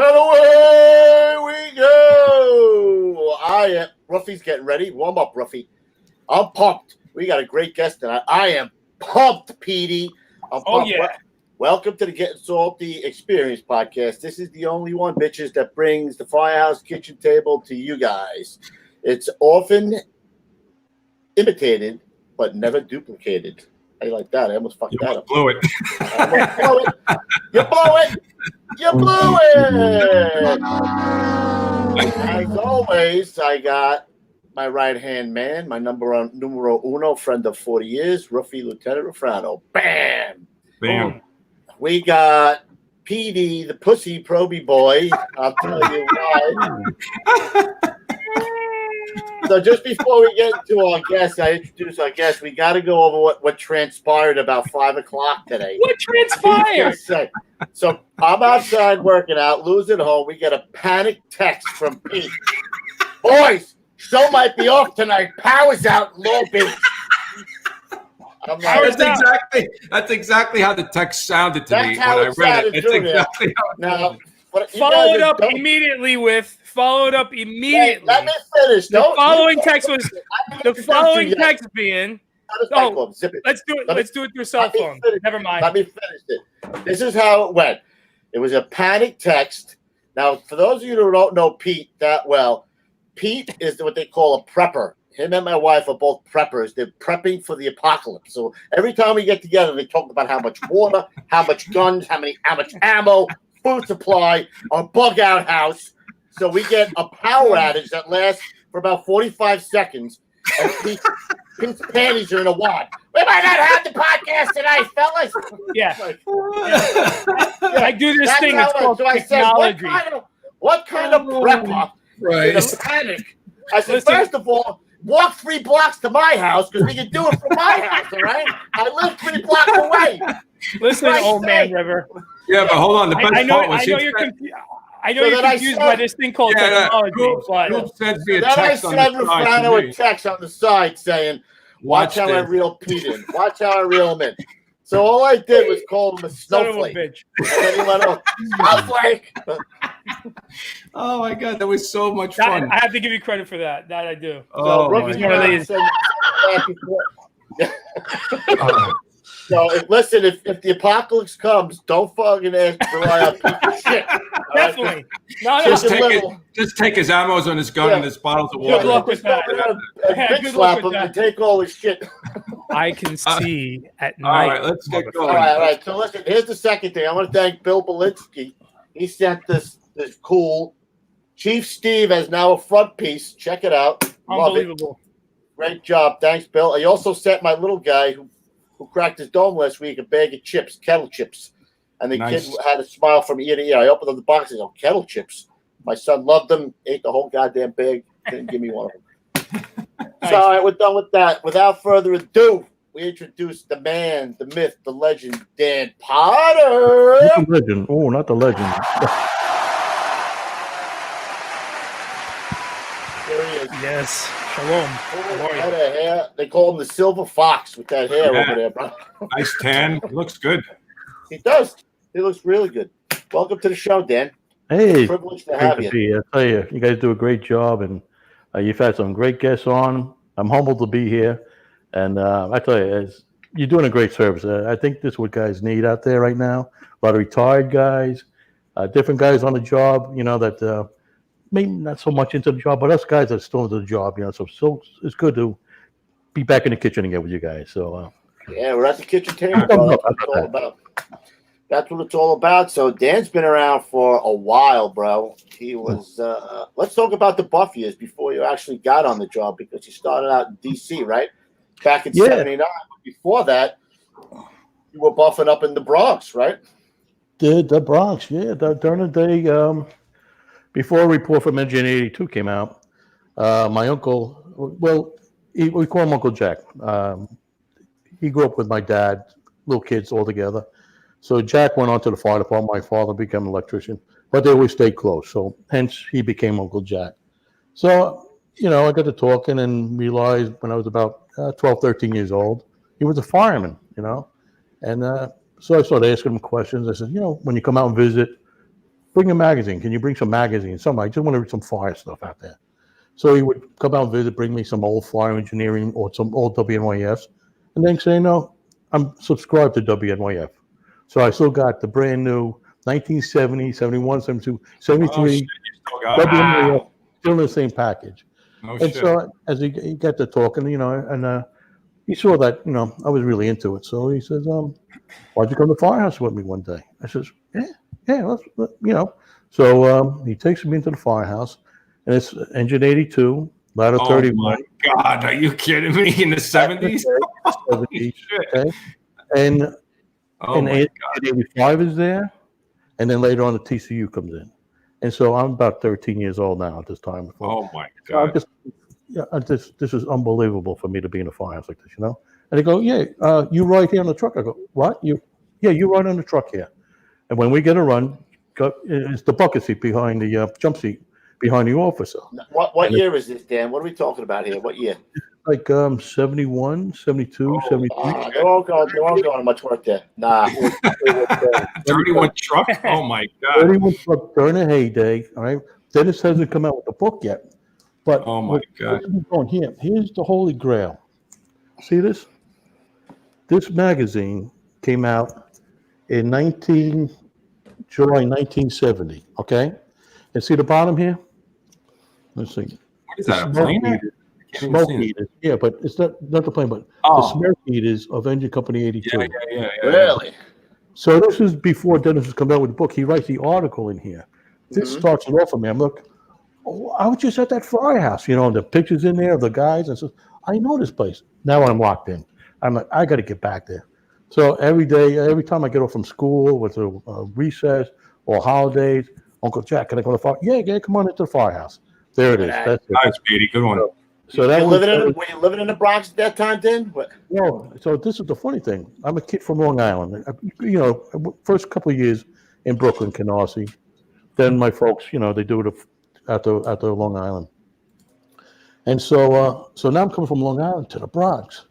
And away we go. Ruffy's getting ready. Warm up, Ruffy. I'm pumped. We got a great guest tonight. I am pumped, Petey. I'm pumped. Oh, yeah. Welcome to the Gettin Salty Experience podcast. This is the only one, bitches, that brings the Firehouse kitchen table to you guys. It's often imitated, but never duplicated. How you like that? I almost fucked that up. Blew it. You blew it. You blew it. As always, I got my right-hand man, my numero uno, friend of 40 years, Ruffy Lieutenant Rafrano. Bam. Bam. We got PD, the pussy proby boy. I'll tell you why. So just before we get to our guest, I introduce our guest. We got to go over what transpired about 5 o'clock today. What transpired? So I'm outside working out, Lou's at home. We get a panic text from Pete. Boys, show might be off tonight. Power's out in Long Beach. I'm like, That's exactly how the text sounded to me when I read it. That's exactly how it sounded. Followed up immediately. Let me finish. The following text being. Oh, zip it. Let's do it. Let's do it through cell phone. Never mind. Let me finish it. This is how it went. It was a panic text. Now, for those of you who don't know Pete that well, Pete is what they call a prepper. Him and my wife are both preppers. They're prepping for the apocalypse. So every time we get together, they talk about how much water, how much guns, how much ammo, food supply, our bug out house. So we get a power outage that lasts for about 45 seconds. And Pete's panties are in a wad. We might not have the podcast tonight, fellas. Yeah. I do this thing. It's called technology. What kind of prepper is a panic? I said, first of all, walk 3 blocks to my house because we can do it from my house, all right? I live 3 blocks away. Listen, old man River. Yeah, but hold on. The best part was you're confused by this thing called technology. Group sends me a then text I sent Rafrano a text on the side saying, watch how I this. reel Pete in. Watch how I reel him in. So all I did was call him a snowflake. And then he went, snowflake. Oh, my God. That was so much fun. I have to give you credit for that. That I do. Oh, So listen, if the apocalypse comes, don't fucking ask to rely on people's shit. Definitely. Just take his ammos on his gun and his bottles of water. Good luck with that. Bitch slap him and take all his shit. I can see at night. All right, let's get going. All right. So listen, here's the second thing. I want to thank Bill Belinsky. He sent this cool. Chief Steve has now a front piece. Check it out. Unbelievable. Great job. Thanks, Bill. He also sent my little guy who cracked his dome last week a bag of chips, kettle chips. And the kid had a smile from ear to ear. I opened up the box and kettle chips. My son loved them, ate the whole goddamn bag, didn't give me one of them. So, all right, we're done with that. Without further ado, we introduce the man, the myth, the legend, Dan Potter. Not the legend. Oh, not the legend. There he is. Yes. Shalom. They call him the silver fox with that hair over there, bro. Nice tan. Looks good. He does. He looks really good. Welcome to the show, Dan. Hey, Privileged to have you. I tell you, you guys do a great job, and you've had some great guests on. I'm humbled to be here, and I tell you, you're doing a great service. I think this is what guys need out there right now. A lot of retired guys, different guys on the job, that maybe not so much into the job, but us guys are still into the job, so it's good to be back in the kitchen again with you guys. So yeah, we're at the kitchen table, bro. That's what it's all about. So Dan's been around for a while, bro. He was let's talk about the buff years before you actually got on the job, because you started out in DC, right? Back in 79. Before that, you were buffing up in the Bronx, right? The Bronx, yeah. During the day, before a report from Engine 82 came out, my uncle, we call him Uncle Jack. He grew up with my dad, little kids all together. So Jack went on to the fire department. My father became an electrician, but they always stayed close. So hence he became Uncle Jack. So, I got to talking and realized when I was about 12, 13 years old, he was a fireman, And so I started asking him questions. I said, when you come out and visit, bring a magazine. Can you bring some magazines? Something. I just want to read some fire stuff out there. So he would come out and visit, bring me some old fire engineering or some old WNYFs, and then say, no, I'm subscribed to WNYF. So I still got the brand new 1970, 71, 72, 73 WNYF, still in the same package. So as he got to talking, and he saw that, I was really into it. So he says, why'd you come to the firehouse with me one day? I says, yeah, So he takes me into the firehouse. And it's engine 82, ladder 31. Oh, my God. Are you kidding me? In the 70s? Okay. And 85 is there. And then later on, the TCU comes in. And so I'm about 13 years old now at this time. Oh, my God. This is unbelievable for me to be in a firehouse like this, And they go, yeah, you ride here on the truck. I go, what? You ride on the truck here. And when we get a run, it's the bucket seat behind the jump seat. Behind the officer. What year is this, Dan? What are we talking about here? What year? Like 71, 72, 73. They're all going much work there. Nah. 31 truck? Oh, my God. 31 truck during the heyday. All right. Dennis hasn't come out with the book yet. But oh, my God. Here's the Holy Grail. See this? This magazine came out in July 1970. Okay. And see the bottom here? Let's see. What is that? A plane? Smoke heaters. Yeah, but it's not the plane, but the smoke heaters of Engine Company 82. Yeah. Really? So this is before Dennis has come out with the book. He writes the article in here. This starts it off for me. I'm like, I was just at that firehouse, the pictures in there of the guys. And so I know this place. Now I'm locked in. I'm like, I got to get back there. So every day, every time I get off from school with a recess or holidays, Uncle Jack, can I go to the fire? Yeah, come on into the firehouse. There it is. That's it. Nice, Petey. Good one. So that were you living in the Bronx at that time, then? No. So this is the funny thing. I'm a kid from Long Island. First couple of years in Brooklyn, Canarsie. Then my folks, they do it at the Long Island. And so now I'm coming from Long Island to the Bronx,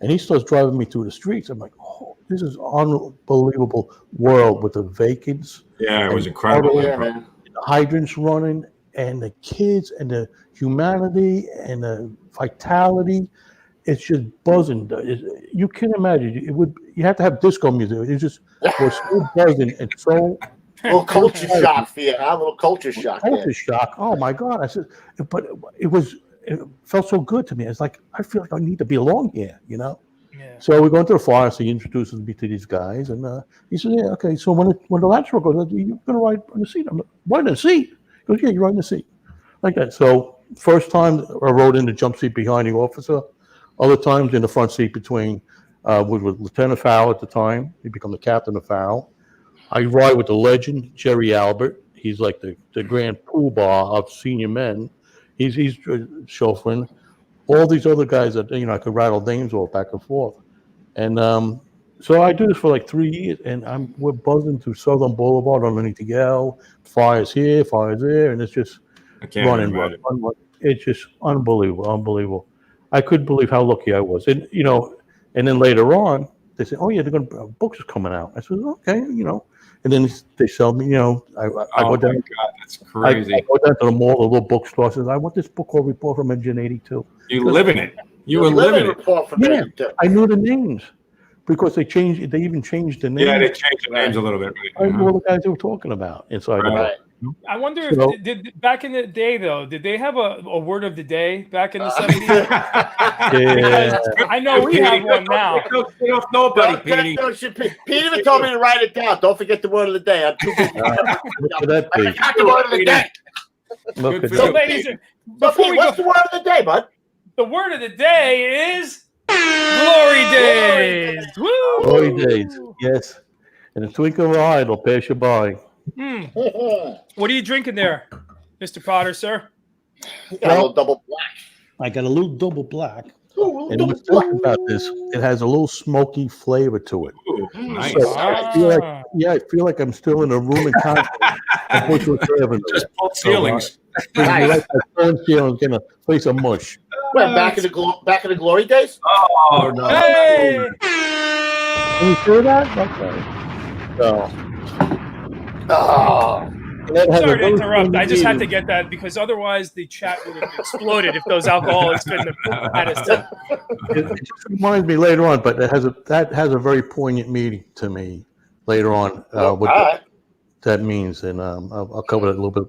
and he starts driving me through the streets. I'm like, oh, this is unbelievable world with the vacants. Yeah, it was incredible. Man. The hydrants running, and the kids, and the humanity, and the vitality. It's just buzzing. You can't imagine. You have to have disco music. It was so buzzing and so. A little culture shock for you, huh? A little culture shock. Culture shock. Oh my God! I said, but it felt so good to me. It's like I feel like I need to belong here, Yeah. So we go into the firehouse. He introduces me to these guys, and he says, "Yeah, okay." So when the latch goes, you're gonna ride on the seat. I'm like, "Ride in the seat?" He goes, "Yeah, you're riding the seat." Like that. So first time I rode in the jump seat behind the officer. Other times in the front seat between with Lieutenant Farrell at the time. He became the captain of Farrell. I ride with the legend Jerry Albert. He's like the grand poobah of senior men. He's chauffeuring. All these other guys that I could rattle names off back and forth. And so I do this for like 3 years, and we're buzzing through Southern Boulevard underneath the L. Fires here, fires there, and it's just running. It's just unbelievable. I couldn't believe how lucky I was. And and then later on they say, "Oh yeah, books are coming out." I said, "Okay, And then they sell me, I go down. God, that's crazy. I go down to the mall, the little bookstore. Says, "I want this book called Report from Engine 82." You live in it. You were living it. Yeah, I knew the names because they even changed the names. Yeah, they changed the names a little bit. I knew all the guys they were talking about inside. Right. I wonder if did back in the day though, did they have a word of the day back in the 70s? Yeah. I know we have one now. They don't know about it, Petey. Pete even told me to write it down. Don't forget the word of the day. I'm too busy. Look at that page. I got the word of the day. Look at So, that. ladies, What's the word of the day, bud? the word of the day is glory days. Woo! Glory days. Yes. In a twinkle of an eye, it'll pass you by. What are you drinking there, Mr. Potter, sir? Got a little double black. I got a little double black. And what's talking about this, it has a little smoky flavor to it. Ooh, nice. So I feel like I'm still in a room in concert. Just pulled ceilings. Nice. Ceilings in a place of mush. Well, back in the glory days. Oh no! Hey! Can you hear that? Okay. So, Oh, Sorry to interrupt. I just had to get that because otherwise the chat would have exploded if those alcoholics couldn't have had us to. It just reminds me later on, but that has a very poignant meaning to me later on. That means, and I'll cover that a little bit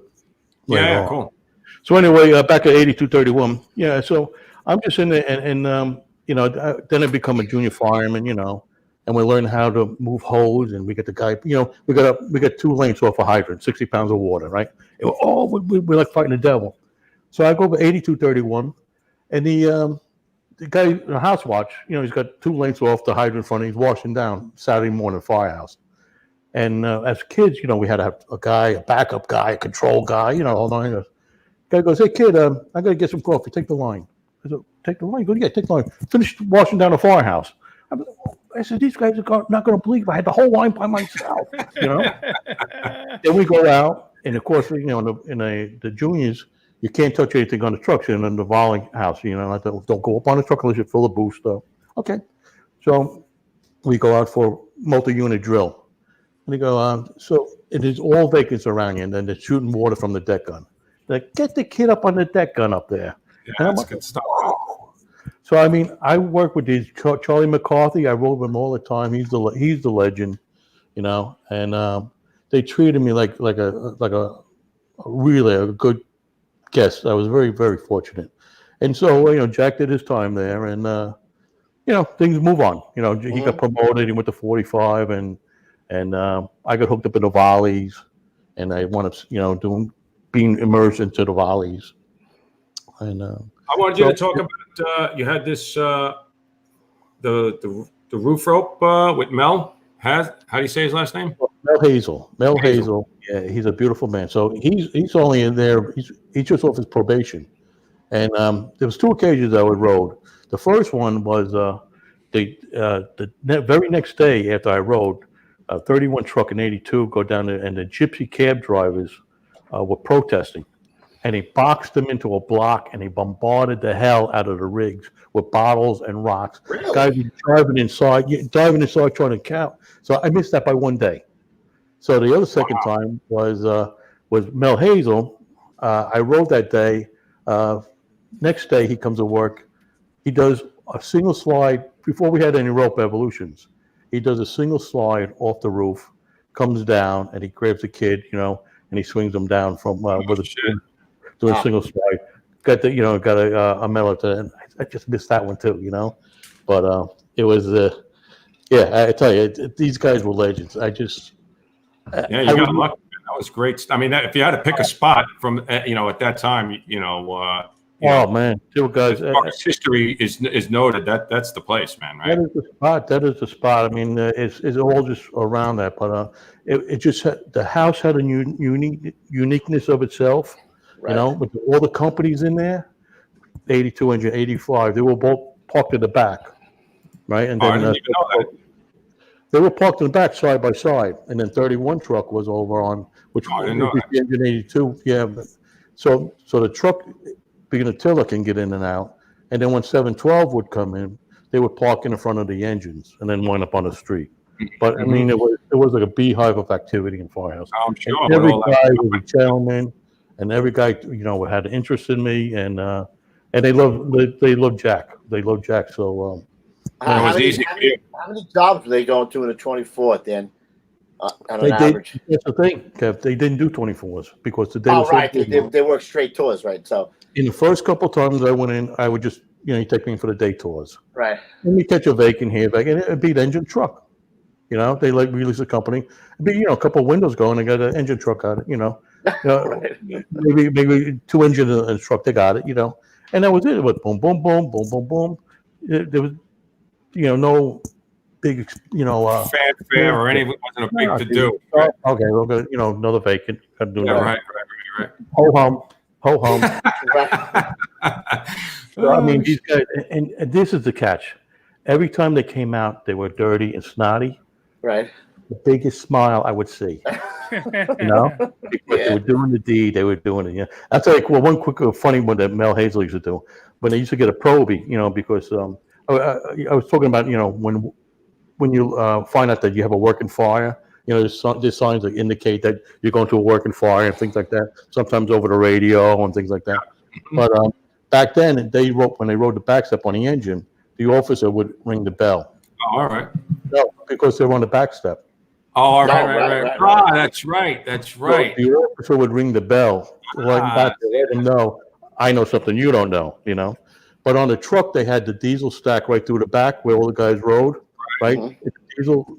later on. Cool. So anyway, back at 8231, yeah. So I'm just in there, and then I become a junior fireman, and we learn how to move hose, and we get the guy, we got 2 lengths off a hydrant, 60 pounds of water, right? And we're like fighting the devil. So I go over 8231, and the guy in the house watch, he's got 2 lengths off the hydrant in front of him. He's washing down Saturday morning firehouse. And as kids, we had to have a guy, a backup guy, a control guy, hold on. The guy goes, "Hey, kid, I got to get some coffee. Take the line." I said, "Take the line?" He goes, "Yeah, take the line." Finished washing down the firehouse. I said, "These guys are not going to believe I had the whole line by myself." Then we go out, and of course, in the juniors, you can't touch anything on the trucks in the volley house. Don't go up on the truck unless you fill the booster. Okay. So we go out for multi-unit drill. And they go, so it is all vacants around you, and then they're shooting water from the deck gun. They're like, "Get the kid up on the deck gun up there." Yeah, and that's good stuff. Oh. So I work with these Charlie McCarthy. I rode with him all the time. He's the legend, and they treated me like a really good guest. I was very, very fortunate. And so Jack did his time there, and things move on. He got promoted. He went to 45, and I got hooked up in the volleys, and I wound up, being immersed into the volleys. And I wanted you to talk about. You had this the roof rope with Mel. How do you say his last name? Mel Hazel. Mel Hazel. Yeah, he's a beautiful man. So he's only in there. He's just off his probation, and there was 2 occasions I rode. The first one was the very next day after I rode. 31 truck in 82 go down there, and the gypsy cab drivers were protesting, and they boxed them into a block, and they bombarded the hell out of the rigs with bottles and rocks. Really? Guys were diving inside trying to count. So I missed that by 1 day. So the other second time was Mel Hazel. I rode that day. Next day he comes to work. He does a single slide before we had any rope evolutions. He does a single slide off the roof, comes down, and he grabs the kid, and he swings him down from with a single slide. Got a medal to that. I just missed that one too, But it was, I tell you, these guys were legends. You got lucky. That was great. I mean, if you had to pick a spot from, at that time, oh man, two guys. History is noted. That's the place, man. Right. That is the spot. I mean, it's all just around that. But it just the house had a uniqueness of itself. Right. With all the companies in there, 82 engine, 85, they were both parked in the back, right? And then I didn't even know that. They were parked in the back side by side, and then 31 truck was over on which I didn't know the engine 82. Yeah, so the truck, being a tiller, can get in and out, and then when 712 would come in, they would park in front of the engines and then wind up on the street. But I mean, it was like a beehive of activity in Firehouse. I'm sure. And every guy was a gentleman, and every guy had an interest in me, and they love Jack. They love Jack. So how many jobs were they going to in the 24th then? On an average. That's the thing, Kev. They didn't do 24s because the day. Oh, right. They work straight tours, right? So in the first couple of times I went in, I would just you take me for the day tours. Right. Let me catch a vacant here, and it'd be the engine truck. They release a company. It'd be a couple of windows going. They got an engine truck out. Right. maybe 2 engines in a truck. They got it. And that was it. It was boom, boom, boom, boom, boom, boom. There was no big fanfare or anything. Wasn't a big to do. Okay, we'll go. Another vacant. Got to do that. Right. Ho hum. So, I mean, these guys, and this is the catch. Every time they came out, they were dirty and snotty. Right. The biggest smile I would see. Because they were doing the deed. They were doing it. I'll tell you, one quick funny one that Mel Hazel used to do. When they used to get a probie, because I was talking about, when you find out that you have a working fire, there's signs that indicate that you're going to a working fire and things like that. Sometimes over the radio and things like that. But back then, when they rode the backstep on the engine, the officer would ring the bell. Oh, all right. No, because they're on the backstep. Oh, right. Ah, that's right. So the officer would ring the bell, let him know, I know something you don't know, But on the truck, they had the diesel stack right through the back where all the guys rode, right? Mhm. The diesel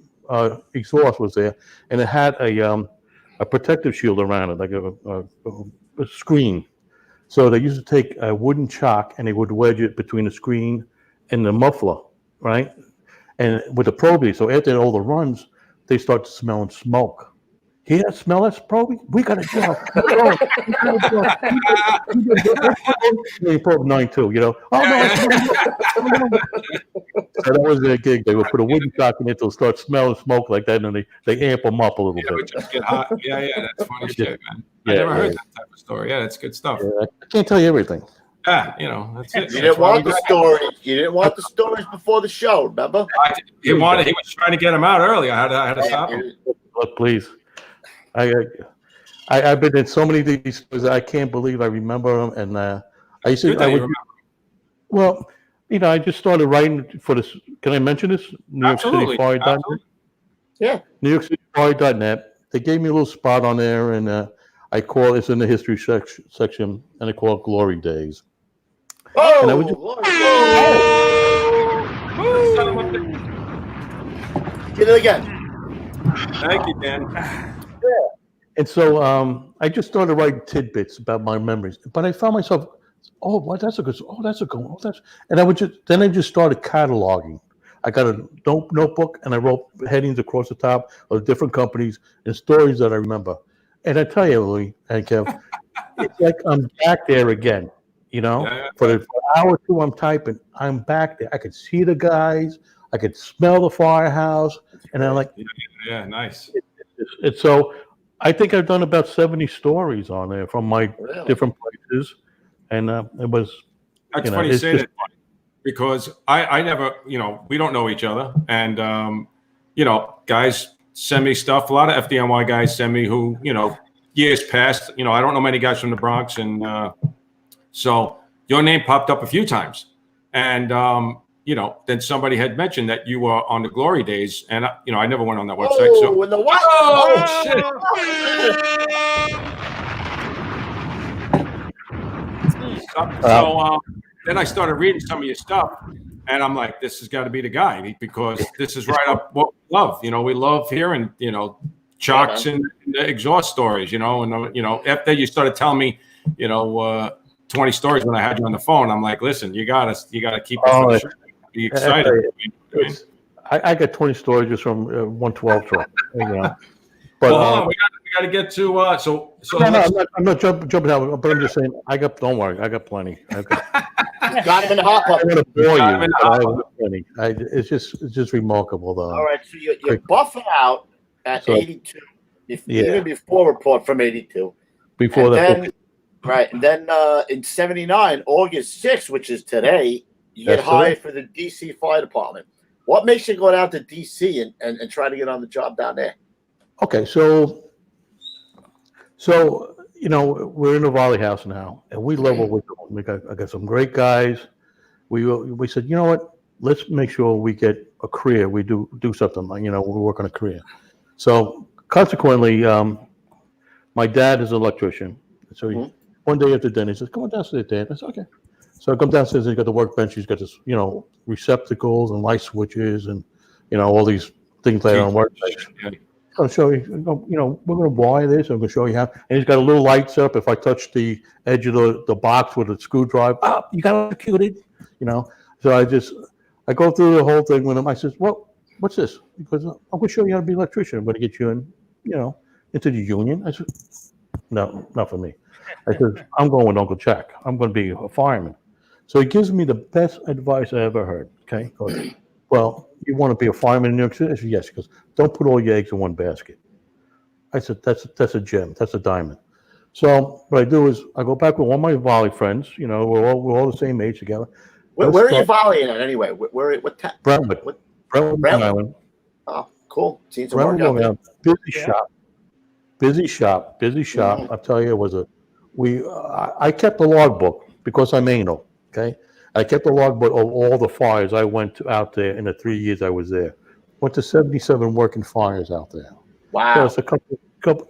exhaust was there, and it had a protective shield around it, like a screen. So they used to take a wooden chock and they would wedge it between the screen and the muffler, right? And with the Proby, so after all the runs, they start smelling smoke. Hear that smell? That's Proby? We got to go. Probe 9-2, Oh, no. So that was their gig. They would put a wooden chock in it to start smelling smoke like that, and they amp them up a little bit. It would just get hot. Yeah, that's funny shit, man. I never heard that type of story. Yeah, that's good stuff. Yeah, I can't tell you everything. Yeah, that's it. You didn't want the stories. You didn't want the stories before the show, remember? He was trying to get him out early. I had to stop him. Look, please. I've been in so many of these stories that I can't believe I remember them. And I used to. Well, I just started writing for this. Can I mention this? New York City Fire.net. Yeah. New York City Fire.net. They gave me a little spot on there, and I call it's in the history section, and I call it Glory Days. Oh, and I would just, get it again. Thank you, Dan. And so I just started writing tidbits about my memories, but I found myself, that's a good one. And I just started cataloging. I got a notebook and I wrote headings across the top of different companies and stories that I remember. And I tell you, Louis and Kev, it's like I'm back there again. For the hour or two I'm typing, I'm back there. I could see the guys, I could smell the firehouse, and I'm like, yeah, nice. And so I think I've done about 70 stories on there from my different places, and it was. That's funny you say that, because I never, we don't know each other, and guys send me stuff. A lot of FDNY guys send me who, years past. I don't know many guys from the Bronx, and so your name popped up a few times, and then somebody had mentioned that you were on the Glory Days, and I never went on that website. Oh, in the what? Oh shit! So then I started reading some of your stuff, and I'm like, this has got to be the guy, because this is right up what we love. We love hearing chocks and the exhaust stories. And after you started telling me, 20 stories when I had you on the phone, I'm like, listen, you gotta keep it. Be excited. I got 20 stories just from 112 truck. But we got to get to so. I'm not jumping out, but I'm just saying don't worry, I got plenty. Got him in the hot pot. I'm going to bore you. It's just remarkable, though. All right, so you're buffing out at 82, even before report from 82. Before that. Then, right, and then in 79, August 6th, which is today, you get hired for the D.C. Fire Department. What makes you go down to D.C. and try to get on the job down there? Okay, so we're in the Volley House now, and we love what we're doing. I got some great guys. We said, you know what? Let's make sure we get a career. We do something. We work on a career. So consequently, my dad is an electrician. So one day after dinner, he says, "Come on downstairs, Dad." I said, "Okay." So I come downstairs, and he's got the workbench. He's got this, receptacles and light switches and, all these things later on workbench. I'll show you, we're going to wire this. I'm going to show you how. And he's got a little light set up. If I touch the edge of the box with a screwdriver, you got electrocuted, So I go through the whole thing with him. I says, "Well, what's this?" Because I'm going to show you how to be an electrician. I'm going to get you into the union. I said, "No, not for me." I said, "I'm going with Uncle Jack. I'm going to be a fireman." So he gives me the best advice I ever heard. Okay. Goes, "Well, you want to be a fireman in New York City?" I said, "Yes." He goes, "Don't put all your eggs in one basket." I said, that's a gem. That's a diamond. So what I do is I go back with all my volley friends. We're all the same age together. Where are you volleying at anyway? What town? Brentwood. Brentwood, Island. Oh, Cool. Seen some Brentwood work out there. busy shop. Mhm. I'll tell you, it was I kept a logbook because I'm anal. Okay, I kept a logbook of all the fires I went out there in the 3 years I was there. Went to 77 working fires out there. So Wow. it's a couple,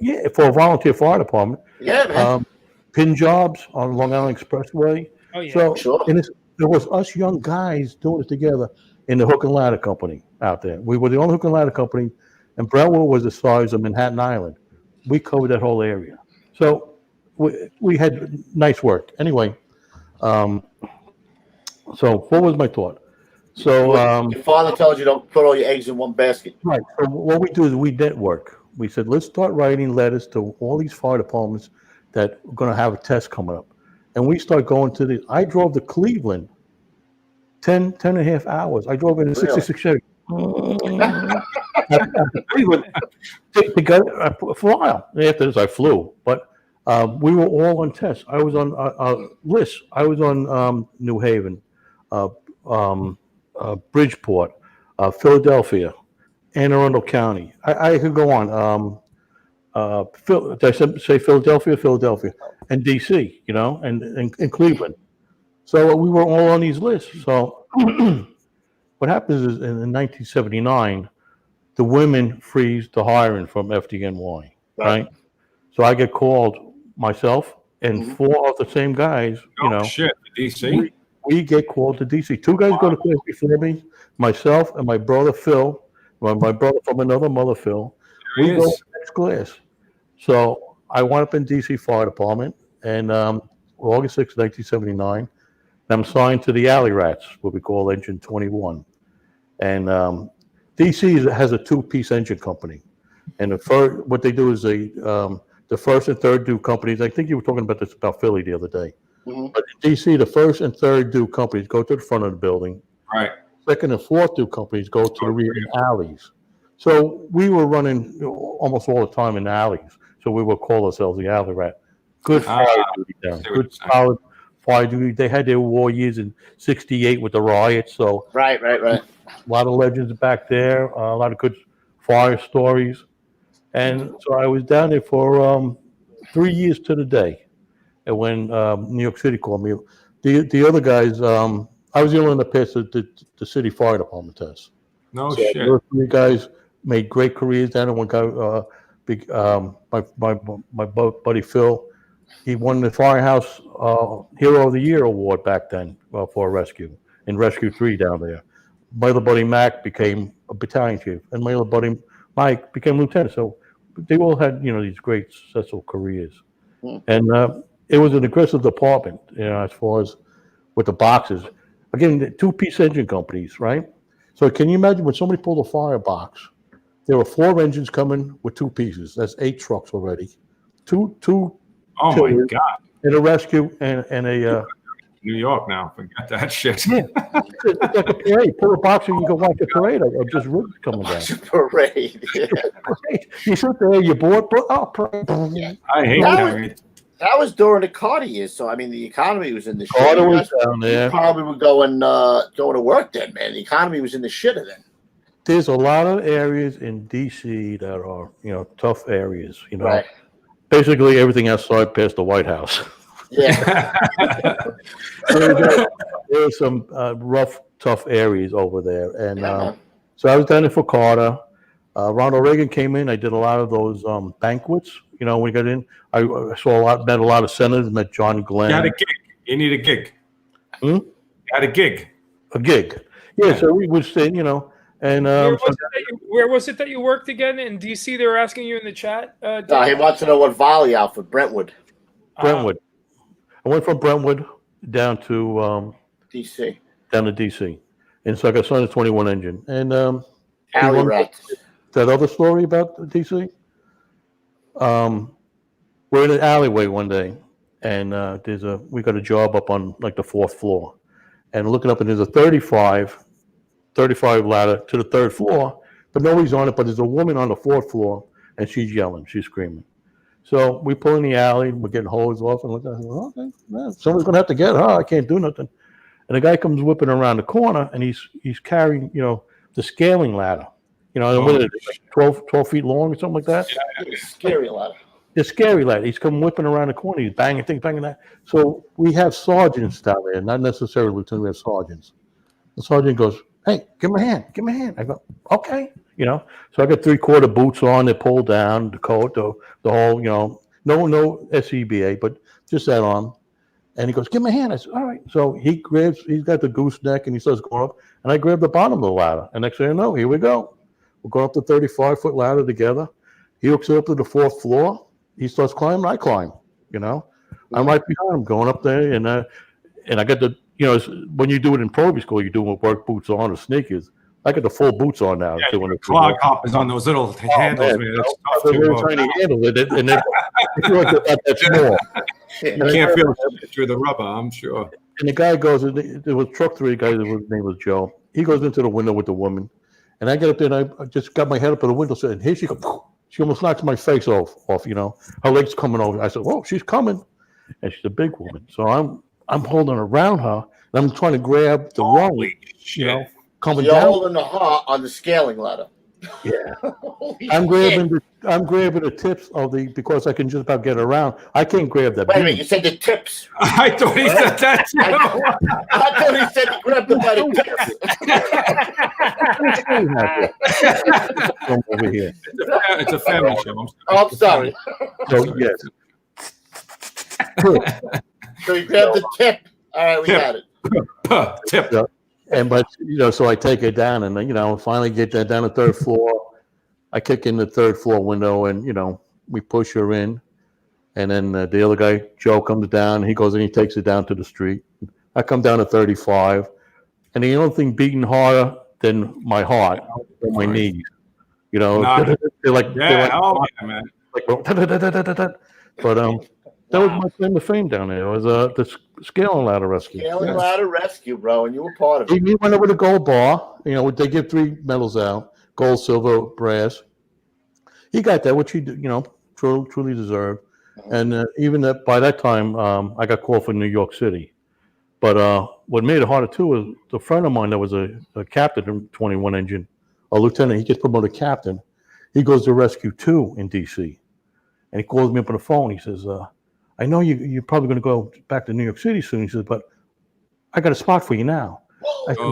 yeah, for a volunteer fire department. Yeah, man. Pin jobs on Long Island Expressway. Oh yeah. So Sure. there was us young guys doing it together in the hook and ladder company out there. We were the only hook and ladder company, and Brentwood was the size of Manhattan Island. We covered that whole area. So we had nice work. Anyway, so what was my thought? So Your father tells you don't put all your eggs in one basket. right. So what we do is we network. We said, let's start writing letters to all these fire departments that are going to have a test coming up. And we start going to I drove to Cleveland 10 and a half hours. I drove in a 66 Chevy. Cleveland to go for a while. After this, I flew. But we were all on tests. I was on lists. I was on New Haven, Bridgeport, Philadelphia, Anne Arundel County. I could go on. Did I say Philadelphia, and DC, and Cleveland. So we were all on these lists. So what happens is in 1979, the women freeze the hiring from FDNY, right? So I get called myself and four of the same guys, Shit, DC. We get called to DC. Two guys go to class before me, myself and my brother Phil, my brother from another mother Phil. We go to next class. So I wound up in DC Fire Department, and August 6, 1979, I'm signed to the Alley Rats, what we call Engine 21. And DC has a two-piece engine company. And what they do is the first and third due companies, I think you were talking about this about Philly the other day. Mm-hmm. But in DC, the first and third due companies go to the front of the building. Right. Second and fourth due companies go to the rear alleys. So we were running almost all the time in alleys. So we would call ourselves the Alley Rat. Good fire duty down. Good solid fire duty. They had their war years in '68 with the riots. So Right. a lot of legends back there. A lot of good fire stories. And so I was down there for 3 years to the day. And when New York City called me, the other guys, I was the only one that passed the city fire department test. No So shit. those three guys made great careers down there. One guy, my buddy Phil, he won the Firehouse Hero of the Year award back then for a rescue in Rescue 3 down there. My other buddy Mac became a battalion chief, and my other buddy Mike became lieutenant. So they all had these great successful careers, and it was an aggressive department, as far as with the boxes. Again, the two-piece engine companies, right? So can you imagine when somebody pulled a fire box? There were 4 engines coming with 2 pieces. That's 8 trucks already. Two. Oh my God! And a rescue and a. New York now. Forget that shit. Yeah, it's like a parade. Pull a box and you go watch a parade of just rigs coming down. Parade. Yeah. You sit there, you're bored. Parade. I hate that. That was during the Carter years, so I mean the economy was in the shit. Carter was down there. You probably were going to work then, man. The economy was in the shitter then. There's a lot of areas in DC that are tough areas. Right. Basically everything outside past the White House. Yeah. There are some rough, tough areas over there, and so I was down there for Carter. Ronald Reagan came in. I did a lot of those banquets. When we got in, I saw met a lot of senators. Met John Glenn. You had a gig. You need a gig. You had a gig. A gig. Yeah. So we would sit, and where was it that you worked again in DC? They were asking you in the chat. No, he wants to know what volley out for Brentwood. Brentwood. I went from Brentwood down to DC. And so I got signed to 21 engine. And Alley Rats. That other story about DC? We're in an alleyway one day, and we got a job up on like the 4th floor, and looking up, and there's a 35 ladder to the 3rd floor, but nobody's on it. But there's a woman on the 4th floor, and she's yelling, she's screaming. So we pull in the alley, we're getting hosed off, and okay, someone's gonna have to get her. I can't do nothing. And the guy comes whipping around the corner, and he's carrying the scaling ladder. You know, and what is it, like 12 feet long or something like that? Scary ladder. The scary lad. He's come whipping around the corner. He's banging things, banging that. So we have sergeants down there, not necessarily lieutenants. We have sergeants. The sergeant goes, "Hey, give him a hand. Give him a hand." I go, "Okay." You know, so I got 3/4 boots on. They pull down the coat, the whole, you know, no SCBA, but just that on. And he goes, "Give him a hand." I said, "All right." So he's got the gooseneck, and he starts going up. And I grab the bottom of the ladder. And next thing I know, here we go. We're going up the 35-foot ladder together. He hooks it up to the 4th floor. He starts climbing, I climb, you know. I'm right behind him going up there, and I got the, you know, when you do it in probie school, you do it with work boots on or sneakers. I got the full boots on now. Yeah, clog hoppers on those little handles, man. It's tough to little tiny handles, and they feel like they're not that small. You can't feel it through the rubber, I'm sure. And the guy goes, there was truck 3 guys, his name was Joe. He goes into the window with the woman, and I get up there, and I just got my head up at the window, and here she goes. She almost knocks my face off, you know. Her leg's coming over. I said, "Oh, she's coming," and she's a big woman. So I'm holding around her, and I'm trying to grab the rung, you know, coming You're down. holding the heart on the scaling ladder. Yeah, I'm grabbing the tips of the, because I can just about get around. I can't grab that. Wait a minute, you said the tips. I thought he said that too. I thought he said he grabbed them by the tips. Over here. It's a family show. I'm sorry. So yes. So you grabbed the tip. All right, we got it. Tip. So, but you know, so I take it down, and you know, finally get that down the 3rd floor. I kick in the 3rd floor window, and you know, we push her in, and then the other guy, Joe, comes down. He goes and he takes it down to the street. I come down to 35, and the only thing beating harder than my heart are my knees. You know, they're like, man. Like, but that was my claim to fame down there. It was the scaling ladder rescue. Scaling ladder rescue, bro, and you were part of it. He went over the gold bar. You know, they give 3 medals out: gold, silver, brass. He got that, which he, you know, truly deserved. And even by that time, I got called for New York City. But what made it harder too was a friend of mine that was a captain in 21 engine, a lieutenant. He gets promoted to captain. He goes to Rescue 2 in D.C. And he calls me up on the phone. He says, "I know you're probably going to go back to New York City soon." He says, "But I got a spot for you now." I said,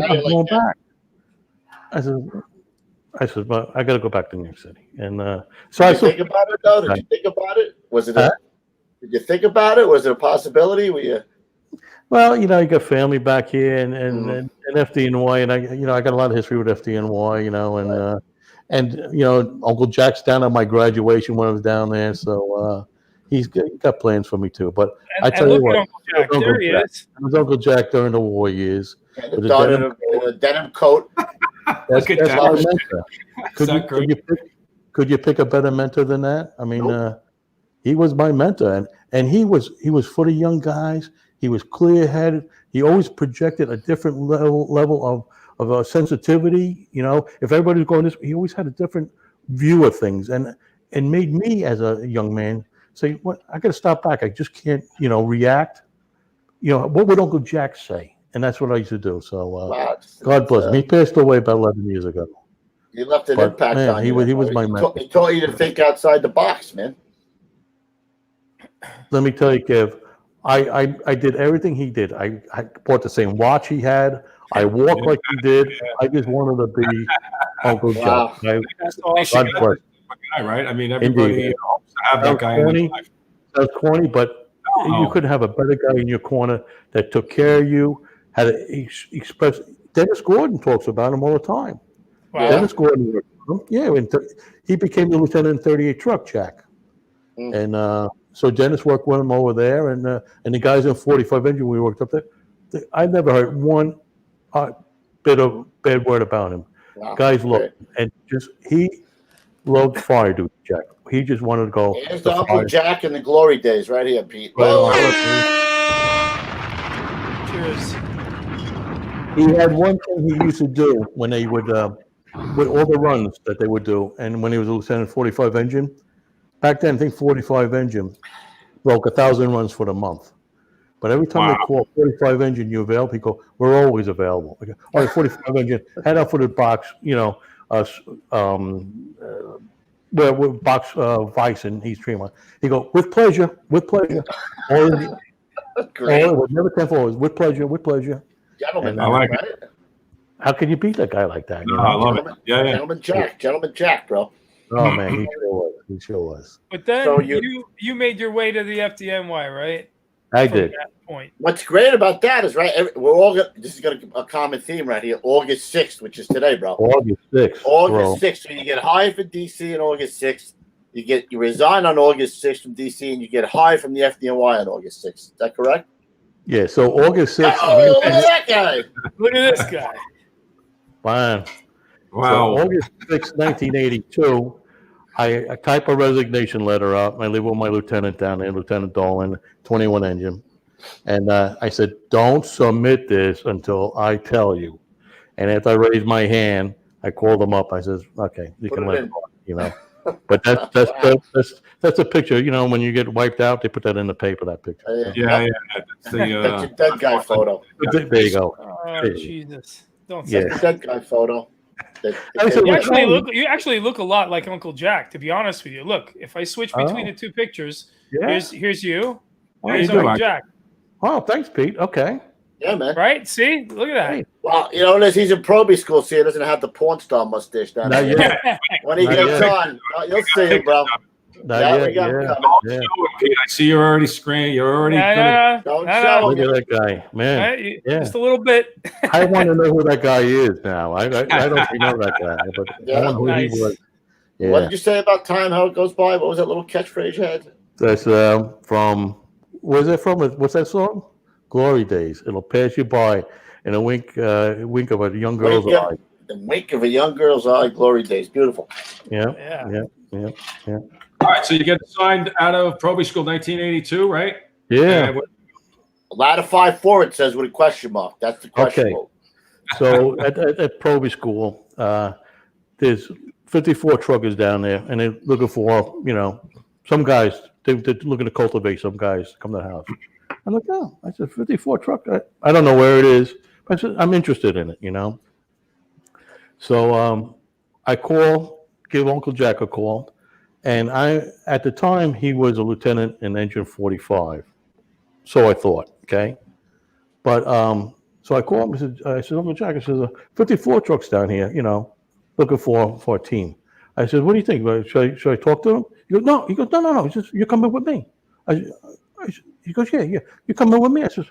"I'm going back." I said, "But I got to go back to New York City." And so Did you think about it, though? Did you think about it? Was it? Did you think about it? Was it a possibility? Were you? Well, you know, you got family back here, and FDNY, and I got a lot of history with FDNY, you know, and you know, Uncle Jack's down at my graduation when I was down there, so he's got plans for me too. But I tell you what, Uncle Jack, there he is. It was Uncle Jack during the war years. In a denim coat. That's my mentor. Could you pick a better mentor than that? I mean, he was my mentor, and he was for the young guys. He was clear-headed. He always projected a different level of sensitivity. You know, if everybody was going this, he always had a different view of things, and made me as a young man say, "What? I got to stop back. I just can't, you know, react. You know, what would Uncle Jack say?" And that's what I used to do. So God bless him. He passed away about 11 years ago. He left an impact on you. He was my mentor. He taught you to think outside the box, man. Let me tell you, Kev, I did everything he did. I bought the same watch he had. I walked like he did. I just wanted to be Uncle Jack. That's awesome. God bless. Right? I mean, everybody hopes to have that guy in their life. That's corny, but you couldn't have a better guy in your corner that took care of you, had to express. Dennis Gordon talks about him all the time. Wow. Dennis Gordon, he became the lieutenant in 38 truck, Jack. And so Dennis worked with him over there, and the guys in 45 engine we worked up there. I never heard one bit of bad word about him. Wow. Guys loved him, and he loved fire duty, Jack. He just wanted to go. Here's the Uncle Jack in the glory days, right here, Pete. Cheers. He had one thing he used to do when they would, with all the runs that they would do, and when he was a lieutenant 45 engine, back then I think 45 engine broke 1,000 runs for the month. But every time they call 45 engine, you available? He go, we're always available. I go, all right, 45 engine, head out for the box, where box Vice in East Tremont. He go, with pleasure, with pleasure. Great. Never 10 forwards, with pleasure, with pleasure. Gentlemen, I like right? How can you beat that guy like that? No, I love it. Yeah, yeah. Gentleman Jack, bro. Oh man, he sure was. He sure was. But then So you made your way to the FDNY, right? I From did. that point. What's great about that is, right, we're all this is going to a common theme right here. August 6th, which is today, bro. August 6th. August 6th. So you get hired for DC on August 6th. You resign on August 6th from DC, and you get hired from the FDNY on August 6th. Is that correct? Yeah. So August 6th. Oh, look at that guy. Look at this guy. Fine. Wow. So August 6th, 1982. I type a resignation letter up. I leave with my lieutenant down there, Lieutenant Dolan, 21 engine. And I said, don't submit this until I tell you. And after I raised my hand, I called them up. I says, okay, you can let it go, But that's a picture. When you get wiped out, they put that in the paper, that picture. Yeah. That's That's a dead guy photo. There you go. Oh, Jesus. Don't Yeah. say That's a dead guy photo. You actually look a lot like Uncle Jack, to be honest with you. Look, if I switch between the two pictures, here's you, here's Uncle Jack. Oh, thanks, Pete. Okay. Yeah, man. Right? See? Look at that. Well, he's in probie school, so he doesn't have the porn star mustache down there. When he gets on, you'll see him, bro. I see you're already screening. You're already Don't show Look at that guy, man. Right? Just a little bit. I want to know who that guy is now. I don't know that guy, but I want to know who he was. Yeah. What did you say about time? How it goes by? What was that little catchphrase you had? That's from. Where's that from? What's that song? Glory Days. It'll pass you by in a wink of a young girl's eye. The wink of a young girl's eye. Glory Days. Beautiful. Yeah. All right, so you get signed out of probie school 1982, right? Yeah. A ladder 5-4, it says, with a question mark. That's the question. Okay. So at probie school, there's 54 truckers down there, and they're looking for, some guys. They're looking to cultivate some guys to come to the house. I'm like, oh, I said 54 truck. I don't know where it is, but I said I'm interested in it, So I give Uncle Jack a call, and at the time he was a lieutenant in Engine 45, so I thought, okay, but so I called him. I said, Uncle Jack, I said 54 trucks down here, looking for a team. I said, what do you think? Should I talk to him? He goes, no. He goes, no. He says, you're coming with me. He goes, yeah. You're coming with me. I says,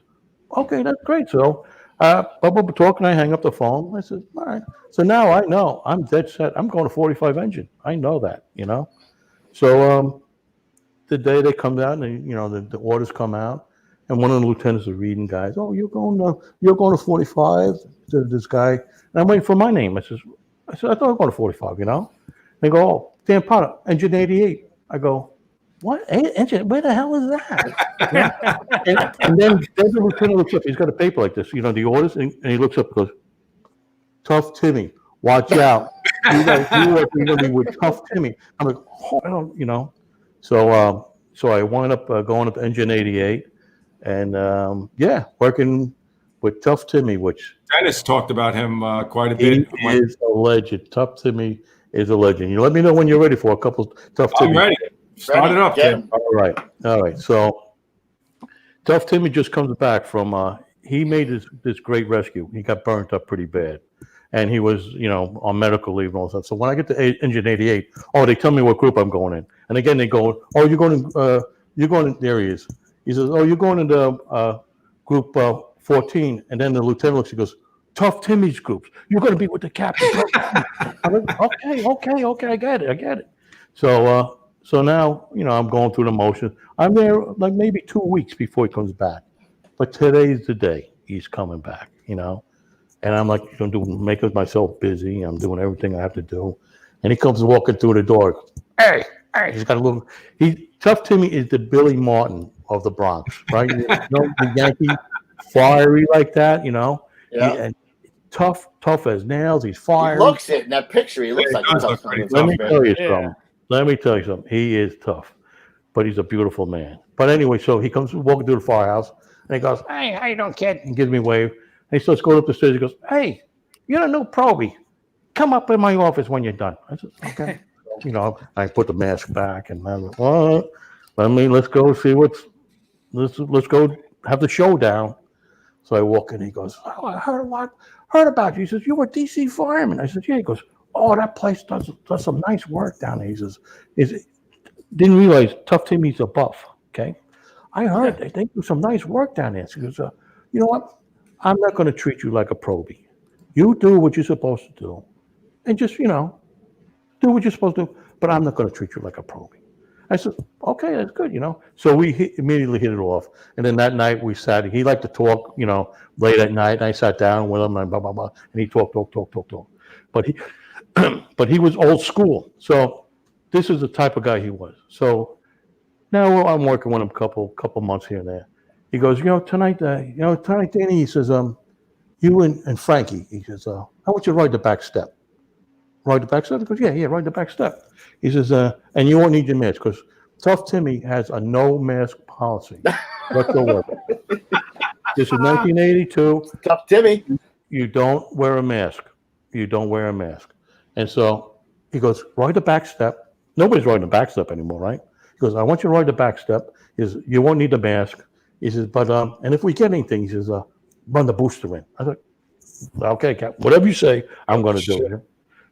okay, that's great. So, we're talking. I hang up the phone. I said, all right. So now I know I'm dead set. I'm going to 45 engine. I know that, So, the day they come out and the orders come out, and one of the lieutenants is reading guys. Oh, you're going to 45. To this guy, and I'm waiting for my name. I said, I thought I was going to 45. They go, oh, Dan Potter, Engine 88. I go, what? Engine? Where the hell is that? and then the lieutenant looks up. He's got a paper like this, the orders, and he looks up and goes, Tough Timmy, watch out. You're going to be with Tough Timmy. I'm like, oh, I don't, So I wound up going up to Engine 88 and, working with Tough Timmy, which Dennis talked about him quite a bit. He is a legend. Tough Timmy is a legend. You let me know when you're ready for a couple Tough Timmy. I'm ready. Start it up, Tim. All right. So Tough Timmy just comes back from he made this great rescue. He got burnt up pretty bad, and he was on medical leave and all that. So when I get to Engine 88, they tell me what group I'm going in, and again they go, oh, you're going in. There he is. He says, oh, you're going into group 14, and then the lieutenant looks. He goes, Tough Timmy's groups. You're going to be with the captain. I'm like, okay, I get it. So now, I'm going through the motions. I'm there like maybe 2 weeks before he comes back. But today's the day he's coming back, And I'm like, making myself busy. I'm doing everything I have to do. And he comes walking through the door. Hey, he's got a little, Tough Timmy is the Billy Martin of the Bronx, right? The Yankee, fiery like that, Yeah. And tough as nails. He's fiery. He looks it in that picture. He looks like a tough. Let me tell you something. He is tough. but he's a beautiful man. But anyway, so he comes walking through the firehouse, and he goes, "Hey, how you doing, kid?" And gives me a wave. And he starts going up the stairs. He goes, "Hey, you're the new Proby. Come up in my office when you're done." I said, "Okay." I put the mask back, and I was, "Well, let's go see let's go have the showdown." So I walk in. He goes, "Oh, I heard about you." He says, "You were a DC fireman." I said, "Yeah." He goes, "Oh, that place does some nice work down there." He says, didn't realize Tough Timmy's a buff. Okay, I heard they do some nice work down there. He goes, "You know what? I'm not going to treat you like a probie. You do what you're supposed to do, and just do what you're supposed to do. But I'm not going to treat you like a probie." I said, "Okay, that's good." So we immediately hit it off, and then that night we sat. He liked to talk, late at night. And I sat down with him and blah blah blah, and he talked. But he, but he was old school. So this is the type of guy he was. So now I'm working with him couple months here and there. He goes, tonight, Danny. He says, you and Frankie. He says, "I want you to ride the back step." Ride the back step? He goes, yeah, ride the back step. He says, "And you won't need your mask because Tough Timmy has a no mask policy whatsoever." This is 1982. Tough Timmy. You don't wear a mask. You don't wear a mask. And so he goes, "Ride the back step." Nobody's riding the back step anymore, right? He goes, "I want you to ride the back step. He says, you won't need the mask." He says, "But and if we get anything," he says, "run the booster in." I said, "Okay, Cap, whatever you say, I'm going to do it."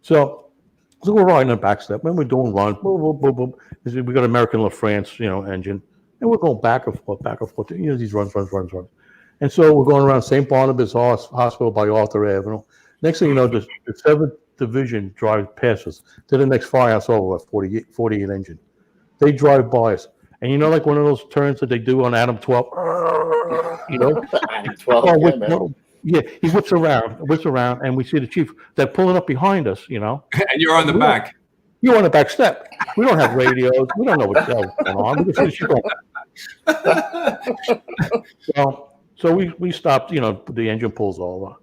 So we're riding the back step, and we're doing runs. Boom, boom, boom, boom. We got American LaFrance, engine, and we're going back and forth, these runs. And so we're going around St. Barnabas Hospital by Arthur Avenue. Next thing you know, the 7th Division drives past us to the next firehouse over, 48 engine. They drive by us. And like one of those turns that they do on Adam 12, Adam 12, yeah, he whips around, and we see the chief. They're pulling up behind us, And you're on the back. You're on the back step. We don't have radios. We don't know what's going on. We just see the chief going. So we stopped. The engine pulls over,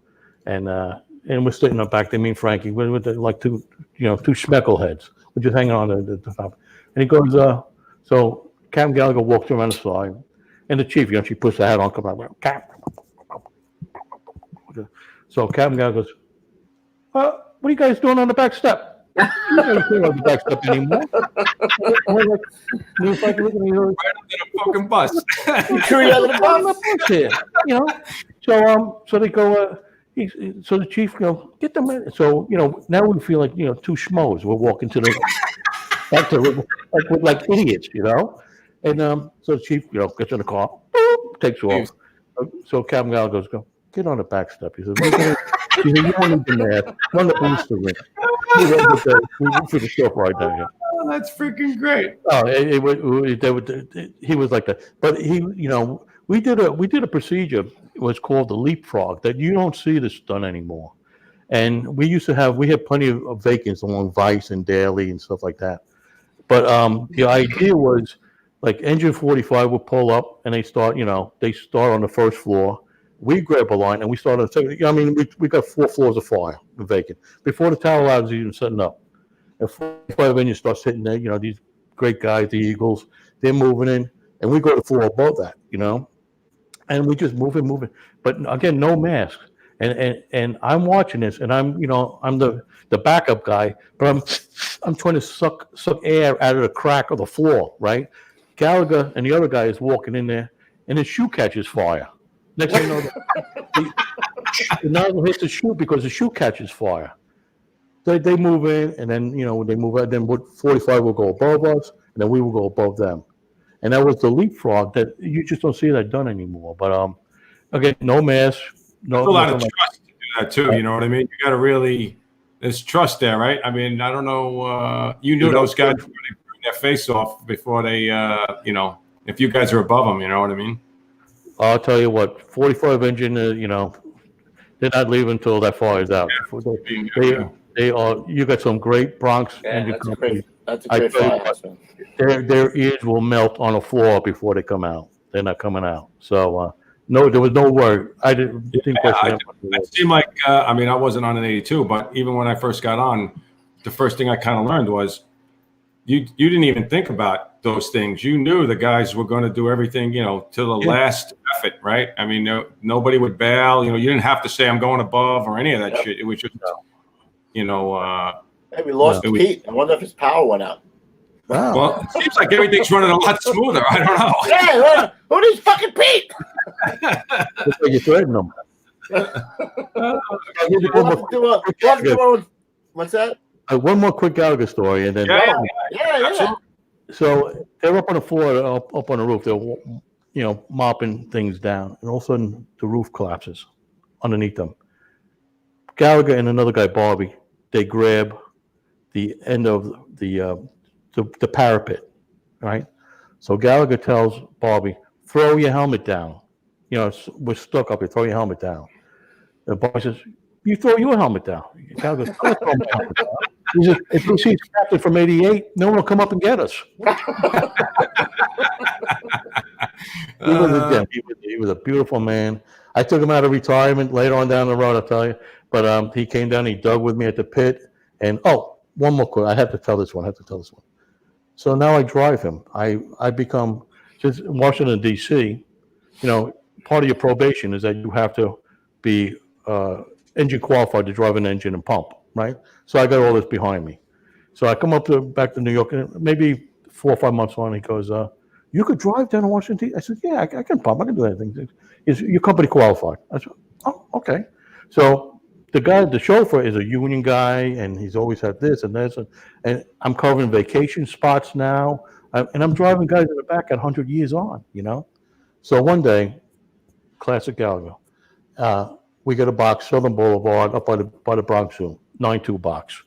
and we're sitting up back there. Me and Frankie, with two schmeckle heads. We're just hanging on the top. And he goes, so Captain Gallagher walks around the side, and the chief, she puts the hat on, come out, Cap. So Captain Gallagher goes, "What are you guys doing on the back step? You don't doing on the back step anymore." Me and Frankie looking at me, Right under the fucking bus. So they go. So the chief, "Get them in." So now we feel like two schmoes. We're walking to the back to like idiots, And so the chief, gets in the car, takes off. So Captain Gallagher goes, "Get on the back step." He says, "You don't need the mask. Run the booster ring." We went for the stuff right down here. Oh, that's freaking great. Oh, he was like that. But we did a procedure. It was called the leapfrog that you don't see this done anymore. And we had plenty of vacants along Vice and Daly and stuff like that. But the idea was like engine 45 would pull up and they start on the first floor. We grab a line and we start on the second. We got 4 floors of fire vacant before the tower ladders even setting up. And 45 engine starts hitting there. These great guys, the Eagles, they're moving in, and we go to the floor above that. And we just moving. But again, no masks. And I'm watching this, and I'm the backup guy, but I'm trying to suck air out of the crack of the floor, right? Gallagher and the other guy is walking in there, and his shoe catches fire. Next thing you know, the nozzle hits the shoe because the shoe catches fire. They move in, and then they move out. Then 45 will go above us, and then we will go above them. And that was the leapfrog that you just don't see that done anymore. But again, no mask. There's a lot of trust to do that too. You know what I mean? You got to really. There's trust there, right? I mean, I don't know. You knew those guys were going to bring their face off before they, if you guys are above them, you know what I mean? I'll tell you what, 45 engine, they're not leaving until that fire's out. Yeah. They are. You got some great Bronx engine companies. That's a great fire. Their ears will melt on the floor before they come out. They're not coming out. So no, there was no word. I didn't question it seemed like I wasn't on an 82, but even when I first got on, the first thing I kind of learned was you didn't even think about those things. You knew the guys were going to do everything, to the last effort, right? I mean, nobody would bail. You didn't have to say I'm going above or any of that shit. It was just, Hey, we lost Pete. I wonder if his power went out. Wow. Well, it seems like everything's running a lot smoother. I don't know. Yeah, who is fucking Pete? Looks like you threatened him. What's that? One more quick Gallagher story, and then Yeah. So they're up on the floor, up on the roof. They're mopping things down, and all of a sudden the roof collapses underneath them. Gallagher and another guy, Bobby, they grab the end of the parapet, right? So Gallagher tells Bobby, "Throw your helmet down. We're stuck up here. Throw your helmet down." And Bobby says, "You throw your helmet down." Gallagher goes, "I'm throw my helmet down." He says, "If we see Captain from '88, no one will come up and get us." He was a beautiful man. I took him out of retirement later on down the road, I'll tell you. But he came down, he dug with me at the pit. And one more quick, I have to tell this one. So now I drive him. I become, just in Washington, D.C., part of your probation is that you have to be engine qualified to drive an engine and pump, right? So I got all this behind me. So I come back to New York, and maybe 4 or 5 months on, he goes, "You could drive down to Washington?" I said, "Yeah, I can pump. I can do anything." Is your company qualified? I said, "Oh, okay." So the chauffeur is a union guy, and he's always had this and this, and I'm covering vacation spots now, and I'm driving guys in the back at 100 years on, So one day, classic Gallagher, we get a box, Southern Boulevard, up by the Bronx Zoo, 9-2 box.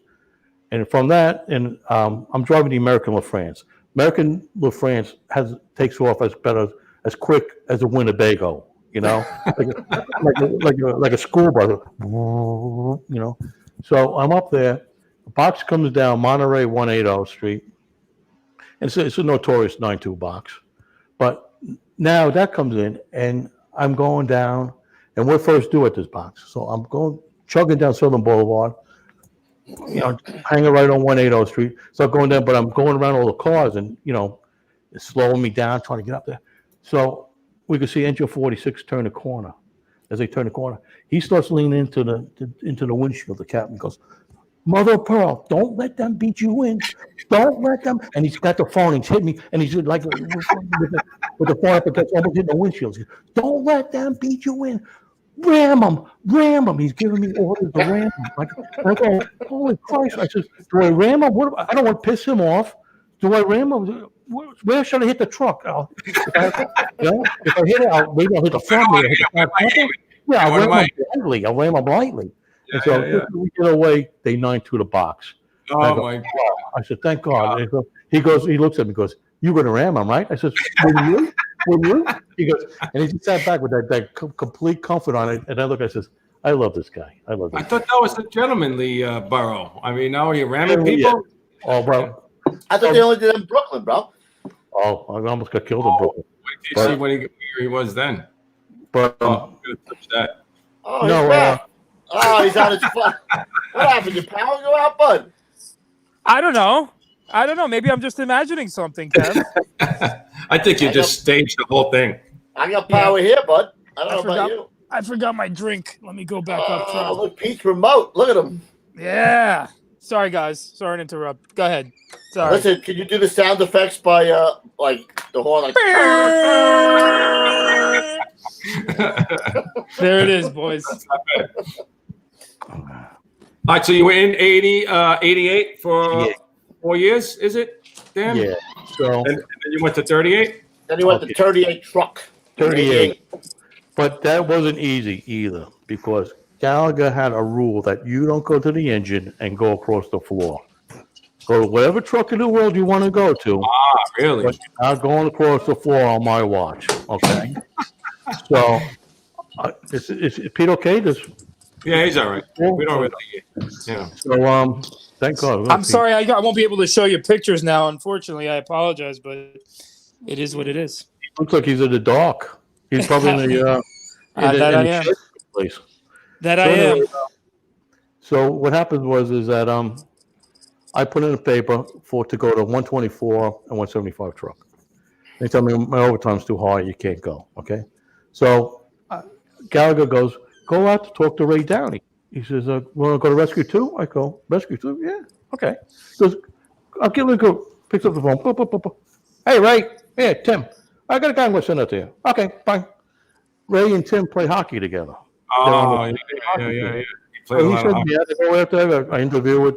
And from that, I'm driving the American LaFrance. American LaFrance takes off as quick as a Winnebago, like a school bus, So I'm up there. The box comes down Monterey 180 Street. And it's a notorious 9-2 box. But now that comes in, and I'm going down, and we're first due at this box. So I'm chugging down Southern Boulevard, hanging right on 180 Street. So I'm going down, but I'm going around all the cars, and it's slowing me down, trying to get up there. So we could see engine 46 turn the corner. As they turn the corner, he starts leaning into the windshield. The captain goes, "Mother of pearl, don't let them beat you in. Don't let them." And he's got the phone, and he's hitting me, and he's like with the phone up against almost hitting the windshield. He goes, "Don't let them beat you in. Ram them. He's giving me orders to ram them. I go, "Holy Christ!" I said, "Do I ram him? I don't want to piss him off. Do I ram him? Where should I hit the truck? If I hit it, maybe I'll hit the front. I'll ram him lightly. And so we get away. They 9-2 the box. Oh my God! I said, "Thank God." He looks at me, goes, "You're going to ram him, right?" I said, "Will you?" He goes, and he sat back with that complete comfort on it. And I look, I says, "I love this guy. I thought that was a gentlemanly borough. I mean, now are you ramming people? Yeah. Oh, well. I thought they only did it in Brooklyn, bro. Oh, I almost got killed in Brooklyn. Wait till you see where he was then. But that. Oh, no, he's back. He's on his fun. What happened? Your power go out, bud? I don't know. Maybe I'm just imagining something, Kev. I think you just staged the whole thing. I got power here, bud. I don't know about you. I forgot my drink. Let me go back up front. Oh, look, Pete's remote. Look at him. Yeah. Sorry, guys. Sorry to interrupt. Go ahead. Sorry. Listen, can you do the sound effects by like the horn? Like there it is, boys. All right, so you were in 88 for 4 years, is it, Dan? Yeah. So and then you went to 38? Then you went to 38 truck. 38. But that wasn't easy either, because Gallagher had a rule that you don't go to the engine and go across the floor. Go to whatever truck in the world you want to go to. Ah, really? But you're not going across the floor on my watch, okay? So, is Pete okay? Yeah, he's all right. We don't really, So, thank God. I'm sorry, I won't be able to show you pictures now. Unfortunately, I apologize, but it is what it is. Looks like he's in the dark. He's probably in the place. That I am. So what happened is that I put in a paper to go to 124 and 175 truck. They tell me my overtime's too high, you can't go. Okay, so Gallagher goes, go out to talk to Ray Downey. He says, want to go to Rescue 2? I go, Rescue 2? Yeah, okay. He goes, I'll give it a go. Picks up the phone. Boop, boop, boop, boop. Hey, Ray. Hey, Tim. I got a guy I'm going to send out to you. Okay, fine. Ray and Tim play hockey together. Oh, yeah. He So he said, yeah, to go after I interview with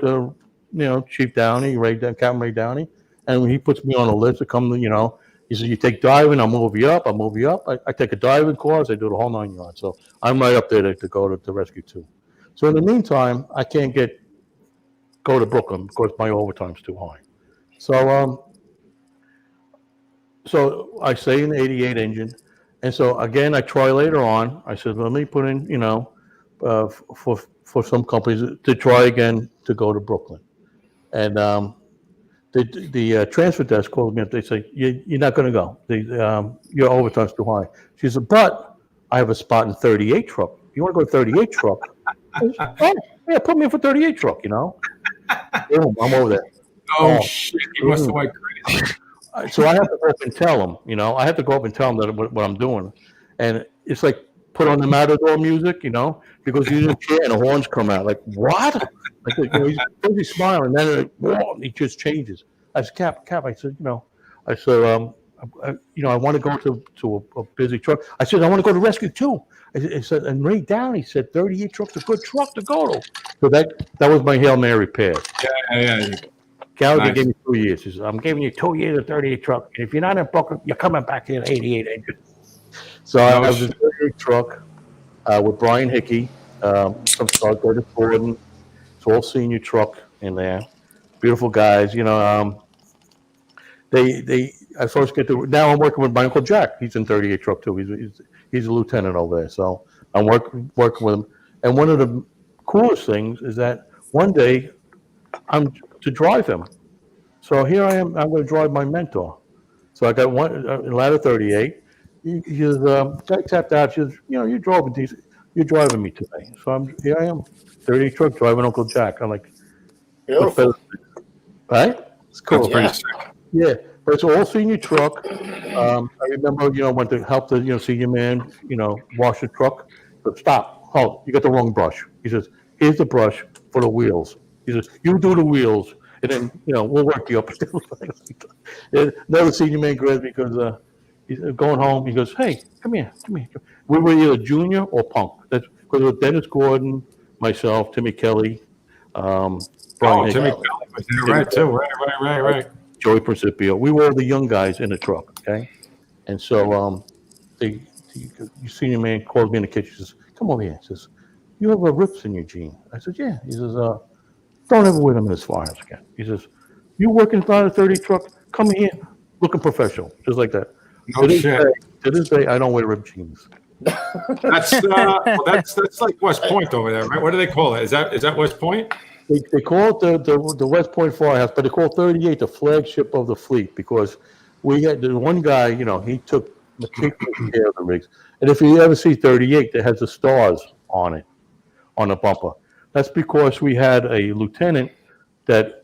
Chief Downey, Captain Ray Downey, and he puts me on a list to come to, he says, you take diving, I'll move you up. I take a diving course, I do the whole 9 yards. So I'm right up there to go to Rescue 2. So in the meantime, I can't go to Brooklyn because my overtime's too high. So I stay in the 88 engine. And so again, I try later on. I said, let me put in, for some companies to try again to go to Brooklyn. And the transfer desk called me up. They say, you're not going to go. Your overtime's too high. She said, but I have a spot in 38 truck. You want to go to 38 truck? I said, oh, yeah, put me in for 38 truck, Boom, I'm over there. Oh, shit. He must have went crazy. So I have to go up and tell them, I have to go up and tell them that what I'm doing. And it's like put on the Matador music, because you didn't care and the horns come out. Like, what? He's smiling. Then it just changes. I said, Cap, I said, I want to go to a busy truck. I said, I want to go to Rescue 2. I said, and Ray Downey said 38 truck's a good truck to go to. So that was my Hail Mary pass. Yeah. Gallagher gave me 2 years. He said, I'm giving you 2 years of 38 truck. And if you're not in Brooklyn, you're coming back here in 88 engine. So I was in 38 truck with Brian Hickey, from Curtis Gordon. It's all senior truck in there. Beautiful guys, I first get to, now I'm working with my Uncle Jack. He's in 38 truck too. He's a lieutenant over there. So I'm working with him. And one of the coolest things is that one day I'm to drive him. So here I am. I'm going to drive my mentor. So I got one ladder 38. He says, guy tapped out. She says, you're driving me today. So here I am, 38 truck driving Uncle Jack. I'm like, beautiful, right? It's cool. That's pretty sick. Yeah, but it's all senior truck. I remember, went to help the senior man, wash the truck. But stop, hold, you got the wrong brush. He says, here's the brush for the wheels. He says, you do the wheels, and then, we'll work you up. Another senior man grabs me because he's going home. He goes, hey, come here. We were either junior or punk. That's because it was Dennis Gordon, myself, Timmy Kelly, Brian Timmy Kelly was there, right, too. Right. Joey Principio. We were the young guys in the truck, okay? And so the senior man called me in the kitchen. He says, come over here. He says, you have rips in your jean. I said, yeah. He says, don't ever wear them in this firehouse again. He says, you working inside a 30 truck, come here looking professional, just like that. No shit. To this day, I don't wear ripped jeans. That's like West Point over there, right? What do they call it? Is that West Point? They call it the West Point Firehouse, but they call 38 the flagship of the fleet because we had the one guy, he took meticulous care of the rigs. And if you ever see 38, it has the stars on it, on the bumper. That's because we had a lieutenant that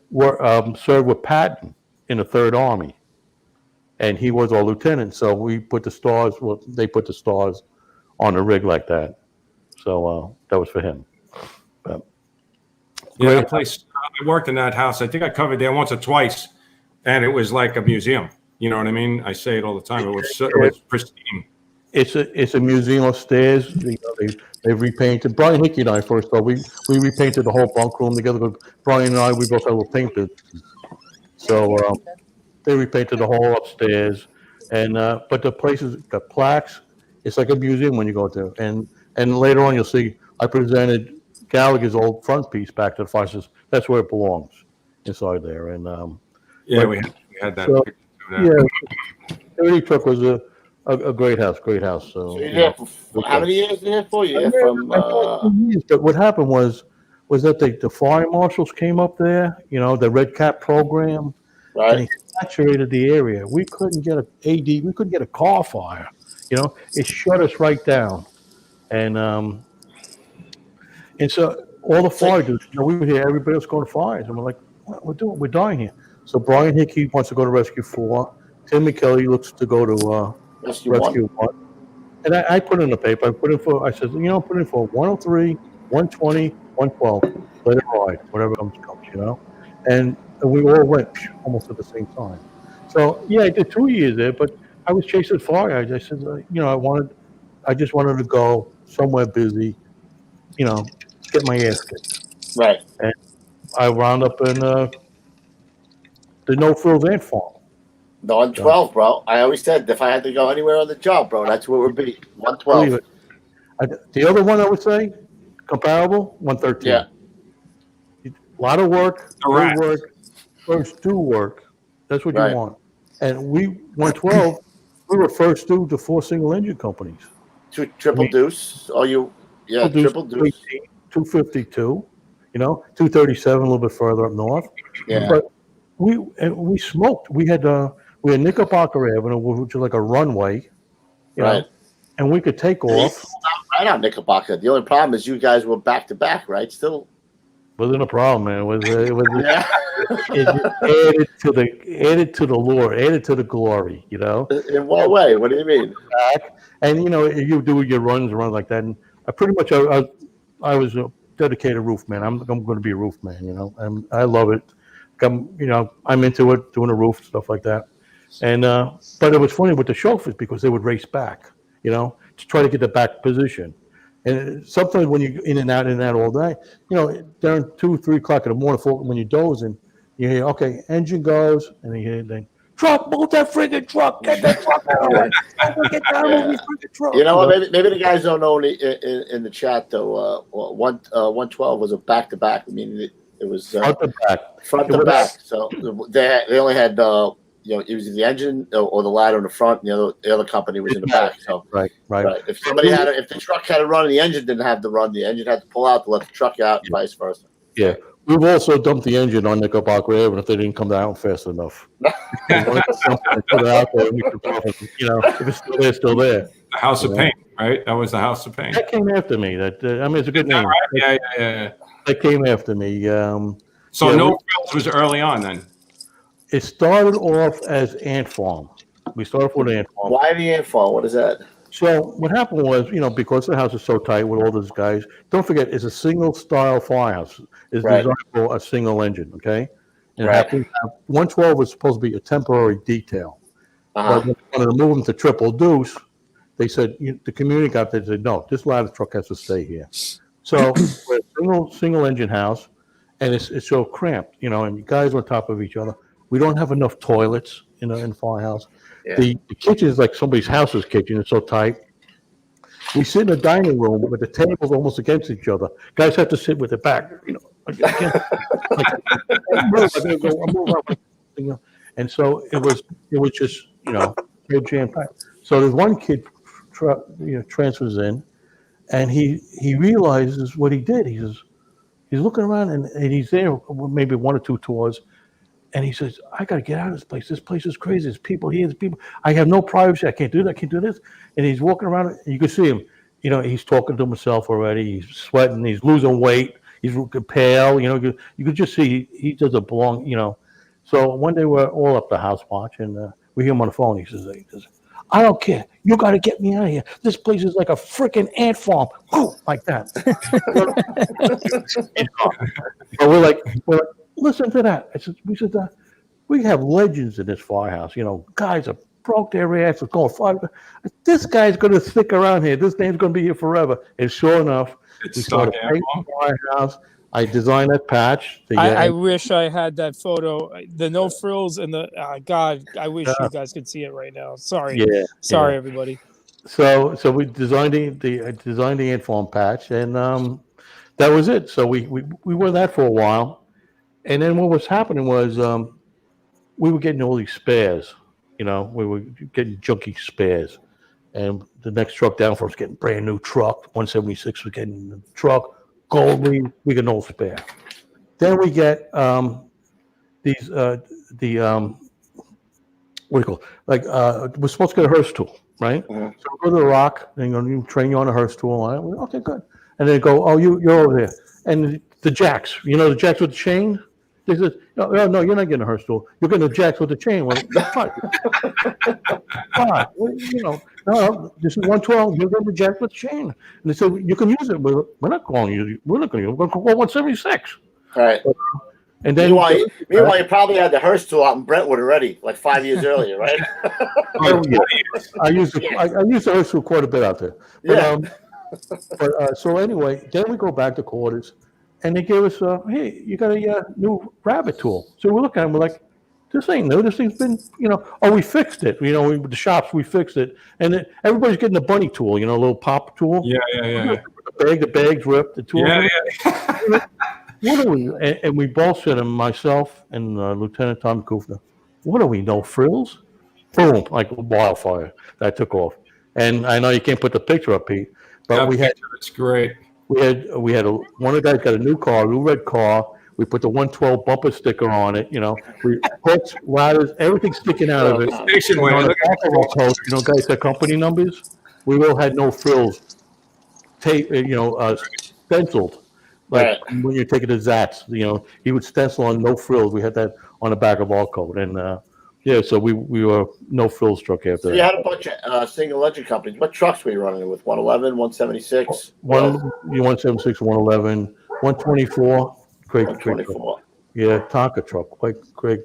served with Patton in the Third Army, and he was our lieutenant. So we put the stars. Well, they put the stars on the rig like that. So that was for him. Yeah, the place I worked in that house. I think I covered there once or twice, and it was like a museum. You know what I mean? I say it all the time. It was pristine. It's a museum upstairs. They've repainted. Brian Hickey and I first thought we repainted the whole bunk room together. But Brian and I, we both had a paint business. So they repainted the whole upstairs. And but the place has got plaques. It's like a museum when you go there. And later on you'll see I presented Gallagher's old front piece back to the fire. Says that's where it belongs, inside there. And we had that. So, yeah, 30 truck was a great house. So how many years in there for? You But what happened was that the fire marshals came up there, the Red Cap program, right? And they saturated the area. We couldn't get we couldn't get a car fire. It shut us right down, and so all the fire dudes, we would hear everybody else going to fires, and we're like, we're dying here. So Brian Hickey wants to go to Rescue 4. Tim McKelly looks to go to Rescue 1. And I put in the paper. I said, put in for 103, 120, 112. Let it ride, whatever comes, And we all went almost at the same time. So yeah, I did 2 years there, but I was chasing fire. I said, I just wanted to go somewhere busy, get my ass kicked. Right. And I wound up in the No Frills Ant Farm. The 112, bro. I always said if I had to go anywhere on the job, bro, that's what it would be. 112. The other one I would say, comparable, 113. Yeah. A lot of work, good work, first do work. That's what you want. And we, 112, we were first due to 4 single engine companies. Triple deuce. Triple deuce. 252, 237 a little bit further up north. Yeah. But we smoked. We had Knickerbocker Avenue, which is like a runway, right? And we could take off. Right on Knickerbocker. The only problem is you guys were back to back, right? Still wasn't a problem, man. It was it added to the lure, added to the glory, In what way? What do you mean? And you do your runs like that, and I was a dedicated roof man. I'm going to be a roof man, and I love it. I'm into it, doing the roof, stuff like that. And but it was funny with the chauffeurs because they would race back, to try to get the back position. And sometimes when you're in and out all day, during 2, 3 o'clock in the morning, when you're dozing, you hear, okay, engine goes, and you hear, truck, move that friggin' truck, get that truck out of the way. Get down on your friggin' truck. You know what? Maybe the guys don't know in the chat though. 112 was a back to back. I mean, it was front to back. So they only had it was the engine or the ladder in the front, and the other company was in the back. So right. If if the truck had to run and the engine didn't have to run, the engine had to pull out to let the truck out, and vice versa. Yeah. We've also dumped the engine on Knickerbocker Avenue if they didn't come down fast enough. Put it out there, if it's still there, still there. The House of Pain, right? That was the House of Pain. That came after me. It's a good name. Right? Yeah. That came after me. No Frills was early on then. It started off as Ant Farm. We started off with Ant Farm. Why the Ant Farm? What is that? So what happened was, because the house is so tight with all those guys, don't forget, it's a single style firehouse. It's designed for a single engine, okay? And 112 was supposed to be a temporary detail. But when they wanted to move them to triple deuce, they said, the community got there, they said, no, this ladder truck has to stay here. So we're a single engine house, and it's so cramped, and you guys are on top of each other. We don't have enough toilets, in the firehouse. Yeah. The kitchen is like somebody's house's kitchen. It's so tight. We sit in the dining room with the tables almost against each other. Guys have to sit with their back, And so it was just, so jam-packed. So there's one kid transfers in, and he realizes what he did. He says, he's looking around, and he's there maybe 1 or 2 tours. And he says, I got to get out of this place. This place is crazy. There's people here. There's people. I have no privacy. I can't do that. I can't do this. And he's walking around, and you can see him. He's talking to himself already. He's sweating. He's losing weight. He's pale. You could just see he doesn't belong, So one day we're all up the house watch, and we hear him on the phone. He says, I don't care. You got to get me out of here. This place is like a freaking ant farm. Woo! Like that. But we're like, listen to that. We said, we have legends in this firehouse. Guys are broke their asses going 5. This guy's going to stick around here. This name's going to be here forever. And sure enough, we started painting the firehouse. I designed that patch. I wish I had that photo. The no frills and the God. I wish you guys could see it right now. Sorry, everybody. So we designed the ant farm patch, and that was it. So we were that for a while. And then what was happening was we were getting all these spares, we were getting junky spares. And the next truck down for us getting brand new truck, 176 was getting the truck, gold, we get an old spare. Then we get these, what do you call it? Like, we're supposed to get a hearse tool, right? Mm-hmm. So we go to the Rock, and they're going to train you on a hearse tool. Okay, good. And they go, oh, you're over there. And the jacks, the jacks with the chain? They said, no, you're not getting a Hearst tool. You're getting a Jacks with the chain. Well, what? What? No, this is 112. You're getting the Jacks with the chain. And they said, you can use it, but we're not calling you. We're not going to. We're going to call 176. All right. And then meanwhile, you probably had the Hearst tool out in Brentwood already, like 5 years earlier, right? I used the Hearst tool quite a bit out there. But, so anyway, then we go back to quarters, and they gave us, hey, you got a new rabbit tool. So we look at it, we're like, this ain't new. This thing's been, we fixed it. With the shops, we fixed it. And everybody's getting a bunny tool, a little pop tool. Yeah. The bag's ripped, the tool. Yeah. What are we? And we both said, myself and Lieutenant Tom Kufner, what are we, no frills? Boom, like wildfire. That took off. And I know you can't put the picture up, Pete, but it's great. We had one of the guys got a new red car. We put the 112 bumper sticker on it. We hooks, ladders, everything sticking out of it. Station wagon. Guys, the company numbers. We all had no frills. Stenciled. Like when you're taking the Zats, he would stencil on no frills. We had that on the back of our coat, and so we were no frills truck after that. You had a bunch of single engine companies. What trucks were you running with? 111, 176? 176, 111, 124. Great 124. Yeah, Tonka truck. Quite great,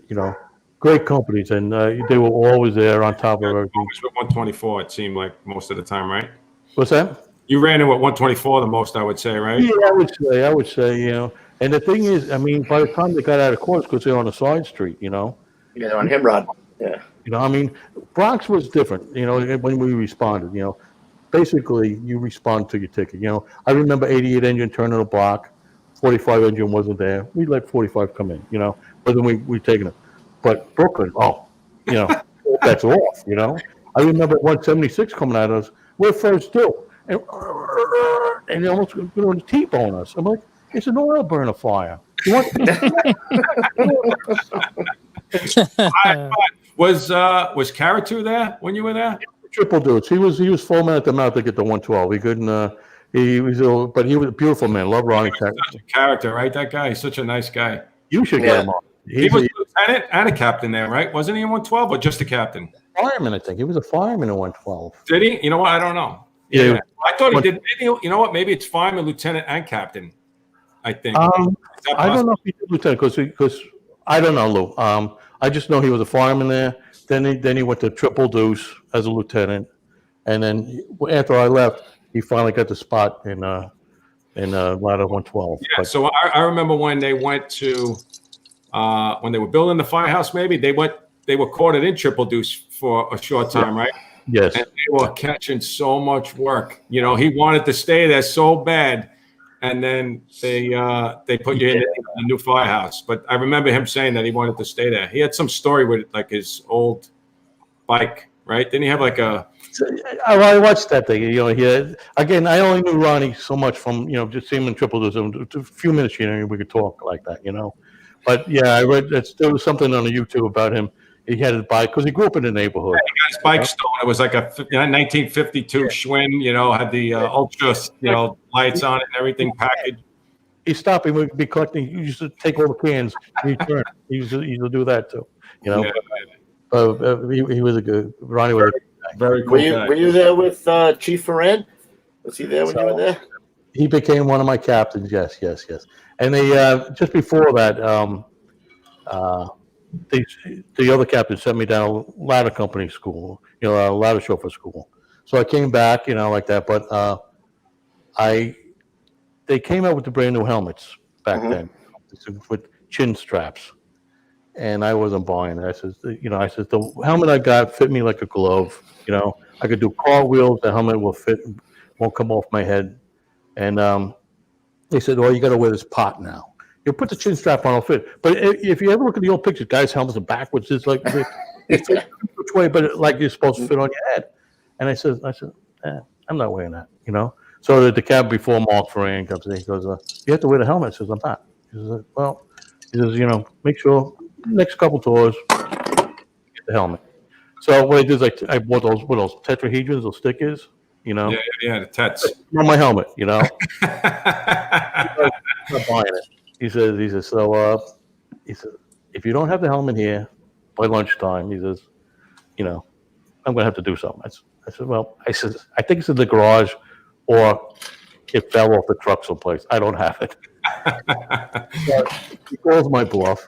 great companies, and they were always there on top of everything. Always with 124, it seemed like most of the time, right? What's that? You ran in with 124 the most, I would say, right? Yeah, I would say, And the thing is, by the time they got out of course, because they're on a side street, Yeah, they're on Himrod. Yeah. Bronx was different, when we responded, Basically, you respond to your ticket. I remember 88 engine turning a block, 45 engine wasn't there. We let 45 come in, but then we taking it. But Brooklyn, that's off, I remember 176 coming at us. We're first due. And they almost going to T-bone us. I'm like, it's an oil burner fire. You want Was Caratu there when you were there? Triple dudes. He was foaming at the mouth to get the 112. He couldn't. He was but he was a beautiful man. Love Ronnie. Such a character, right? That guy. He's such a nice guy. You should get him on. He was a lieutenant and a captain there, right? Wasn't he in 112 or just a captain? Fireman, I think. He was a fireman in 112. Did he? You know what? I don't know. Yeah. I thought he did. Maybe, you know what? Maybe it's fireman, lieutenant, and captain. I think. I don't know if he did lieutenant because I don't know, Lou. I just know he was a fireman there. Then he went to Triple Deuce as a lieutenant, and then after I left, he finally got the spot in ladder 112. Yeah. So I remember when they went to when they were building the firehouse. Maybe they were quartered in Triple Deuce for a short time, right? Yes. And they were catching so much work. He wanted to stay there so bad. And then they put you in a new firehouse. But I remember him saying that he wanted to stay there. He had some story with like his old bike, right? Didn't he have like a... I watched that thing. Again, I only knew Ronnie so much from, just seeing him in Triple Deuce. A few minutes, we could talk like that, But yeah, I read that there was something on the YouTube about him. He had his bike because he grew up in the neighborhood. Yeah, he got his bike stolen. It was like a 1952 Schwinn, had the ultra, lights on it and everything packaged. He stopped. He would be collecting. He used to take all the cans, return. He used to do that too. He was a good Ronnie was a very cool guy. Were you there with Chief Ferran? Was he there when you were there? He became one of my captains. Yes. And they just before that, the other captain sent me down a ladder company school, a ladder chauffeur school. So I came back, like that. But they came out with the brand new helmets back then with chin straps, and I wasn't buying it. I said, the helmet I got fit me like a glove. I could do cartwheels. The helmet will fit, won't come off my head. And they said, you got to wear this pot now. You put the chin strap on, it'll fit. But if you ever look at the old pictures, guys' helmets are backwards. It's like it's which way, but like you're supposed to fit on your head. And I said, I'm not wearing that, So the cab before Mark Ferran comes in, he goes, you have to wear the helmet. I says, I'm not. He says, make sure next couple tours, get the helmet. So what I did is I bought those tetrahedrons, those stickers, Yeah, the Tets. On my helmet, I'm not buying it. He says, so he says, if you don't have the helmet here by lunchtime, he says, I'm going to have to do something. I said, well, I think it's in the garage or it fell off the truck someplace. I don't have it. So he calls my bluff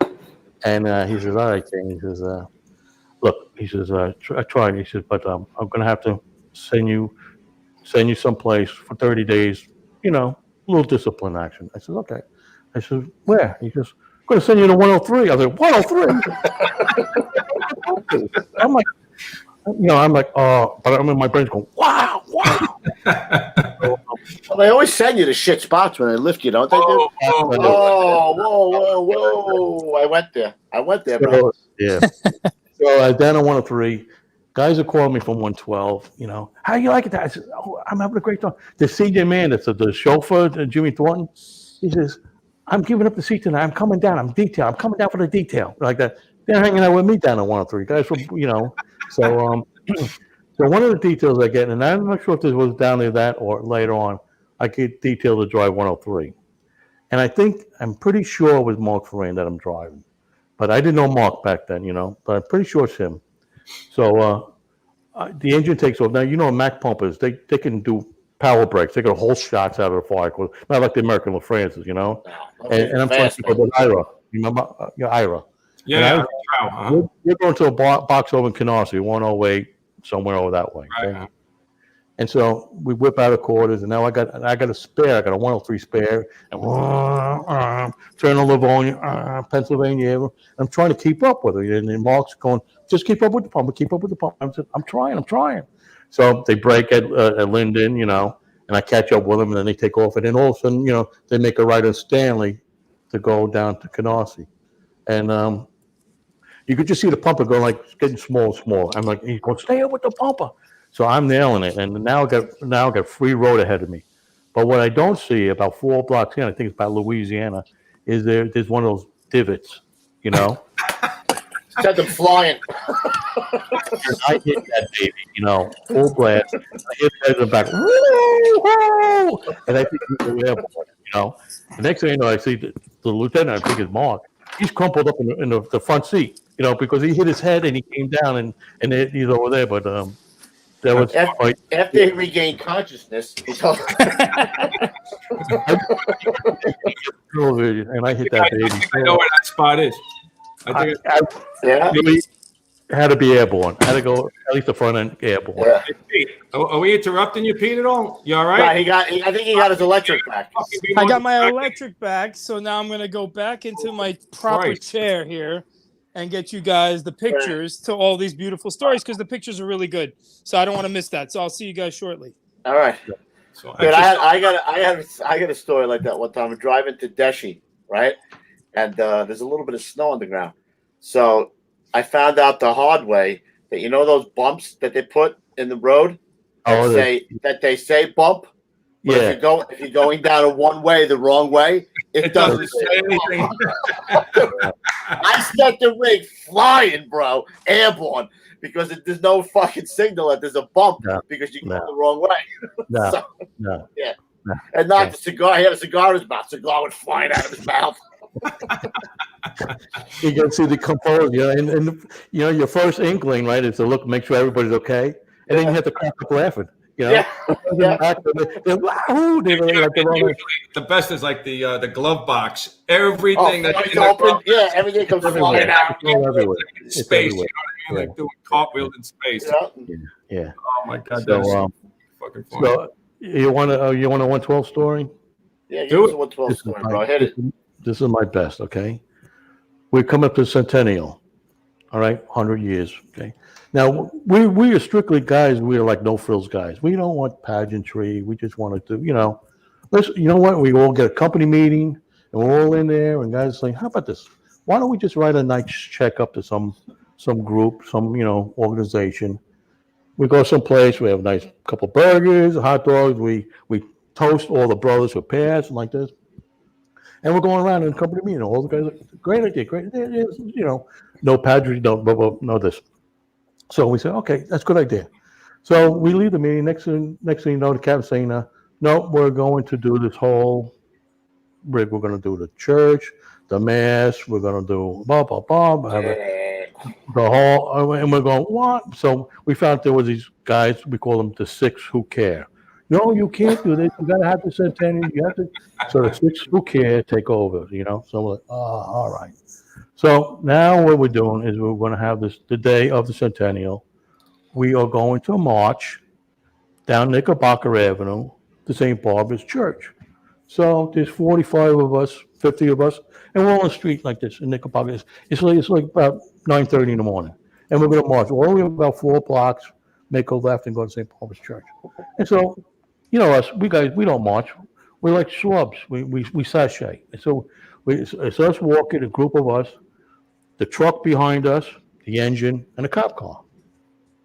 and he says, all right, King. He says, look, he says, I tried. He says, but I'm going to have to send you someplace for 30 days, a little discipline action. I said, okay. I said, where? He says, I'm going to send you to 103. I was like, 103? I'm like, oh, but I'm in my brain's going, wow. Well, they always send you to shit spots when they lift you, don't they? Whoa. I went there, bro. Yeah. So down at 103, guys are calling me from 112. How you like it? I said, oh, I'm having a great time. The CJ man, that's the chauffeur, Jimmy Thornton. He says, I'm giving up the seat tonight. I'm coming down. I'm coming down for the detail like that. They're hanging out with me down at 103. Guys from, So, so one of the details I get, and I'm not sure if this was down there that or later on, I get detailed to drive 103. And I'm pretty sure it was Mark Ferrand that I'm driving. But I didn't know Mark back then, but I'm pretty sure it's him. So the engine takes off. Now, Mac pumpers, they can do power brakes. They can hold shots out of the fire. Not like the American LaFrancis, and I'm trying to think about Ira. You remember Ira? Yeah. We're going to a box over in Canarsie, 108, somewhere over that way. Right. Okay? And so we whip out of quarters, and now I got a spare. I got a 103 spare, and turn to Livonia, Pennsylvania. I'm trying to keep up with her, and then Mark's going, just keep up with the pump. Keep up with the pump. I'm trying. So they break at Linden, and I catch up with them, and then they take off, and then all of a sudden, they make a right on Stanley to go down to Canarsie, and you could just see the pumper going like getting small. I'm like, he's going, stay up with the pumper. So I'm nailing it, and now I got free road ahead of me. But what I don't see about 4 blocks in, I think it's about Louisiana, is there's one of those divots, Set them flying. And I hit that baby, full blast. I hit that in the back, woo-hoo! And I think he's airborne, The next thing you know, I see the lieutenant, I think it's Mark. He's crumpled up in the front seat, because he hit his head and he came down and he's over there. But that was after he regained consciousness. And I hit that baby. I know where that spot is. I had to be airborne. I had to go at least the front end airborne. Yeah. Hey, Pete, are we interrupting you, Pete, at all? You all right? I think he got his electric back. I got my electric back, so now I'm going to go back into my proper chair here and get you guys the pictures to all these beautiful stories because the pictures are really good. So I don't want to miss that. So I'll see you guys shortly. All right. So I got a story like that one time. I'm driving to Deshi, right? And there's a little bit of snow on the ground. So I found out the hard way that those bumps that they put in the road that they say bump. But if you're going down a one way the wrong way, it doesn't say anything. I set the rig flying, bro, airborne, because there's no fucking signal that there's a bump because you go the wrong way. And not the cigar. He had a cigar in his mouth. Cigar was flying out of his mouth. You can see the composure, and your first inkling, right, is to look, make sure everybody's okay, and then you have to crack up laughing. The best is like the glove box. Everything everything comes flying out everywhere. Space, like doing cartwheels in space. Yeah. Oh my God, so, that's fucking funny. So you want a 112 story? Yeah, give us a 112 story, bro. Hit it. This is my best. Okay, we're coming up to centennial. All right, 100 years. Okay. Now, we are strictly guys. We are like no frills guys. We don't want pageantry. We just want to do, let's, what? We all get a company meeting and we're all in there and guys saying, how about this? Why don't we just write a nice check up to some group, some, organization. We go someplace, we have a nice couple burgers, hot dogs. We toast all the brothers who passed and like this. And we're going around in a company meeting. All the guys are, great idea. No pageantry, no this. So we said, okay, that's a good idea. So we leave the meeting. Next thing you know, the captain's saying, no, we're going to do this whole rig. We're going to do the church, the mass. We're gonna do blah blah blah. Have the whole, and we're going what? So we found there was these guys. We call them the six who care. No, you can't do this. You gotta have the centennial. You have to. So the six who care take over. So we're like, oh, all right. So now what we're doing is we're going to have this the day of the centennial. We are going to march down Knickerbocker Avenue to St. Barbara's Church. So there's 45 of us, 50 of us, and we're on the street like this in Knickerbocker. It's like about 9:30 in the morning, and we're going to march all the way about 4 blocks, make a left, and go to St. Barbara's Church. And so, us, we don't march. We're like schlubs. We sashay. And so it's us walking, a group of us, the truck behind us, the engine, and a cop car.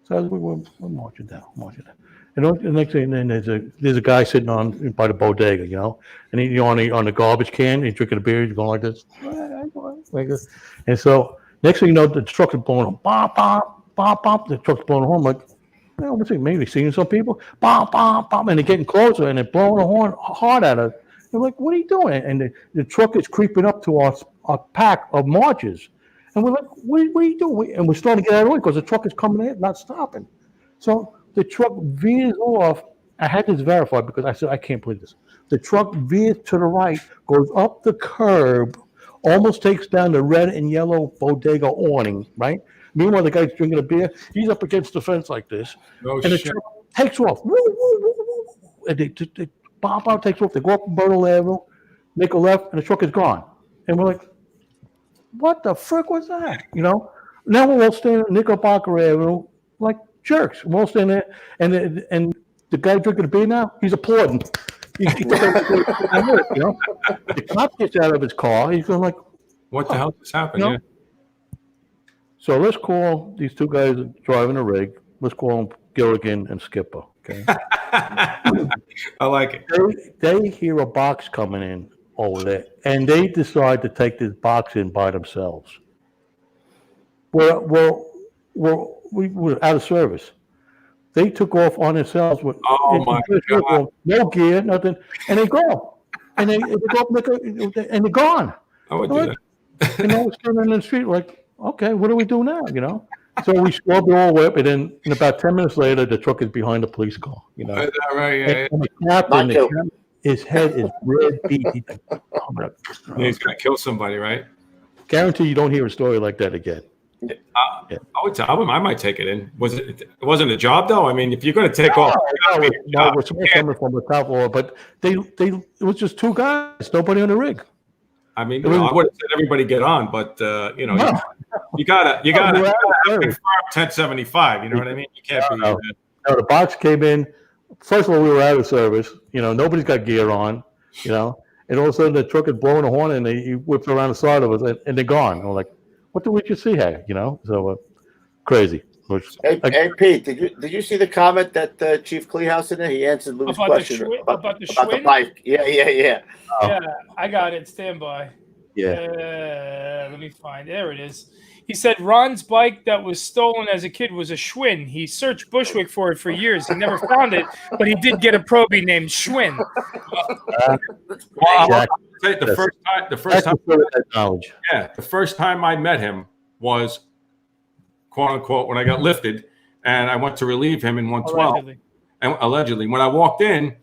So we're marching down. And the next thing, then there's a guy sitting on by the bodega, and he on the garbage can, he's drinking a beer, he's going like this, like this. And so next thing you know, the truck is blowing on, bop, bop, bop, bop. The truck's blowing a horn, like, what's it? Maybe seeing some people, bop, bop, bop, and they're getting closer, and they're blowing a horn hard at us. They're like, what are you doing? And the truck is creeping up to our pack of marchers. And we're like, what are you doing? And we're starting to get out of the way because the truck is coming in, not stopping. So the truck veers off. I had this verified because I said, I can't believe this. The truck veers to the right, goes up the curb, almost takes down the red and yellow bodega awning, right? Meanwhile, the guy's drinking a beer. He's up against the fence like this. Oh, and the truck takes off. Woo, woo, woo, woo, woo. And they bop out, takes off. They go up Myrtle Avenue, make a left, and the truck is gone. And we're like, what the frick was that? Now we're all standing at Knickerbocker Avenue like jerks. We're all standing there, and the guy drinking the beer now, he's applauding. The cop gets out of his car. He's going like, what the hell just happened? Yeah. So let's call these two guys driving a rig. Let's call them Gilligan and Skipper. Okay. I like it. They hear a box coming in over there, and they decide to take this box in by themselves. We're out of service. They took off on themselves with my God. No gear, nothing, and they go, and they go up and they're gone. I would do that. We're standing in the street like, okay, what do we do now? So we scrubbed all the way up, and then about 10 minutes later, the truck is behind the police car. Is that right? Yeah. And the captain, his head is red beat. He's like, he's gonna kill somebody, right? Guarantee you don't hear a story like that again. I might take it in. It wasn't a job though? I mean, if you're going to take off, we're coming from the top floor, but it was just two guys, nobody on the rig. I mean, I would have said everybody get on, but you gotta have 1075. You know what I mean? You can't be. No, the box came in. First of all, we were out of service. Nobody's got gear on. And all of a sudden the truck is blowing a horn, and he whips around the side of us, and they're gone. And we're like, what did we just see here? So crazy. Hey, Pete, did you see the comment that Chief Kleehouse in there? He answered Lou's question about the bike. Yeah. Oh. Yeah, I got it. Stand by. Yeah. Let me find. There it is. He said Ron's bike that was stolen as a kid was a Schwinn. He searched Bushwick for it for years. He never found it, but he did get a probie named Schwinn. The first time I met him was, quote unquote, when I got lifted, and I went to relieve him in 112. Allegedly, when I walked in,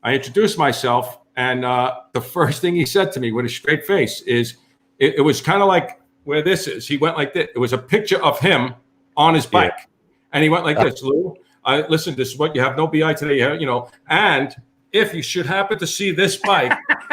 I introduced myself, and the first thing he said to me with a straight face is, it was kind of like where this is. He went like this. It was a picture of him on his bike, and he went like this. Lou, listen, this is what you have no BI today, and if you should happen to see this bike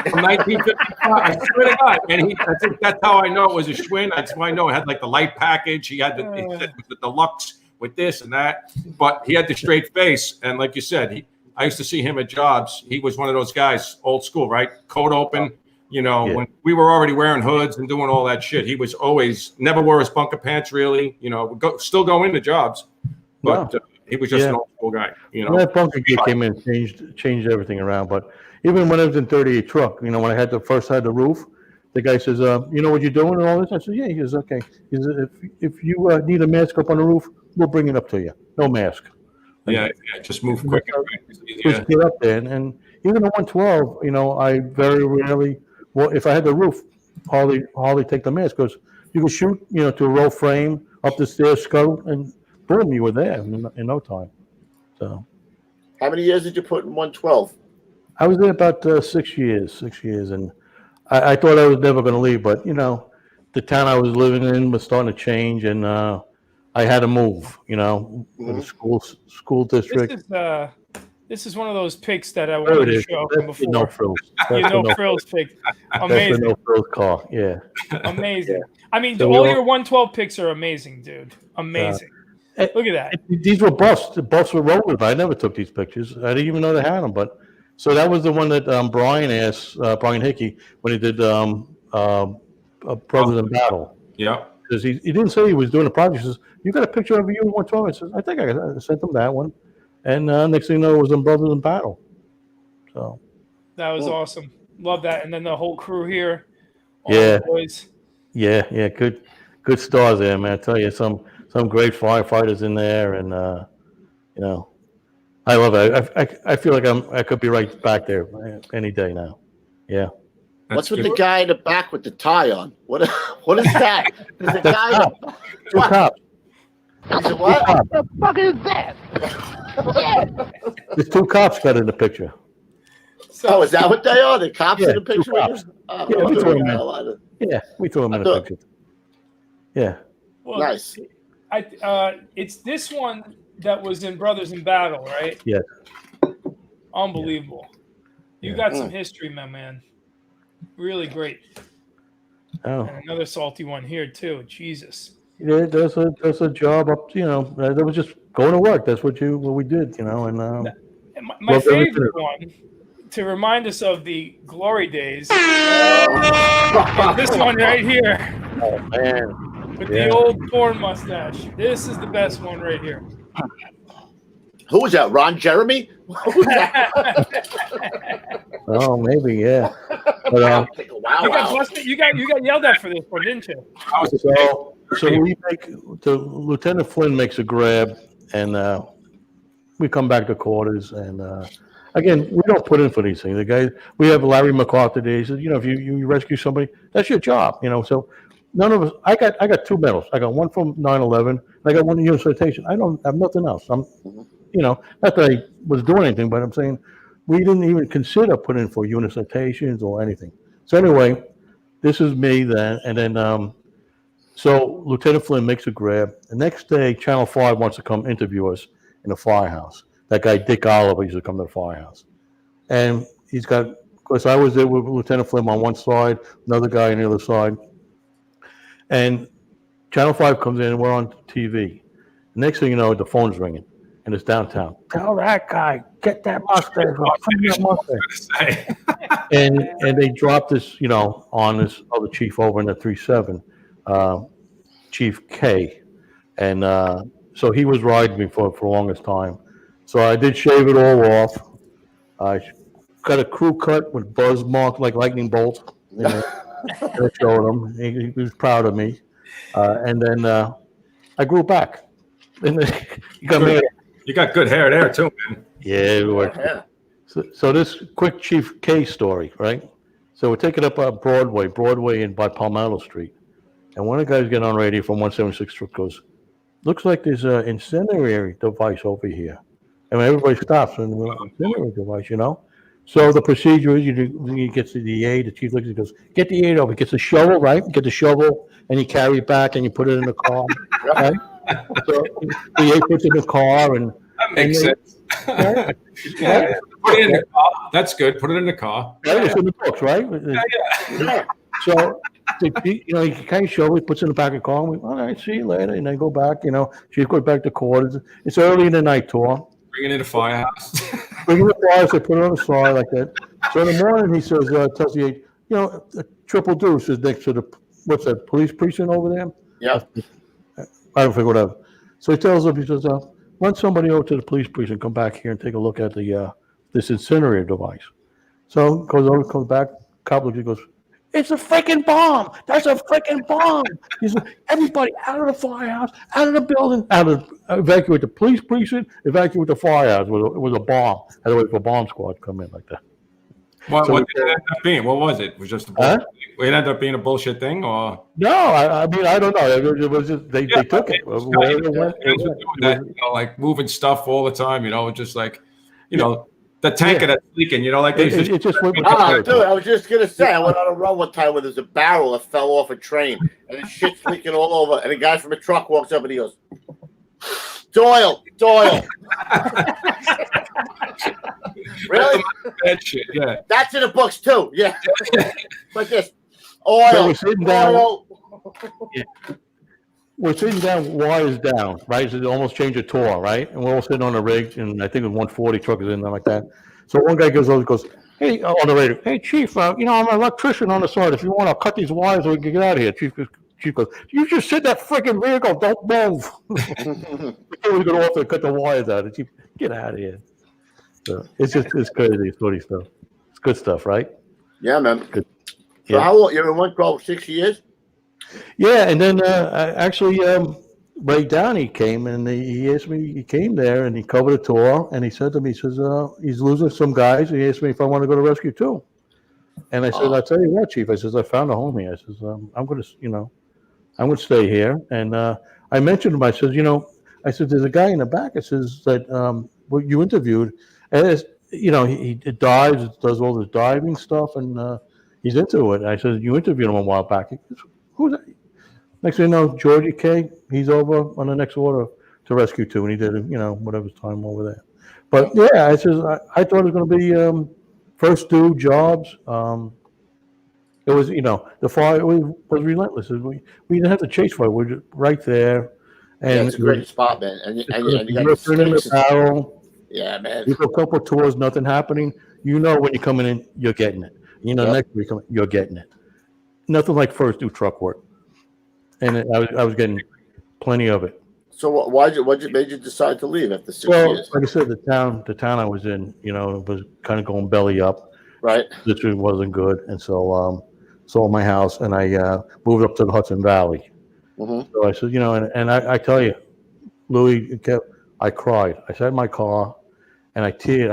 from 1955, I swear to God, and I think that's how I know it was a Schwinn. That's why I know it had like the light package. He had the deluxe with this and that, but he had the straight face. And like you said, I used to see him at jobs. He was one of those guys, old school, right? Coat open. When we were already wearing hoods and doing all that shit, he was always never wore his bunker pants. Really, still go into jobs, but. He was just an old school guy, That bunker gear came in, changed everything around. But even when I was in 38 truck, when I had the roof, the guy says, you know what you're doing and all this? I said, yeah. He goes, okay. He says, if you need a mask up on the roof, we'll bring it up to you. No mask. Just move quick. Just get up there. And even the 112, I very rarely, if I had the roof, hardly take the mask because you could shoot, to a roll frame up the stairs, scuttle, and boom, you were there in no time. So, How many years did you put in 112? I was there about 6 years, and I thought I was never going to leave, but the town I was living in was starting to change, and I had to move. With the school district. This is one of those pics that I There wanted it to is. show That's from before. No frills. You know, frills pic. That's the Amazing. no frills car. Yeah. Amazing. I mean, So all your 112 pics are amazing, dude. Amazing. Look at that. These were busts. The busts were rolling. I never took these pictures. I didn't even know they had them. But so that was the one that Brian asked Brian Hickey when he did Brothers in Battle. Yeah. Because he didn't say he was doing a project. He says, "You got a picture of you in 112?" I says, "I think I sent him that one." And next thing you know, it was in Brothers in Battle. So that was awesome. Love that. And then the whole crew here. All Yeah. the boys. Yeah. Good stars there, man. I tell you, some great firefighters in there, and I love it. I feel like I could be right back there any day now. Yeah. What's with the guy in the back with the tie on? What is that? There's a guy. Two cops. He said, what? What the fuck is that? There's two cops got in the picture. So, is that what they are? The cops in the two picture? cops. Yeah, we threw them in. Yeah, we threw them in the picture. Yeah. Well, nice. It's this one that was in Brothers in Battle, right? Yeah. Unbelievable. You got some history, my man. Really great. Oh. And another salty one here too. Jesus. Yeah, there's a job up. That was just going to work. That's what we did. And my favorite one to remind us of the glory days. Is this one right here. Oh man. With the old porn mustache. This is the best one right here. Who was that? Ron Jeremy? Who's that? Oh, maybe, yeah. But, you got yelled at for this one, didn't you? So Lieutenant Flynn makes a grab, and we come back to quarters, and again, we don't put in for these things. The guys, we have Larry MacArthur days. If you rescue somebody, that's your job. So none of us. I got 2 medals. I got one from 9/11, and I got one in unit citation. I don't have nothing else. Not that I was doing anything, but I'm saying we didn't even consider putting in for unit citations or anything. So anyway, this is me then, and then so Lieutenant Flynn makes a grab. The next day, Channel 5 wants to come interview us in the firehouse. That guy Dick Oliver used to come to the firehouse, and he's got. Of course, I was there with Lieutenant Flynn on one side, another guy on the other side, and Channel 5 comes in, and we're on TV. The next thing you know, the phone's ringing. And it's downtown. Tell that guy, get that mustache off. And they dropped this, on this other chief over in the 3-7, Chief K. And so he was riding me for the longest time. So I did shave it all off. I got a crew cut with buzz marks like lightning bolts. I showed him. He was proud of me. And then I grew back. And then he got me. You got good hair there too, man. Yeah, it worked. So this quick Chief K story, right? So we're taking up Broadway and by Palmetto Street. And one of the guys getting on radio from 176 goes, looks like there's an incendiary device over here. And everybody stops and incendiary device, So the procedure is you get to the EA, the chief looks and goes, get the EA over. He gets a shovel, right? Get the shovel and you carry it back and you put it in the car, right? So the EA puts it in the car and that makes sense. Put it in the car. That's good. Put it in the car. Right? It's in the books, right? Yeah. So he kind of show it, puts it in the back of the car. And we, all right, see you later, and then go back. She goes back to quarters. It's early in the night tour. Bring it in the firehouse. Bring it in the firehouse. They put it on the side like that. So in the morning, he says, tells the EA, a triple deuce is next to the what's that police precinct over there? Yeah. I don't think whatever. So he tells them, he says, run somebody over to the police precinct, come back here and take a look at the this incinerator device. So goes over, comes back, cop looks, he goes, it's a freaking bomb. That's a freaking bomb. He said, everybody out of the firehouse, out of the building, evacuate the police precinct, evacuate the firehouse. It was a bomb. Had to wait for a bomb squad to come in like that. What, So what did it end up being? What was it? It was just a bullshit thing? It ended up being a bullshit thing, or no, I mean, I don't know. It was just they took it. Wherever it went, guys were doing that, like moving stuff all the time. Just like, the tanker that's leaking. Like they it just went with Ah, the dude, I was just gonna say, I went on a run one time where there's a barrel that fell off a train, and the shit's leaking all over. And a guy from a truck walks up and he goes, "Doyle." Really? That shit, yeah. That's in the books too. Yeah. Like this. Oil. So we're sitting down. Oil. We're sitting down, wires down, right? So they almost change a tour, right? And we're all sitting on a rig, and I think it was 140 truckers in there like that. So one guy goes, "Hey," on the radio, "Hey, Chief, I'm an electrician on the side. If you want to cut these wires, we can get out of here." Chief goes, "You just sit in that freaking vehicle. Don't move." We're going to offer to cut the wires out. And Chief, get out of here. So it's crazy. It's funny stuff. It's good stuff, right? Yeah, man. Good. So how long? You're in one call 6 years? Yeah, and then actually Ray Downey came and he asked me. He came there and he covered a tour and he said to me, he says, he's losing some guys. He asked me if I want to go to rescue too. And I said, "I'll tell you what, Chief." I says, "I found a home here." I says, "I'm going to stay here." And I mentioned him. I says, I said, "There's a guy in the back." I says that you interviewed, and he dives, does all this diving stuff, and he's into it. I said, "You interviewed him a while back." He goes, "Who's that?" Next thing you know, Georgie K, he's over on the next order to rescue too, and he did whatever time over there. But yeah, I says I thought it was going to be first due jobs. It was the fire was relentless. We didn't have to chase fire. We're just right there. And it's a great spot, man. And you got in the barrel. Yeah, man. You go a couple of tours, nothing happening. When you're coming in, you're getting it. Next week you're getting it. Nothing like first due truck work. And I was getting plenty of it. So what made you decide to leave after 6 years? Like I said, the town I was in, it was kind of going belly up. Right. Literally wasn't good, and so sold my house and I moved up to the Hudson Valley. Mm-hmm. So I said, and I tell you, Louis, I cried. I sat in my car and I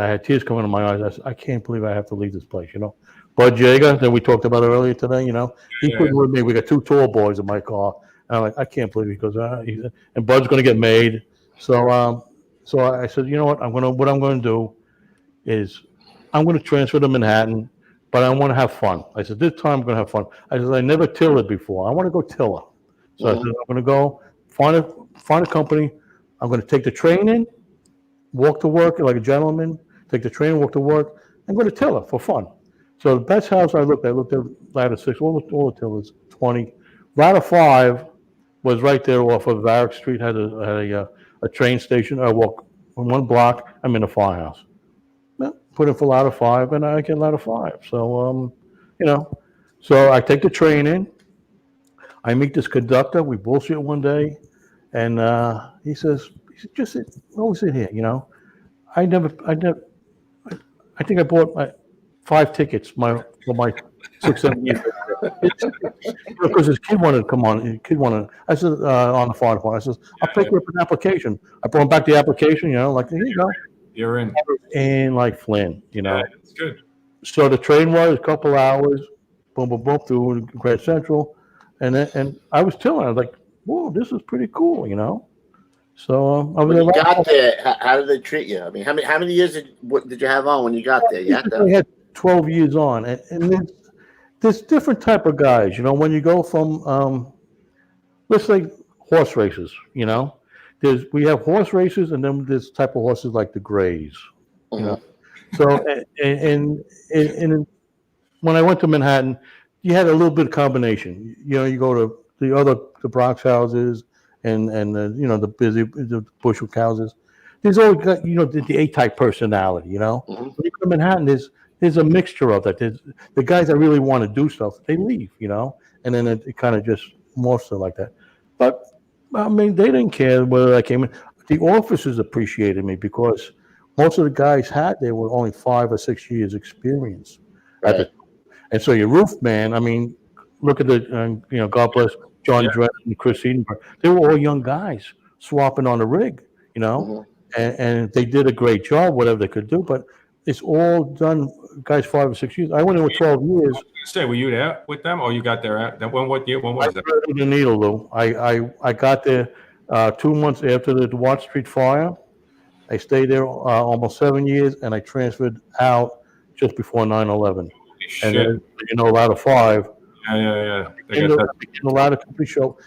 had tears coming to my eyes. I said, I can't believe I have to leave this place. Bud Jaeger, that we talked about earlier today, he couldn't with me. We got two tall boys in my car. And I'm like, I can't believe it. He goes, and Bud's going to get made. So I said, what I'm going to do is I'm going to transfer to Manhattan, but I want to have fun. I said, this time I'm going to have fun. I said, I never tillered before. I want to go tiller. So I said, I'm going to go find a company. I'm going to take the train in, walk to work like a gentleman, take the train, walk to work, and go to tiller for fun. So the best house I looked at ladder 6, all the tillers, 20. Ladder 5 was right there off of Varick Street, had a train station. I walk one block, I'm in a firehouse. Put in for ladder 5, and I get ladder 5. So, so I take the train in. I meet this conductor. We bullshit one day, and he says, "Just sit. Always sit here." I think I bought 5 tickets for my 6, 7 years. Because his kid wanted to come on. I said on the fire department. I says, "I'll pick you up an application." I brought him back the application. Like, here you go. You're in. And like Flynn, Yeah, it's good. So the train was a couple hours, boom, boom, boom, through Grand Central, and I was telling, I was like, "Whoa, this is pretty cool," So I was. When you got there, how did they treat you? I mean, how many years did you have on when you got there? I had 12 years on, and there's different type of guys. When you go from let's say horse races, we have horse races, and then there's type of horses like the Greys. So and when I went to Manhattan, you had a little bit of combination. You go to the Bronx houses and the Bushwick houses. There's always got the A-type personality. When you come to Manhattan, there's a mixture of that. There's the guys that really want to do stuff, they leave. And then it kind of just morphs like that. But I mean, they didn't care whether I came in. The officers appreciated me because most of the guys they were only 5 or 6 years experience. Right. And so your roof man, I mean, look at the, God bless John Dredd and Chris Edenberg. They were all young guys swapping on the rig, and they did a great job, whatever they could do. But it's all done guys 5 or 6 years. I went in with 12 years. Say, were you there with them, or you got there at that one? What year? When was that? I the needle, Lou. I got there 2 months after the Watt Street fire. I stayed there almost 7 years, and I transferred out just before 9/11. And then, a ladder 5. Yeah. In the ladder complete show.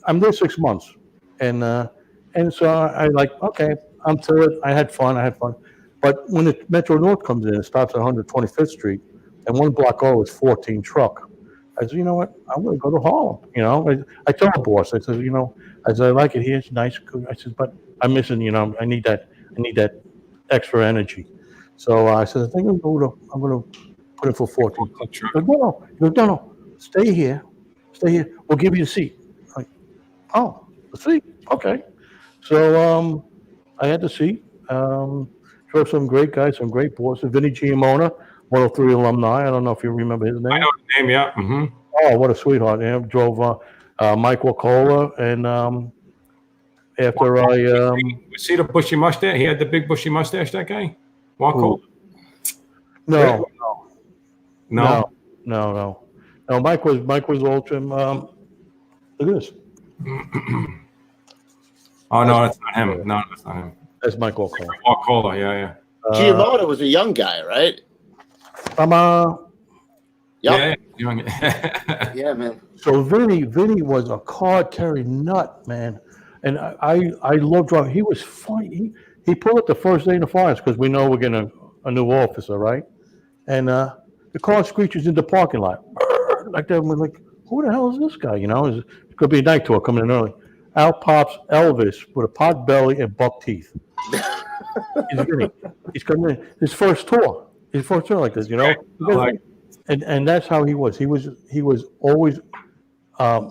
I'm there 6 months, and so I like, okay, I'm to it. I had fun. But when the Metro North comes in, it stops at 125th Street, and one block over is 14 truck. I said, you know what? I'm going to go to Harlem. I told the boss, I said, I said, I like it here. It's nice. I said, but I'm missing, I need that extra energy. So I said, I think I'm going to put it for 14. He goes, no. Stay here. We'll give you a seat. Like, oh, a seat? Okay. So I had the seat. Drove some great guys, some great bosses. Vinny Giamona, 103 alumni. I don't know if you remember his name. I know the name, yeah. Mm-hmm. Oh, what a sweetheart. Yeah, drove Mike Wacola, and after I... see the bushy mustache? He had the big bushy mustache, that guy? Wacola? No. No, Mike was ultra. Look at this. Oh, no, that's not him. No, that's not him. That's Mike Wacola. Wacola, yeah. Giamona was a young guy, right? Yeah. Yeah, man. So Vinny was a card-carrying nut, man. And I loved driving. He was funny. He pulled up the first day in the fires because we know we're getting a new officer, right? And the car screeches in the parking lot. Like that. We're like, who the hell is this guy? It could be a night tour coming in early. Out pops Elvis with a pot belly and buck teeth. He's coming in. His first tour like this, And that's how he was. He was always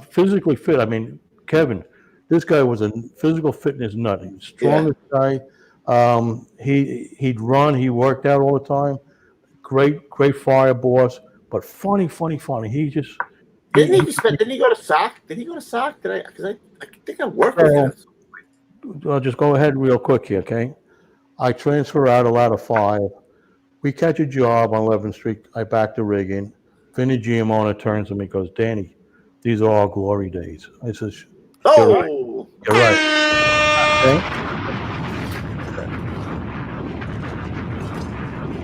physically fit. I mean, Kevin, this guy was a physical fitness nut. He was the strongest guy. He'd run. He worked out all the time. Great fire boss, but funny. He just Didn't he go to SOC? Did he go to SOC? Because I think I worked with him. I'll just go ahead real quick here, okay? I transfer out a ladder 5. We catch a job on 11th Street. I back the rig in. Vinny Giamona turns to me and goes, Danny, these are all glory days. I says, oh, you're right. Okay?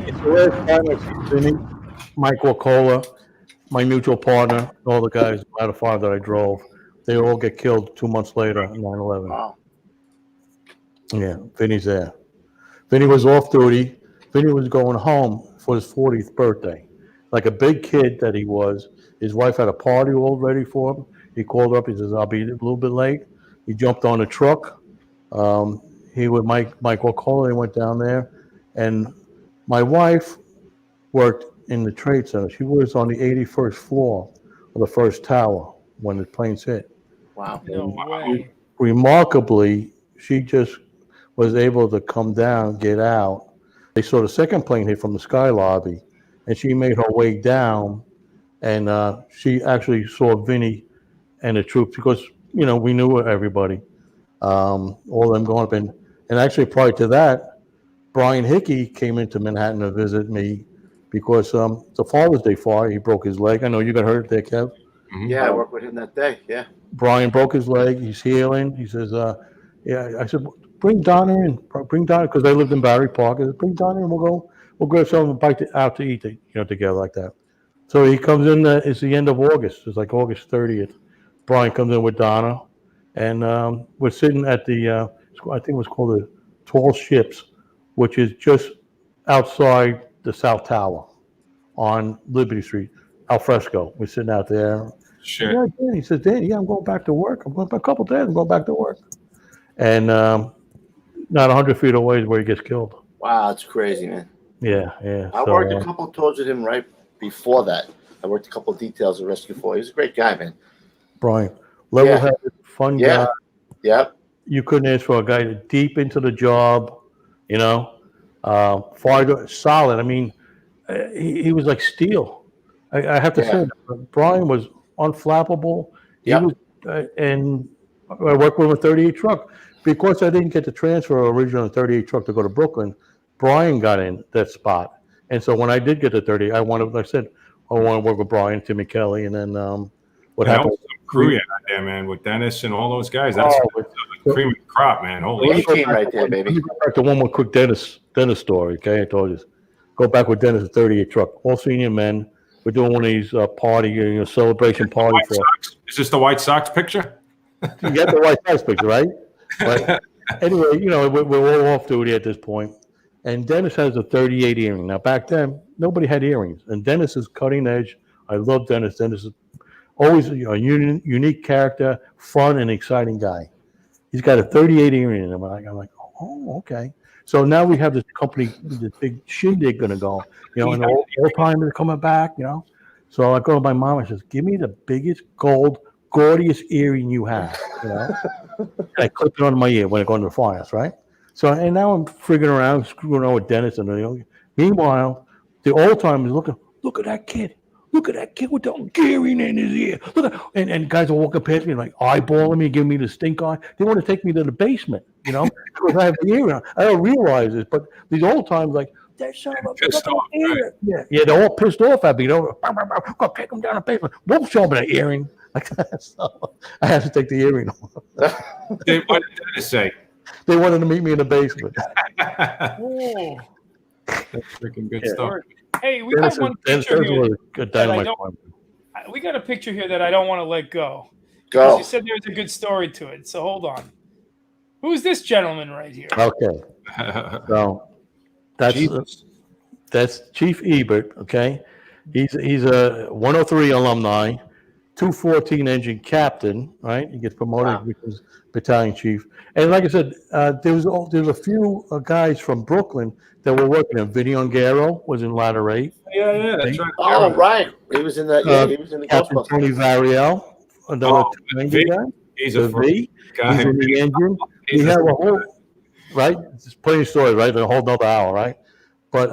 It's the last time I see Vinny, Mike Wacola, my mutual partner, all the guys, ladder 5 that I drove, they all get killed 2 months later, 9/11. wow. Yeah, Vinny's there. Vinny was off duty. Vinny was going home for his 40th birthday. Like a big kid that he was, his wife had a party all ready for him. He called up. He says, I'll be a little bit late. He jumped on a truck. He with Mike Wacola, he went down there. And my wife worked in the trade center. She was on the 81st floor of the first tower when the planes hit. Wow. No way. Remarkably, she just was able to come down, get out. They saw the second plane hit from the sky lobby, and she made her way down, and she actually saw Vinny and the troops because, we knew everybody, all of them going up. And actually prior to that, Brian Hickey came into Manhattan to visit me because the Father's Day fire, he broke his leg. I know you got hurt there, Kev. Mm-hmm. Yeah, I worked with him that day. Yeah. Brian broke his leg. He's healing. He says, yeah. I said, bring Donna in. Bring Donna, because they lived in Battery Park. I said, bring Donna in. We'll grab something and bite out to eat, together like that. So he comes in. It's the end of August. It's like August 30th. Brian comes in with Donna, and we're sitting at the, I think it was called the Tall Ships, which is just outside the South Tower on Liberty Street, al fresco. We're sitting out there. Sure. Yeah, Dan. He says, Danny, I'm going back to work. I'm going back a couple of days. I'm going back to work. And not 100 feet away is where he gets killed. Wow, it's crazy, man. Yeah. I worked a couple of tours with him right before that. I worked a couple of details of Rescue 4. He was a great guy, man. Brian, level-headed, fun guy. Yep. You couldn't ask for a guy deep into the job, solid. I mean, he was like steel. I have to say, Brian was unflappable. He was, and I worked with him a 38 truck. Because I didn't get the transfer originally on the 38 truck to go to Brooklyn, Brian got in that spot. And so when I did get to 30, I wanted, like I said, I want to work with Brian, Timmy Kelly, and then what That happened? was some crew you had there, man, with Dennis and all those guys. That's Oh, cream of the crop, man. Holy shit. A-team right there, Let baby. me go back to one more quick Dennis story. Okay, I told you. Go back with Dennis, 38 truck, all senior men. We're doing one of these party, celebration party White for. Sox? Is this the White Sox picture? You got the White Sox picture, right? But anyway, we're all off duty at this point, and Dennis has a 38 earring. Now back then, nobody had earrings, and Dennis is cutting edge. I love Dennis. Dennis is always a unique character, fun and exciting guy. He's got a 38 earring in him. I'm like, oh, okay. So now we have this company, this big shindig going to go, and all time is coming back, So I go to my mom and says, give me the biggest gold, gaudiest earring you have, And I clip it on my ear when I go into the firehouse, right? So, and now I'm frigging around, screwing around with Dennis. And meanwhile, the old timers looking, look at that kid. Look at that kid with the gearing in his ear. Look at, and guys are walking past me like eyeballing me, giving me the stink eye. They want to take me to the basement, because I have the ear on. I don't realize this, but these old times, like, that son of a Pissed off, right? Yeah, they're all pissed off at me. I'm gonna take them down the basement. Won't show me that earring. Like that. So I have to take the earring off. What did Dennis say? They wanted to meet me in the basement. Oh. That's freaking good stuff. Hey, we got one picture here. We got a picture here that I don't want to let go. Go. You said there's a good story to it, so hold on. Who's this gentleman right here? Okay, so that's Chief Ebert. Okay, he's a 103 alumni, 214 engine captain. Right, he gets promoted because battalion chief. And like I said, there was a few guys from Brooklyn that were working. Vinny Ongaro was in Ladder 8. Yeah, that's right. Oh, right. He was in the. He was in the Captain Ghostbusters. Tony Variel, another engine guy. He's a V. guy. He's in the engine. We have a whole right. There's plenty of stories, right? A whole nother hour, right? But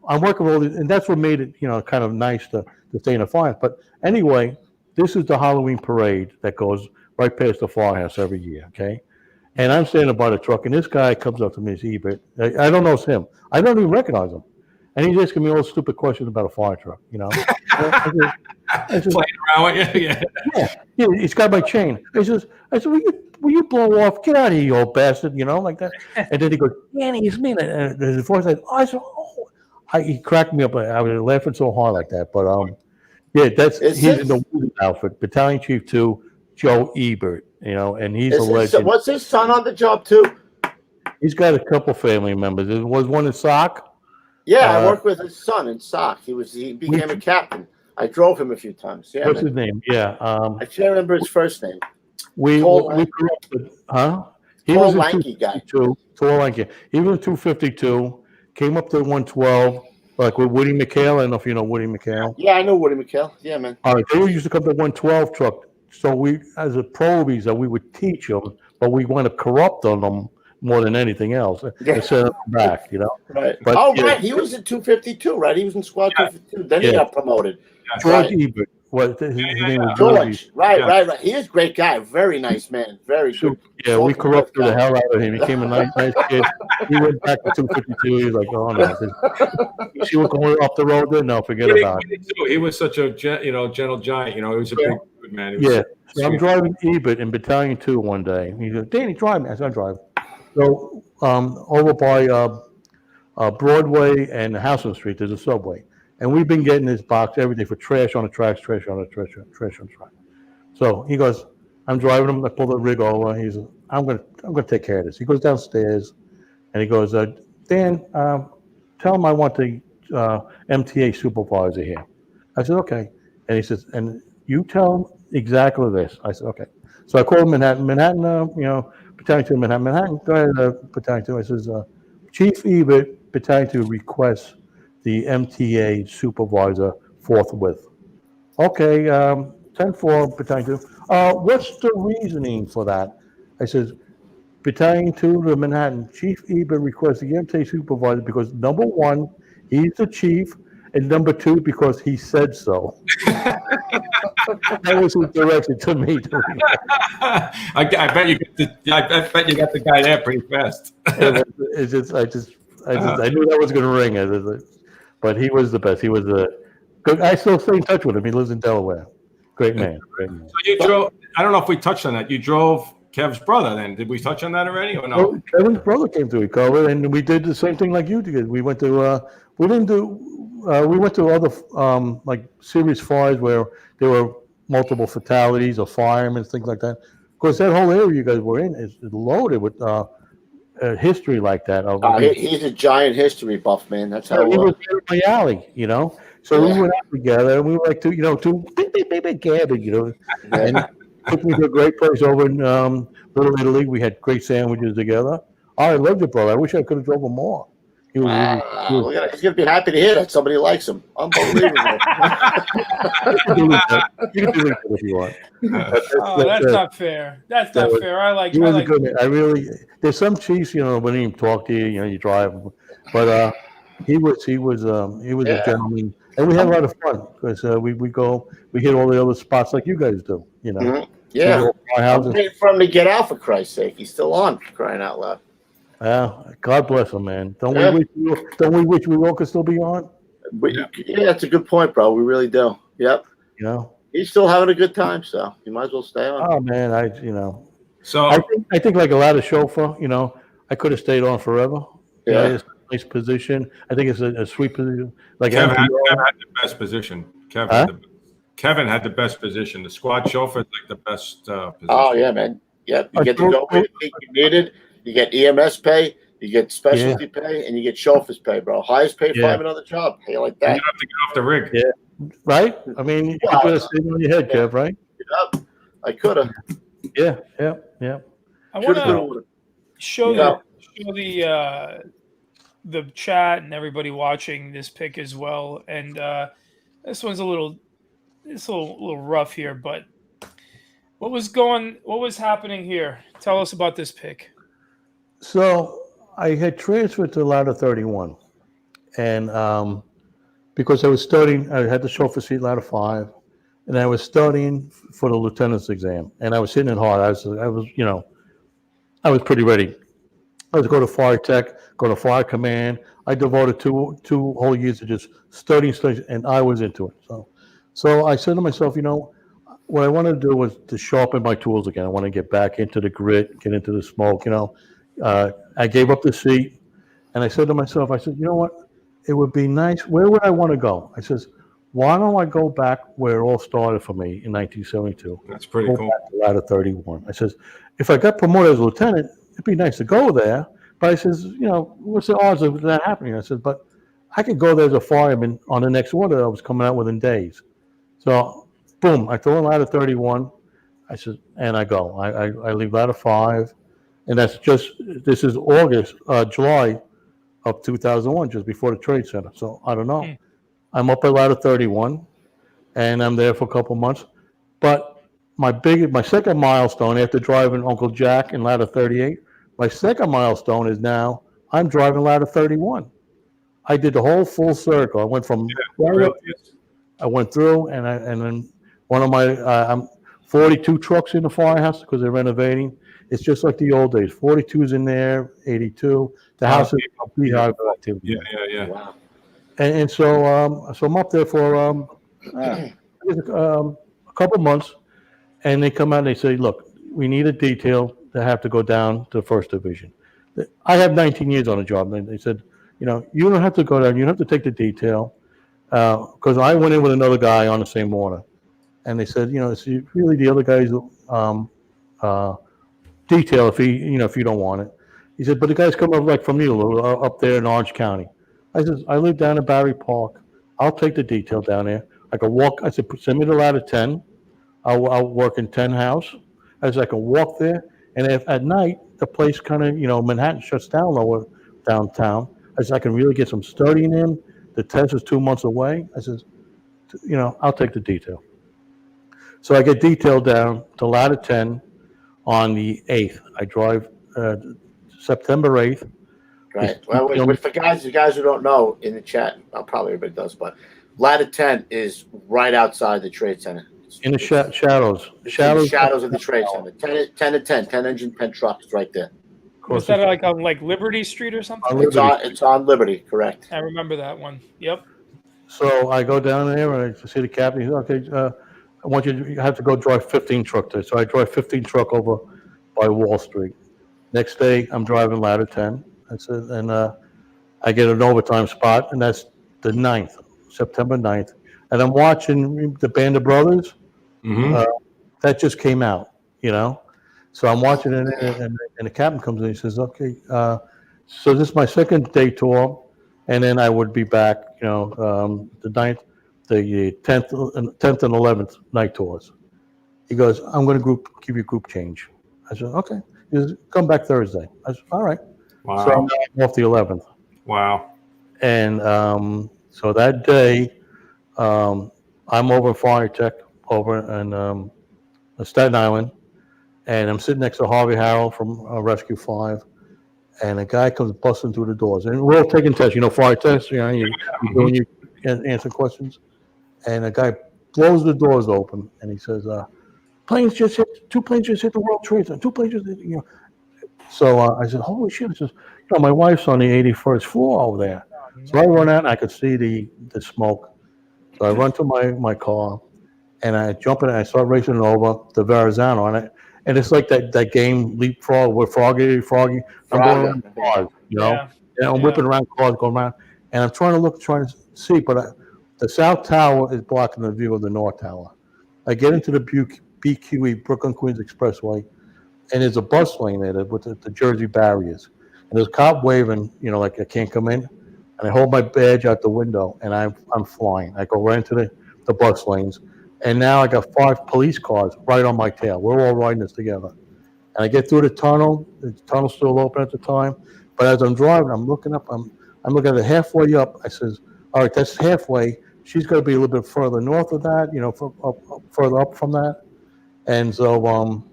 I'm working with all these, and that's what made it, kind of nice to stay in the firehouse. But anyway, this is the Halloween parade that goes right past the firehouse every year. Okay. And I'm standing by the truck, and this guy comes up to me, it's Ebert. I don't know it's him. I don't even recognize him. And he's asking me all stupid questions about a fire truck, I said, Playing around with you? yeah, he's got my chain. I said, will you blow off? Get out of here, you old bastard, like that. And then he goes, Danny, it's me. And his voice said, he cracked me up. I was laughing so hard like that. But, he's in the Wooden outfit, Battalion Chief 2, Joe Ebert, and he's a legend. What's his son on the job, too? He's got a couple family members. There was one in Sock. Yeah, I worked with his son in Sock. He became a captain. I drove him a few times. Yeah. What's his name? Yeah. I can't remember his first name. We grew up with, He tall, was a lanky guy. Tall, lanky. He was a 252. Came up to 112, like with Woody McHale. I don't know if you know Woody McHale. Yeah, I know Woody McHale. Yeah, man. All right, they used to come to 112 truck. So we, as a probies, that we would teach them, but we want to corrupt on them more than anything else and send them back, Right. But, right. He was in 252, right? He was in squad 252. Then he got promoted. George Ebert. His name was George. Right. He is a great guy. Very nice man. Very good. Yeah, we corrupted the hell out of him. He became a nice kid. He went back to 252. He was like, oh, no. She was going up the road there? No, forget about it. He was such a gentle giant. He was a big man. So I'm driving Ebert in Battalion 2 one day. He goes, Danny, drive me. I said, I'm driving. So over by Broadway and Houston Street, there's a Subway. And we've been getting this box every day for trash on the tracks, trash on the track. So he goes, I'm driving him. I pull the rig over. He says, I'm gonna take care of this. He goes downstairs, and he goes, Dan, tell him I want the MTA supervisor here. I said, okay. And he says, and you tell him exactly this. I said, okay. So I called Manhattan, Battalion 2, Manhattan. Go ahead, Battalion 2. I says, Chief Ebert, Battalion 2 requests the MTA supervisor forthwith. Okay, 10-4, Battalion 2. What's the reasoning for that? I says, Battalion 2 to Manhattan, Chief Ebert requests the MTA supervisor because, number one, he's the chief, and number two, because he said so. That was his direction to me. I bet you got the guy there pretty fast. I knew that was going to ring. But he was the best. He was good. I still stay in touch with him. He lives in Delaware. Great man. Great man. So you drove. I don't know if we touched on that. You drove Kev's brother. Then did we touch on that already or no? Well, Kevin's brother came through. He covered, and we did the same thing like you did. We went to. We didn't do. We went to other like serious fires where there were multiple fatalities or firemen, things like that. Of course, that whole area you guys were in is loaded with history like that. He's a giant history buff, man. That's how he was in my alley, you know. So we went out together, and we were like two big gabbing, you know. And took me to a great place over in Little Italy. We had great sandwiches together. I loved your brother. I wish I could have drove him more. He was he's gonna be happy to hear that somebody likes him. Unbelievable. You can do it if you want. That's not fair. That's not fair. I like. He was a good man. I really. There's some chiefs, you know, when he talk to you, you know, you drive, but he was a gentleman, and we had a lot of fun because we hit all the other spots like you guys do, you know. Mm-hmm. Yeah, I'm waiting for him to get out, for Christ's sake. He's still on, crying out loud. God bless him, man. Don't we wish we all could still be on? Yeah, that's a good point, bro. We really do. Yep. You know, he's still having a good time, so you might as well stay on. Oh man, So I think like a lot of chauffeur, you know, I could have stayed on forever. Yeah, it's a nice position. I think it's a sweet position. Like Kevin had the best position. Kevin had the best position. The squad chauffeur is like the best position. Oh yeah, man. Yep. You get to go where you needed. You get EMS pay, you get specialty pay, and you get chauffeur's pay, bro. Highest paid fireman on the job. Hey, like that. You have to get off the rig. Yeah. Right? I mean, you could have stayed on your head, Kev, right? Yep. I could have. Yeah. I want to show the chat and everybody watching this pick as well. And this one's a little rough here, but what was happening here? Tell us about this pick. So I had transferred to Ladder 31, and because I was studying, I had the chauffeur seat Ladder 5, and I was studying for the lieutenant's exam, and I was hitting it hard. I was pretty ready. I was going to fire tech, go to fire command. I devoted two whole years to just studying, and I was into it. So I said to myself, you know, what I wanted to do was to sharpen my tools again. I want to get back into the grit, get into the smoke, you know. I gave up the seat, and I said to myself, I said, you know what? It would be nice. Where would I want to go? I says, why don't I go back where it all started for me in 1972? That's pretty cool. Back to Ladder 31. I says, if I got promoted as a lieutenant, it'd be nice to go there. But I says, you know, what's the odds of that happening? I said, but I could go there as a fireman on the next order I was coming out within days. So, boom, I throw in Ladder 31. I said, and I go. I leave Ladder 5. And this is July of 2001, just before the Trade Center. So I don't know. I'm up at Ladder 31, and I'm there for a couple months. But my second milestone after driving Uncle Jack in Ladder 38, my second milestone is now I'm driving Ladder 31. I did the whole full circle. I went from I went through, and then one of my I'm 42 trucks in the firehouse because they're renovating. It's just like the old days. 42's in there, 82. The house is a beehive of activity. Yeah. Wow. And so I'm up there for a couple months, and they come out and they say, look, we need a detail to have to go down to the First Division. I have 19 years on the job, and they said, you know, you don't have to go down. You don't have to take the detail, because I went in with another guy on the same order, and they said, you know, it's really the other guy's detail if you don't want it. He said, but the guy's coming up like from you, up there in Orange County. I said, I live down in Barry Park. I'll take the detail down there. I can walk. I said, send me the Ladder 10. I'll work in 10 house. I said, I can walk there. And if at night, the place kind of, you know, Manhattan shuts down lower downtown. I said, I can really get some studying in. The test is 2 months away. I said, you know, I'll take the detail. So I get detailed down to Ladder 10 on the 8th. I drive September 8th. Right. Well, for guys who don't know in the chat, probably everybody does, but Ladder 10 is right outside the Trade Center. In the shadows. In the shadows of the Trade Center. 10 to 10 engine, 10 trucks right there. Was that like on like Liberty Street or something? It's on Liberty, correct. I remember that one. Yep. So I go down there and I see the captain. He says, okay, I want you have to go drive 15 truck today. So I drive 15 truck over by Wall Street. Next day, I'm driving ladder 10. I said, and I get an overtime spot, and that's the 9th, September 9th. And I'm watching the Band of Brothers. That just came out, you know. So I'm watching it, and the captain comes in. He says, okay, so this is my second day tour. And then I would be back, you know, the 9th, the 10th and 11th night tours. He goes, I'm going to give you group change. I said, okay. He says, come back Thursday. I said, all right. Wow. So I'm off the 11th. Wow. And so that day, I'm over in Fire Tech over in Staten Island. And I'm sitting next to Harvey Harrell from Rescue 5. And a guy comes busting through the doors, and we're all taking tests, you know, fire tests, you know, you answer questions, and a guy blows the doors open, and he says, two planes just hit the World Trade Center, 2 planes just hit, you know. So I said, holy shit, I says, you know, my wife's on the 81st floor over there. So I run out, and I could see the smoke. So I run to my car, and I jump in, and I start racing over the Verrazano, and it's like that game Leapfrog with Froggy. I'm going around cars, you know. Yeah, I'm whipping around cars, going around, and I'm trying to see, but the South Tower is blocking the view of the North Tower. I get into the BQE, Brooklyn Queens Expressway, and there's a bus lane there with the Jersey barriers, and there's a cop waving, you know, like I can't come in, and I hold my badge out the window, and I'm flying. I go right into the bus lanes. And now I got 5 police cars right on my tail. We're all riding this together. And I get through the tunnel. The tunnel's still open at the time. But as I'm driving, I'm looking up. I'm looking at it halfway up. I says, all right, that's halfway. She's got to be a little bit further north of that, you know, further up from that. And so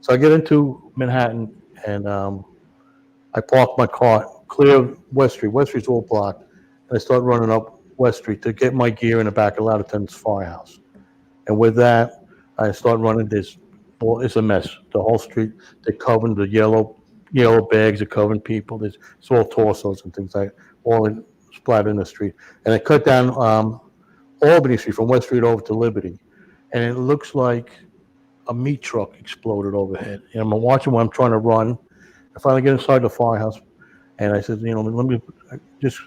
I get into Manhattan, and I park my car clear West Street. West Street's all blocked. And I start running up West Street to get my gear in the back of Ladder 10's firehouse. And with that, I start running this. Well, it's a mess. The whole street, they're covering the yellow bags, they're covering people. It's all torsos and things like that, all splattered in the street. And I cut down Albany Street from West Street over to Liberty. And it looks like a meat truck exploded overhead. And I'm watching when I'm trying to run. I finally get inside the firehouse, and I said, you know, I just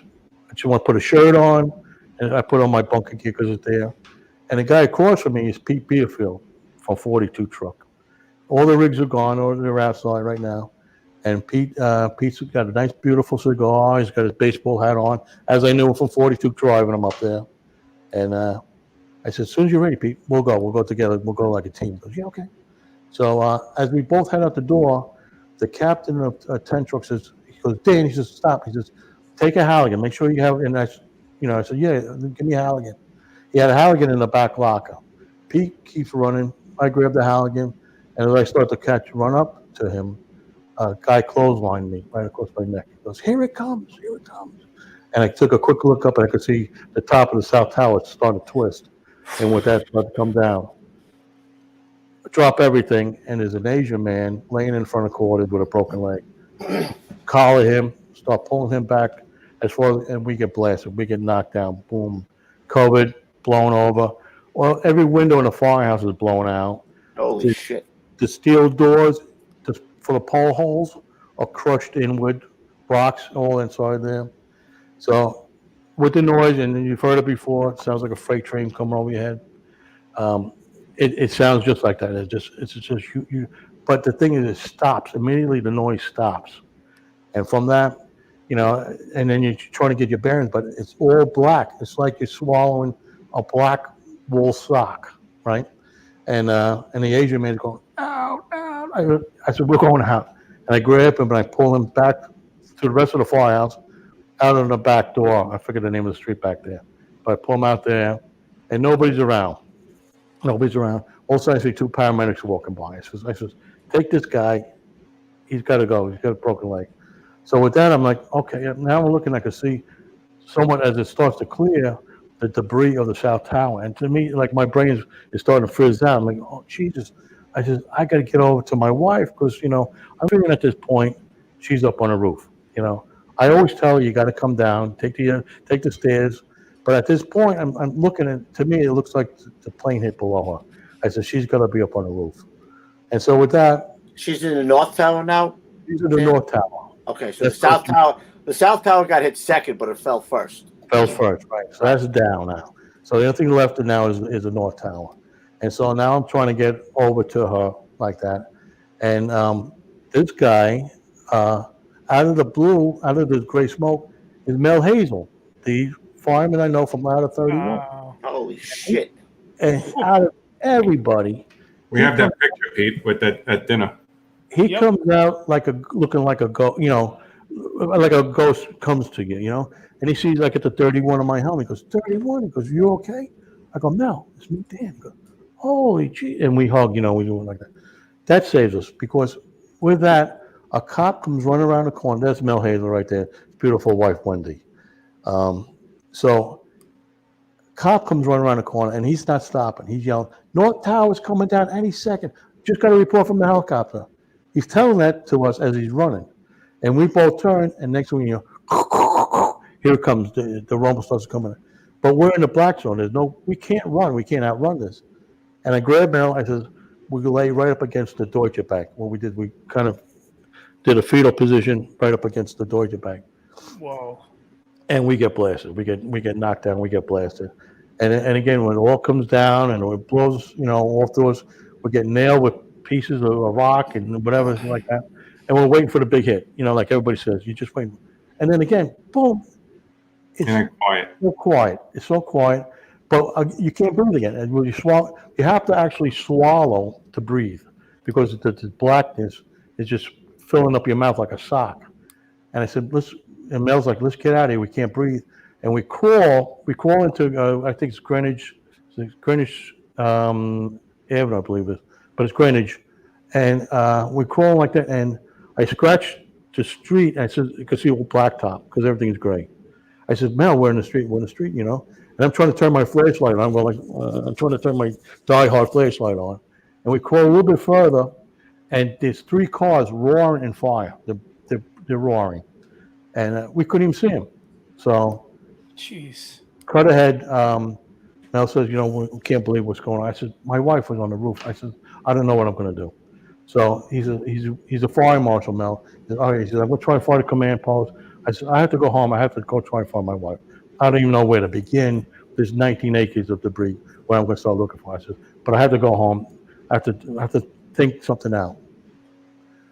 want to put a shirt on, and I put on my bunker gear because it's there. And the guy across from me is Pete Beerfield from 42 Truck. All the rigs are gone, or they're outside right now. And Pete's got a nice, beautiful cigar. He's got his baseball hat on, as I knew him from 42 driving him up there. And I said, as soon as you're ready, Pete, we'll go. We'll go together. We'll go like a team. He goes, yeah, okay. So as we both head out the door, the captain of 10 Truck says, he goes, Dan, he says, stop. He says, take a Halligan. Make sure you have it. And I said, yeah, give me a Halligan. He had a Halligan in the back locker. Pete keeps running. I grab the Halligan, and as I start to run up to him, a guy clotheslined me right across my neck. He goes, here it comes, here it comes. And I took a quick look up, and I could see the top of the South Tower start to twist. And with that, started to come down. I drop everything, and there's an Asian man laying in front of quarters with a broken leg. Collar him, start pulling him back and we get blasted. We get knocked down, boom, covered, blown over. Well, every window in the firehouse is blown out. Holy shit. The steel doors for the pole holes are crushed inward, rocks all inside there. So with the noise, and you've heard it before, it sounds like a freight train coming over your head. It sounds just like that. It's just you. But the thing is, it stops. Immediately the noise stops. And from that, you know, and then you're trying to get your bearings, but it's all black. It's like you're swallowing a black wool sock, right? And the Asian man is going, out, out. I said, we're going out. And I grab him and I pull him back to the rest of the firehouse, out on the back door. I forget the name of the street back there. But I pull him out there, and nobody's around. Nobody's around. All of a sudden, I see 2 paramedics walking by. I says, take this guy. He's got to go. He's got a broken leg. So with that, I'm like, okay. Now I'm looking. I can see someone as it starts to clear the debris of the South Tower. And to me, like my brain is starting to frizz out. I'm like, oh, Jesus. I says, I got to get over to my wife because, I'm feeling at this point, she's up on the roof. I always tell her, you got to come down, take the stairs. But at this point, I'm looking at, to me, it looks like the plane hit below her. I said, she's got to be up on the roof. And so with that, She's in the North Tower now? she's in the Yeah. North Tower. Okay, so the South Tower got hit second, but it fell first. Fell first, right? So that's down now. So the only thing left now is the North Tower, and so now I'm trying to get over to her like that. And this guy, out of the blue, out of the gray smoke, is Mel Hazel, the fireman I know from out of 31. Wow. Holy shit! And out of everybody, We have that picture, Pete, with that at dinner. he Yep. comes out looking like a ghost, like a ghost comes to you, and he sees like at the 31 of my helmet. He goes, 31. He goes, you okay? I go, no, it's me, Dan. He goes, holy gee, and we hug, we do it like that. That saves us because with that, a cop comes running around the corner. That's Mel Hazel right there. His beautiful wife, Wendy. So cop comes running around the corner and he's not stopping. He's yelling, North Tower's coming down any second. Just got a report from the helicopter. He's telling that to us as he's running. And we both turn, and next thing you know, here it comes. The rumble starts coming. But we're in the black zone. We can't run. We can't outrun this. And I grabbed Mel. I said, we lay right up against the Deutsche Bank. What we did, we kind of did a fetal position right up against the Deutsche Bank. Whoa. And we get blasted. We get knocked down. We get blasted. And again, when it all comes down and it blows, all through us, we get nailed with pieces of a rock and whatever like that. And we're waiting for the big hit, like everybody says. You just wait. And then again, boom. It's Quiet. so quiet. It's so quiet. But you can't breathe again. And when you swallow, you have to actually swallow to breathe because the blackness is just filling up your mouth like a sock. And I said, and Mel's like, let's get out of here. We can't breathe. And we crawl into, I think it's Greenwich Avenue, I believe it is, but it's Greenwich. And we crawl like that. And I scratched the street. And I said, you can see all blacktop because everything is gray. I said, Mel, we're in the street, And I'm trying to turn my flashlight on. I'm trying to turn my die-hard flashlight on. And we crawl a little bit further, and there's 3 cars roaring in fire. They're roaring. And we couldn't even see them. So, Jeez. cut ahead. Mel says, we can't believe what's going on. I said, my wife was on the roof. I said, I don't know what I'm going to do. So he's a fire marshal, Mel. He said, he said, I'm going to try to find a command post. I said, I have to go home. I have to go try and find my wife. I don't even know where to begin. There's 19 acres of debris where I'm going to start looking for. I said, but I have to go home. I have to think something out.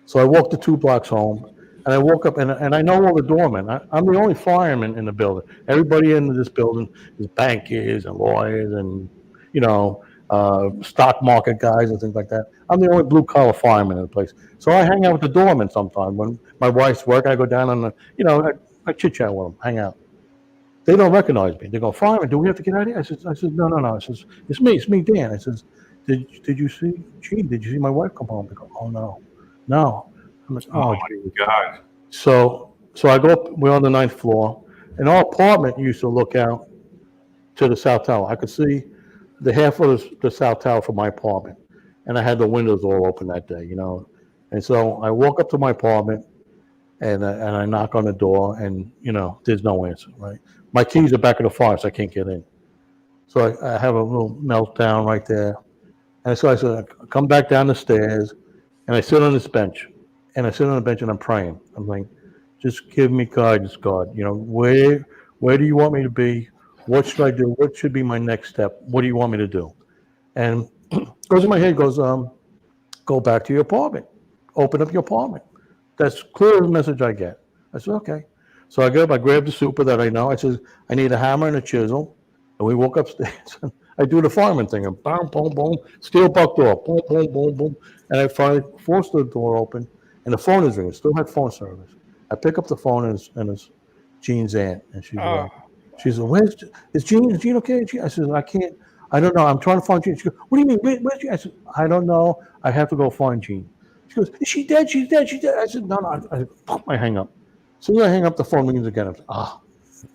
So I walked the 2 blocks home, and I woke up, and I know all the doormen. I'm the only fireman in the building. Everybody in this building is bankers and lawyers and, stock market guys and things like that. I'm the only blue-collar fireman in the place. So I hang out with the doormen sometimes. When my wife's working, I go down on I chit-chat with them, hang out. They don't recognize me. They go, fireman, do we have to get out of here? I said, no. I says, it's me, Dan. I says, did you see, Gene, did you see my wife come home? They go, oh, no. I'm like, Oh, my God. So I go up, we're on the 9th floor, and our apartment used to look out to the South Tower. I could see the half of the South Tower from my apartment, and I had the windows all open that day, And so I walk up to my apartment, and I knock on the door, and, there's no answer, right? My keys are back in the fire, so I can't get in. So I have a little meltdown right there. And so I said, I come back down the stairs, and I sit on this bench. And I sit on the bench, and I'm praying. I'm like, just give me guidance, God. Where do you want me to be? What should I do? What should be my next step? What do you want me to do? And goes in my head, go back to your apartment. Open up your apartment. That's clear the message I get. I said, okay. So I go up, I grab the super that I know. I said, I need a hammer and a chisel. And we walk upstairs. I do the fireman thing. And boom, boom, boom. Steel buck door. Boom, boom, boom, boom. And I finally forced the door open. And the phone is ringing. Still had phone service. I pick up the phone, and it's Jean's aunt. And she's like, is Jean okay? I said, I don't know. I'm trying to find Jean. She goes, what do you mean? Where's Jean? I said, I don't know. I have to go find Jean. She goes, is she dead? She's dead. I said, no. I hang up. So I hang up, the phone rings again. I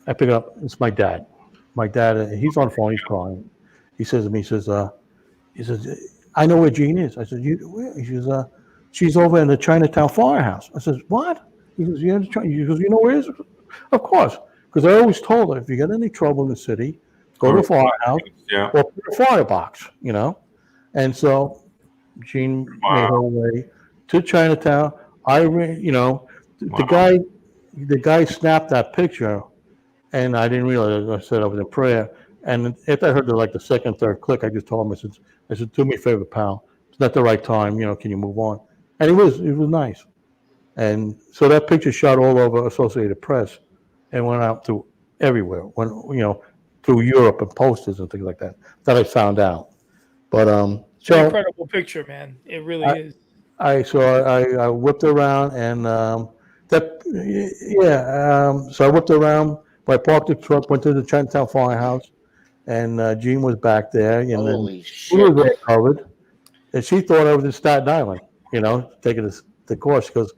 pick it up. It's my dad. My dad, he's on the phone. He's crying. He says to me, he says, I know where Jean is. I said, where? She's over in the Chinatown firehouse. I said, what? He goes, yeah, he goes, you know where it is? Of course, because I always told her, if you get any trouble in the city, go to the firehouse or put a firebox, And so Jean made her way to Chinatown. The guy snapped that picture, and I didn't realize. I said I was in prayer, and after I heard the second, third click, I just told him, I said, do me a favor, pal. It's not the right time. Can you move on? And it was nice. And so that picture shot all over Associated Press, and went out to everywhere. Through Europe and posters and things like that. That I found out. But it's an incredible picture, man. It really is. I whipped around and so I whipped around. I parked the truck, went to the Chinatown firehouse, and Jean was back there. And Holy shit! She was all covered, and she thought I was in Staten Island. Taking the course. She goes,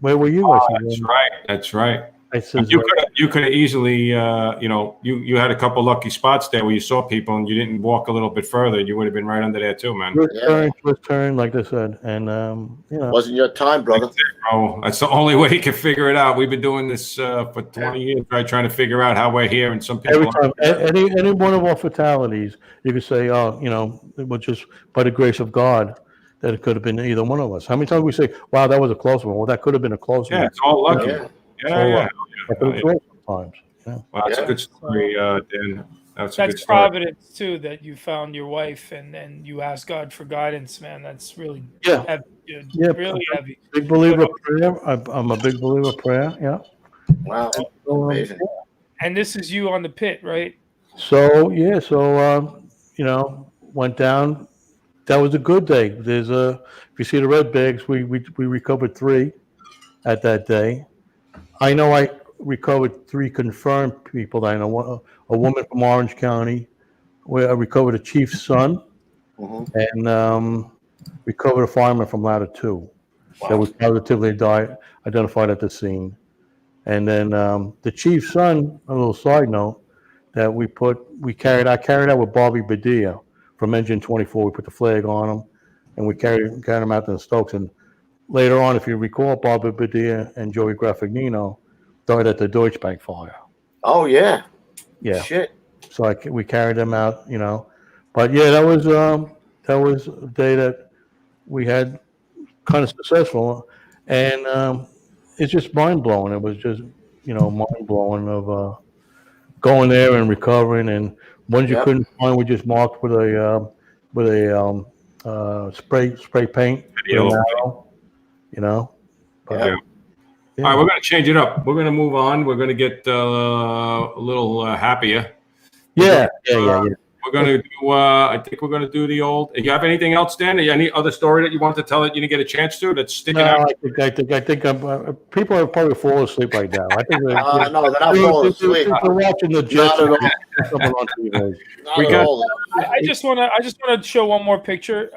where were you? That's right. I said, you could have easily, you had a couple lucky spots there where you saw people and you didn't walk a little bit further. You would have been right under there too, man. Twist turn, like they said, and wasn't your time, brother. That's the only way you can figure it out. We've been doing this for 20 years, right? Trying to figure out how we're here, and some people. Every time, any one of our fatalities, you could say, it was just by the grace of God that it could have been either one of us. How many times we say, "Wow, that was a close one"? Well, that could have been a close one. Yeah, it's all lucky. Yeah. Sometimes. Yeah. Well, that's a good story, Dan. That's providence too, that you found your wife and you asked God for guidance, man. That's really heavy, dude. Yeah, really heavy. Big believer of prayer. I'm a big believer of prayer. Yeah. Wow. Amazing. And this is you on the pit, right? So went down. That was a good day. If you see the red bags, we recovered 3 at that day. I know I recovered 3 confirmed people that I know. A woman from Orange County, where I recovered a chief's son, and recovered a fireman from Ladder 2 that was positively identified at the scene. And then the chief's son, a little side note, that I carried out with Bobby Badia from Engine 24. We put the flag on him, and we carried him out to the Stokes. And later on, if you recall, Bobby Badia and Joey Graffignino died at the Deutsche Bank fire. Oh, yeah. Yeah. Shit. So we carried them out, But yeah, that was a day that we had kind of successful, and it's just mind blowing. It was just mind blowing of going there and recovering, and ones you couldn't find, we just marked with a spray paint. All right, we're going to change it up. We're going to move on. We're going to get a little happier. Yeah. We're going to do, I think we're going to do the old. You have anything else, Dan? Any other story that you want to tell that you didn't get a chance to that's sticking out? I think people are probably falling asleep right now. I think no, they're not falling asleep. They're watching the Jets on TV. I just want to show one more picture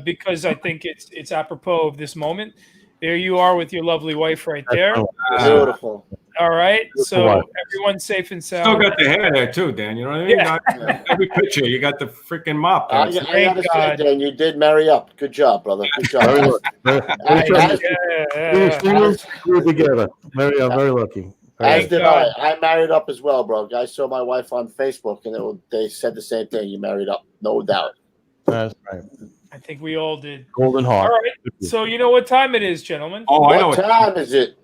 because I think it's apropos of this moment. There you are with your lovely wife right there. Beautiful. All right. So everyone's safe and sound. Still got the hair there too, Dan. You know what I mean? Yeah. Every picture, you got the freaking mop. I understand, Dan. You did marry up. Good job, brother. Good job. We're together. Very lucky. As did I. I married up as well, bro. I saw my wife on Facebook, and they said the same thing. You married up, no doubt. That's right. I think we all did. Golden heart. All right. So you know what time it is, gentlemen? Oh, I know what time is it?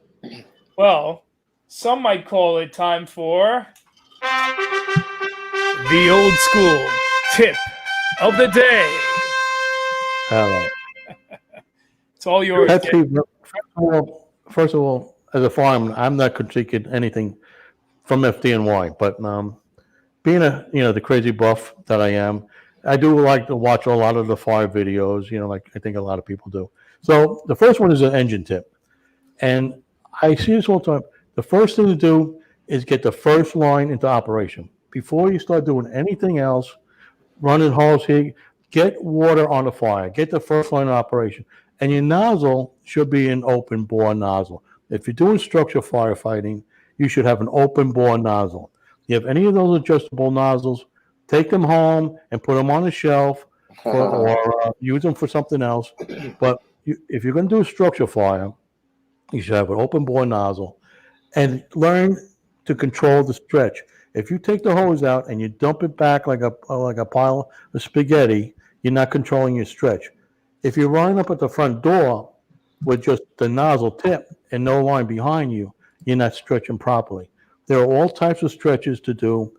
Well, some might call it time for the old school tip of the day. All right. It's all yours. First of all, as a fireman, I'm not critiquing anything from FDNY, but being the crazy buff that I am, I do like to watch a lot of the fire videos, like I think a lot of people do. So the first one is an engine tip. And I see this all the time. The first thing to do is get the first line into operation. Before you start doing anything else, running hose here, get water on the fire. Get the first line of operation. And your nozzle should be an open bore nozzle. If you're doing structure firefighting, you should have an open bore nozzle. You have any of those adjustable nozzles, take them home and put them on a shelf or use them for something else. But if you're going to do a structure fire, you should have an open bore nozzle and learn to control the stretch. If you take the hose out and you dump it back like a pile of spaghetti, you're not controlling your stretch. If you're running up at the front door with just the nozzle tip and no line behind you, you're not stretching properly. There are all types of stretches to do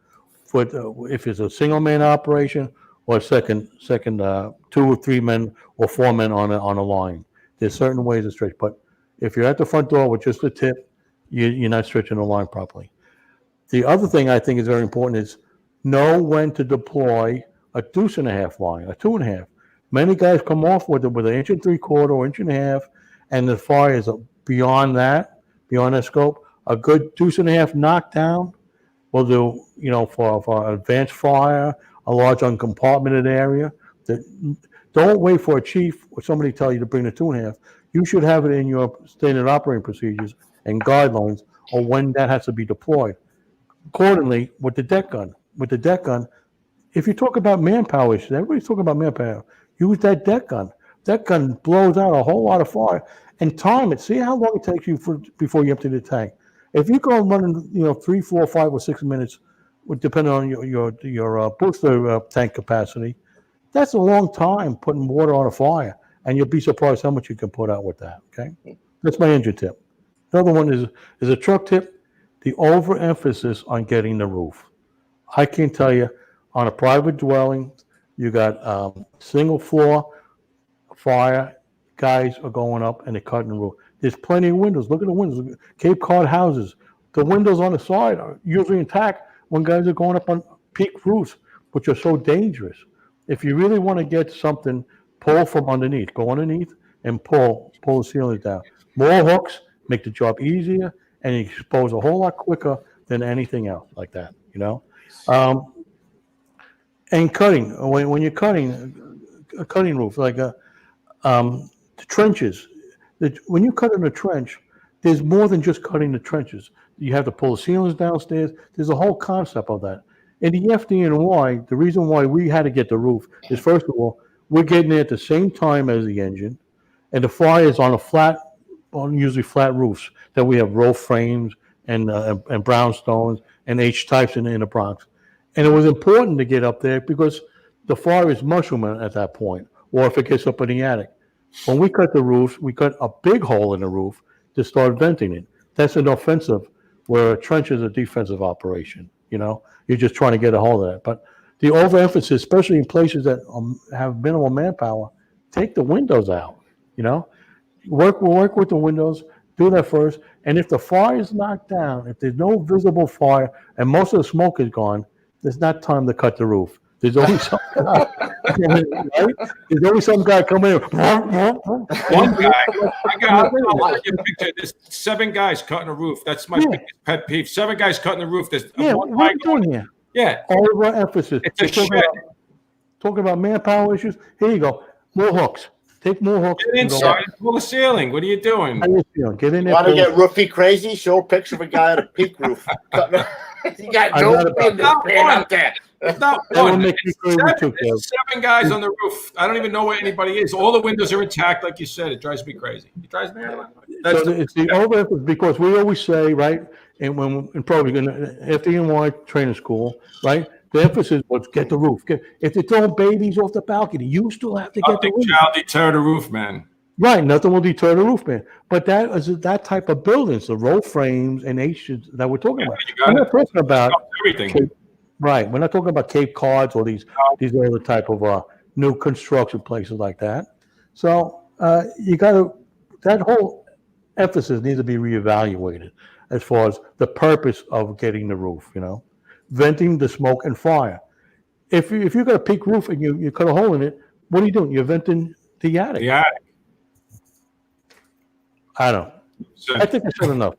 for if it's a single man operation or second 2 or 3 men or 4 men on a line. There's certain ways to stretch, but if you're at the front door with just the tip, you're not stretching the line properly. The other thing I think is very important is know when to deploy a 2.5 line, a 2.5. Many guys come off with an 1 3/4 or 1.5 and the fire is beyond that scope. A good 2.5 knockdown will do, for advanced fire, a large uncompartmented area. Don't wait for a chief or somebody tell you to bring the 2.5. You should have it in your standard operating procedures and guidelines on when that has to be deployed. Accordingly, with the deck gun, if you talk about manpower issues, everybody's talking about manpower. Use that deck gun. That gun blows out a whole lot of fire and time it. See how long it takes you before you empty the tank. If you go running, 3, 4, 5, or 6 minutes, depending on your booster tank capacity, that's a long time putting water on a fire, and you'll be surprised how much you can put out with that. Okay, that's my engine tip. Another one is a truck tip. The overemphasis on getting the roof. I can tell you, on a private dwelling, you got single floor fire. Guys are going up and they're cutting the roof. There's plenty of windows. Look at the windows. Cape Cod houses. The windows on the side are usually intact when guys are going up on peak roofs, which are so dangerous. If you really want to get something, pull from underneath. Go underneath and pull the ceilings down. More hooks make the job easier and expose a whole lot quicker than anything else like that, And cutting, when you're cutting a cutting roof, like the trenches, when you cut in a trench, there's more than just cutting the trenches. You have to pull the ceilings downstairs. There's a whole concept of that. In the FDNY, the reason why we had to get the roof is, first of all, we're getting there at the same time as the engine, and the fire is on usually flat roofs that we have row frames and brownstones and H-types in the Bronx. And it was important to get up there because the fire is mushrooming at that point, or if it gets up in the attic. When we cut the roofs, we cut a big hole in the roof to start venting it. That's an offensive, where a trench is a defensive operation. You're just trying to get a hold of that. But the overemphasis, especially in places that have minimal manpower, take the windows out. Work with the windows. Do that first. And if the fire is knocked down, if there's no visible fire and most of the smoke is gone, there's not time to cut the roof. There's always some guy coming in, right? There's always some guy coming in. One guy. I'll take a picture. There's 7 guys cutting a roof. That's my biggest pet peeve. 7 guys cutting a roof. There's what are you doing here? Yeah. Overemphasis. It's a shed. Talking about manpower issues. Here you go. More hooks. Take more hooks. Get inside and pull the ceiling. What are you doing? Get in there. Want to get roofy crazy? Show a picture of a guy on a peak roof. You got no business being up there. Not one. 7 guys on the roof. I don't even know where anybody is. All the windows are intact, like you said. It drives me crazy. It drives me crazy. It's the overemphasis because we always say, right, and when probably in FDNY training school, right, the emphasis was get the roof. If they're throwing babies off the balcony, you still have to get the roof. Child deter the roof, man. Right, nothing will deter the roof, man. But that is that type of buildings, the row frames and H's that we're talking about. We're not talking about everything. Right, we're not talking about Cape Cods or these other type of new construction places like that. So you got to, that whole emphasis needs to be reevaluated as far as the purpose of getting the roof. Venting the smoke and fire. If you got a peak roof and you cut a hole in it, what are you doing? You're venting the attic. The attic. I don't. I think I said enough.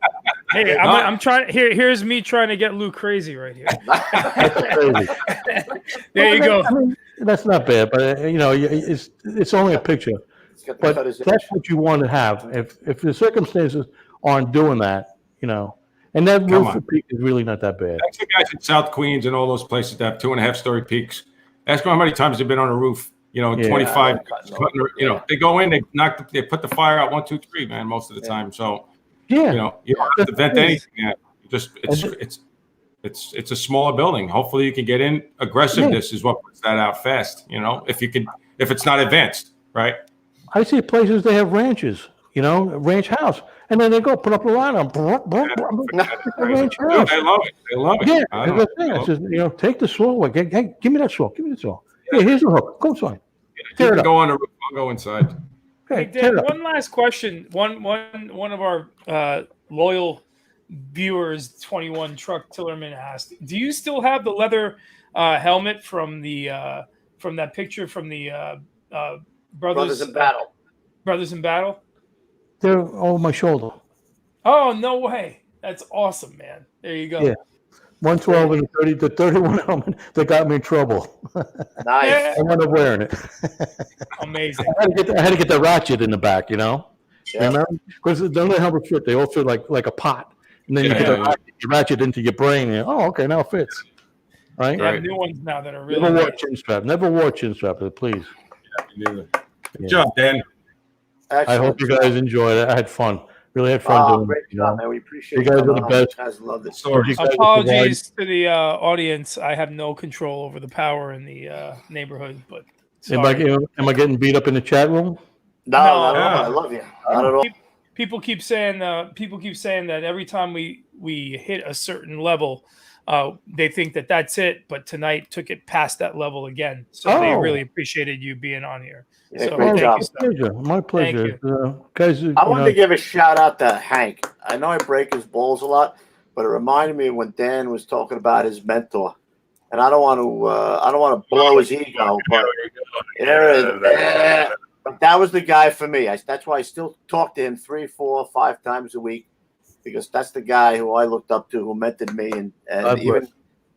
Hey, I'm trying. Here's me trying to get Lou crazy right here. That's crazy. There you go. I mean, that's not bad, but it's only a picture. But that's what you want to have. If the circumstances aren't doing that, and that roof peak is really not that bad. Ask the guys in South Queens and all those places that have 2.5-story peaks. Ask them how many times they've been on a roof. Yeah. 25, Cutting they go in, they put the fire out 1, 2, 3, man, most of the time. So, Yeah. you don't have to vent Yeah. anything. Yeah. It's a smaller building. Hopefully you can get in. Aggressiveness is what puts that out fast, if it's not advanced, right? I see places they have ranches, ranch house, and then they go put up a line on a ranch Dude, house. they love it. They love it. Yeah, I that's don't the know. thing. I says, take the saw. Hey, give me that saw. Give me the saw. Yeah, here's the hook. Go inside. You Tear it can up. go on the roof. I'll go inside. Hey, Okay, tear Dan, it up. one last question. One of our loyal viewers, 21 Truck Tillerman, asked, "Do you still have the leather helmet from that picture from the Brothers in Battle. Brothers in Battle?" They're over my shoulder. Oh, no way! That's awesome, man. There you go. Yeah. 112 and the 31 helmet that got me in trouble. Nice. I wound up wearing it. Amazing. I had to get the ratchet in the back, Yeah. Remember? Because the other helmet fit, they all fit like a pot. And then you get the ratchet into your brain. And, okay, now it fits. Right? They have new ones now that are really Never wore nice. chin strap. Never wore chin strap, please. Good job, Dan. Excellent. I hope you guys enjoyed it. I had fun. Really had fun doing great it. job, man. We appreciate You guys coming are the on. best. You guys love it. Stories. Apologies to the audience. I have no control over the power in the neighborhood, but Am I getting beat up in the chat room? No, not at all. I love you. Not at all. People keep saying that every time we hit a certain level, they think that that's it. But tonight took it past that level again. So they really appreciated you being on here. Yeah, So great job. My pleasure. Guys, I wanted to give a shout out to Hank. I know I break his balls a lot, but it reminded me when Dan was talking about his mentor. And I don't want to blow his ego, but but that was the guy for me. That's why I still talk to him 3, 4, 5 times a week, because that's the guy who I looked up to, who mentored me, and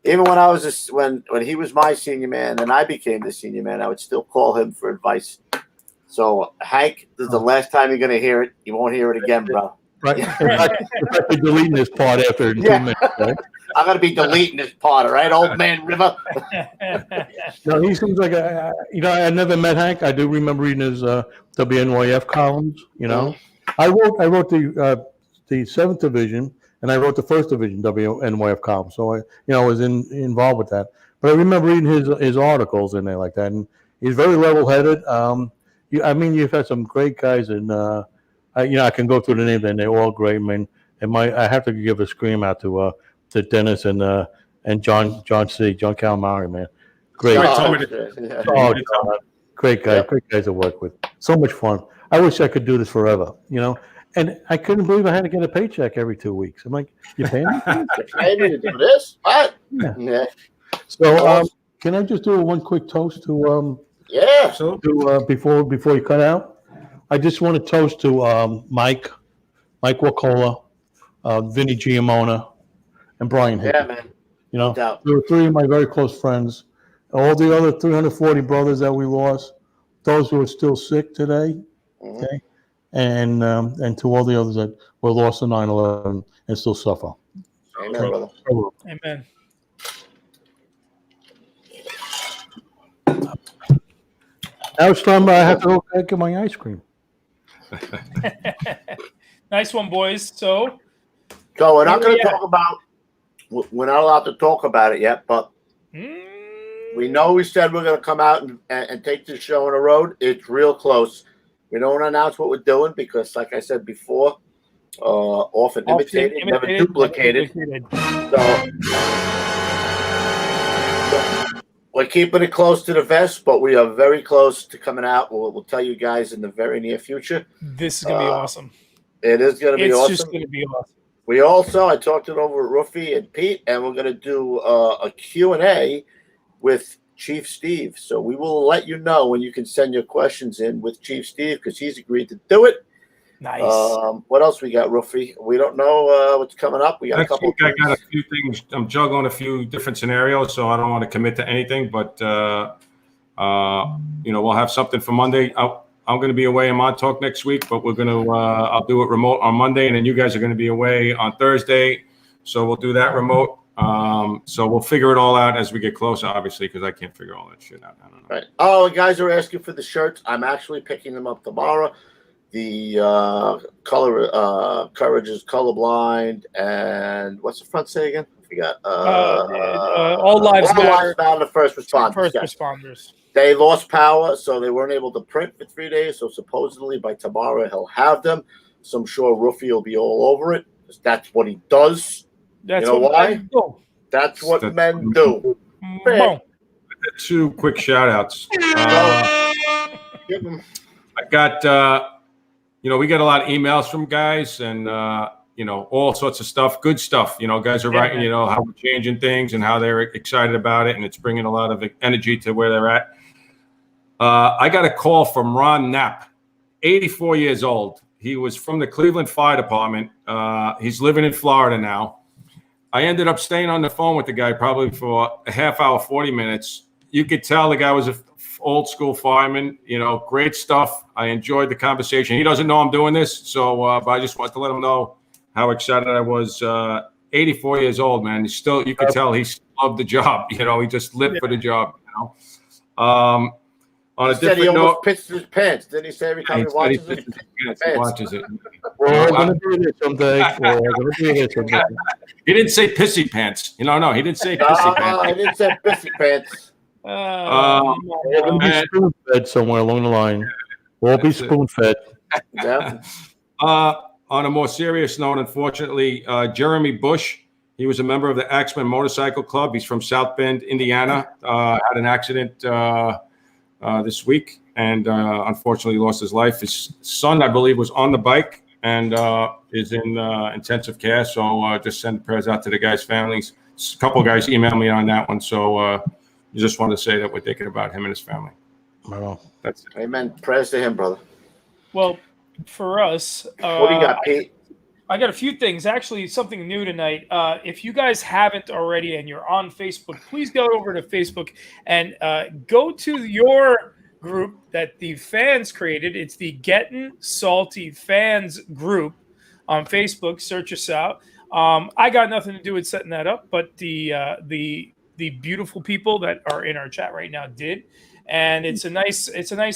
even when I was when he was my senior man and I became the senior man, I would still call him for advice. So Hank, this is the last time you're gonna hear it. You won't hear it again, bro. Right. In fact, you're deleting this part after 2 minutes, right? I'm gonna be deleting this part, all right, old man River. No, he seems like I never met Hank. I do remember reading his WNYF columns. I wrote the 7th Division, and I wrote the 1st Division WNYF column. So I was involved with that. But I remember reading his articles in there like that, and he's very level-headed. You've had some great guys, and I can go through the names, and they're all great. I have to give a scream out to Dennis and John Calamari, man. Great. Great guys to work with. So much fun. I wish I could do this forever, And I couldn't believe I had to get a paycheck every 2 weeks. I'm like, you paying me? You pay me to do this? What? Yeah. So can I just do one quick toast to before you cut out? I just want to toast to Mike Wacola, Vinny Giamona, and Brian Hickey. Yeah, man. There were 3 of my very close friends. All the other 340 brothers that we lost, those who are still sick today, okay, and to all the others that were lost in 9/11 and still suffer. Amen, brother. Amen. Now it's time I have to go get my ice cream. Nice one, boys. So we're not going to talk about. We're not allowed to talk about it yet, but we know we said we're going to come out and take this show on the road. It's real close. We don't want to announce what we're doing because, like I said before, often imitated, never duplicated. So we're keeping it close to the vest, but we are very close to coming out. We'll tell you guys in the very near future. This is going to be awesome. It is going to be awesome. It's just going to be awesome. I talked it over with Ruffy and Pete, and we're going to do a Q&A with Chief Steve. So we will let you know when you can send your questions in with Chief Steve because he's agreed to do it. Nice. What else we got, Ruffy? We don't know what's coming up. We got a couple. I got a few things. I'm juggling a few different scenarios, so I don't want to commit to anything. But we'll have something for Monday. I'm going to be away in Montauk next week, but we're going to. I'll do it remote on Monday, and then you guys are going to be away on Thursday, so we'll do that remote. So we'll figure it all out as we get closer, obviously, because I can't figure all that shit out. I don't know. Right. Oh, guys are asking for the shirts. I'm actually picking them up tomorrow. The Courage is Colorblind, and what's the front say again? I forgot. All lives matter. The first responders. First responders. They lost power, so they weren't able to print for 3 days. So supposedly by tomorrow he'll have them. So I'm sure Ruffy will be all over it. That's what he does. That's you know why? That's what men do. Boom. 2 quick shout outs. I got, we get a lot of emails from guys and, all sorts of stuff, good stuff. Guys are writing, how we're changing things and how they're excited about it. And it's bringing a lot of energy to where they're at. I got a call from Ron Knapp, 84 years old. He was from the Cleveland Fire Department. He's living in Florida now. I ended up staying on the phone with the guy probably for a half hour, 40 minutes. You could tell the guy was an old school fireman, great stuff. I enjoyed the conversation. He doesn't know I'm doing this, so but I just wanted to let him know how excited I was. 84 years old, man. He's still, you could tell he loved the job. He just lived for the job. On a different note, pissed his pants. Didn't he say every time he watches it? He watches it. We're all going to do this someday. He didn't say pissy pants. No, he didn't say pissy pants. He didn't say pissy pants. We'll be spoon fed somewhere along the line. We'll be spoon fed. Yeah. On a more serious note, unfortunately, Jeremy Bush, he was a member of the Axemen Motorcycle Club. He's from South Bend, Indiana. Had an accident this week and unfortunately lost his life. His son, I believe, was on the bike and is in intensive care. So just send prayers out to the guys' families. A couple of guys emailed me on that one. So just want to say that we're thinking about him and his family. Wow. That's it. Amen. Prayers to him, brother. Well, for us, what do you got, Pete? I got a few things. Actually, something new tonight. If you guys haven't already and you're on Facebook, please go over to Facebook and go to your group that the fans created. It's the Gettin' Salty Fans group on Facebook. Search us out. I got nothing to do with setting that up, but the beautiful people that are in our chat right now did. And it's a nice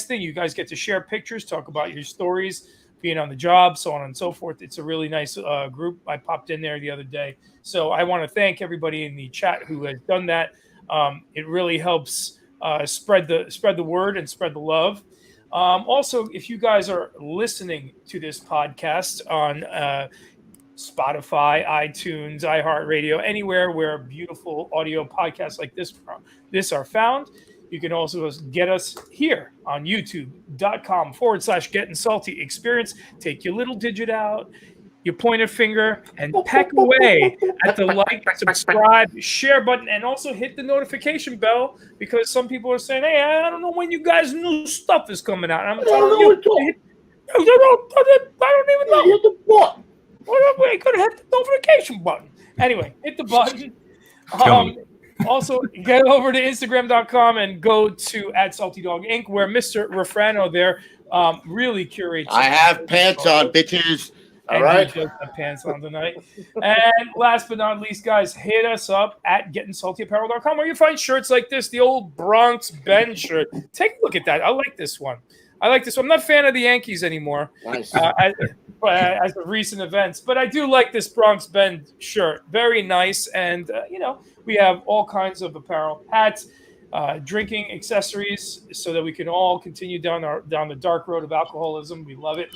thing. You guys get to share pictures, talk about your stories, being on the job, so on and so forth. It's a really nice group. I popped in there the other day. So I want to thank everybody in the chat who has done that. It really helps spread the word and spread the love. Also, if you guys are listening to this podcast on Spotify, iTunes, iHeartRadio, anywhere where beautiful audio podcasts like this are found, you can also get us here on youtube.com/Gettin' Salty Experience. Take your little digit out, your pointer finger, and peck away at the like, subscribe, share button, and also hit the notification bell because some people are saying, hey, I don't know when you guys' new stuff is coming out. And I'm telling you, I don't even know. Hit the button. We could have hit the notification button. Anyway, hit the button. Also, get over to Instagram.com and go to @SaltyDog Inc., where Mr. Refrano there really curates. I have pants on, bitches. All right. He does have pants on tonight. And last but not least, guys, hit us up at GettinSaltyApparel.com, where you find shirts like this, the old Bronx Ben shirt. Take a look at that. I like this one. I'm not a fan of the Yankees anymore. Nice. As of recent events, but I do like this Bronx Ben shirt. Very nice. And, we have all kinds of apparel, hats, drinking accessories, so that we can all continue down the dark road of alcoholism. We love it.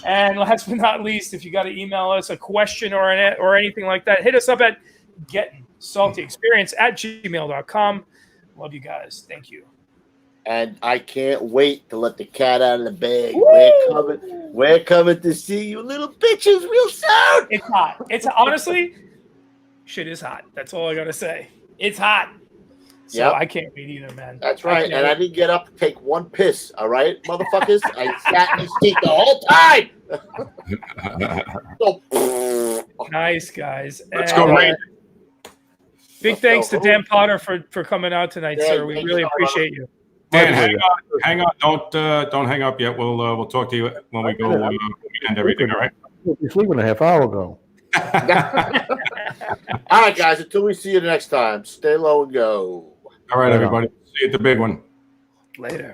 And last but not least, if you got to email us a question or anything like that, hit us up at gettinsaltyexperience@gmail.com. Love you guys. Thank you. And I can't wait to let the cat out of the bag. Woo! We're coming to see you little bitches real soon. It's hot. It's honestly, shit is hot. That's all I gotta say. It's hot. So I can't wait either, man. That's right. And I didn't get up to take one piss. All right, motherfuckers. I sat in the seat the whole time. Nice, guys. Let's go, Ranger. Big thanks to Dan Potter for coming out tonight, sir. We really appreciate you. Dan, hang on. Don't hang up yet. We'll talk to you when we go end everything. All right. You're sleeping a half hour ago. All right, guys. Until we see you next time, stay low and go. All right, Right on. everybody. See you at the big one. Later.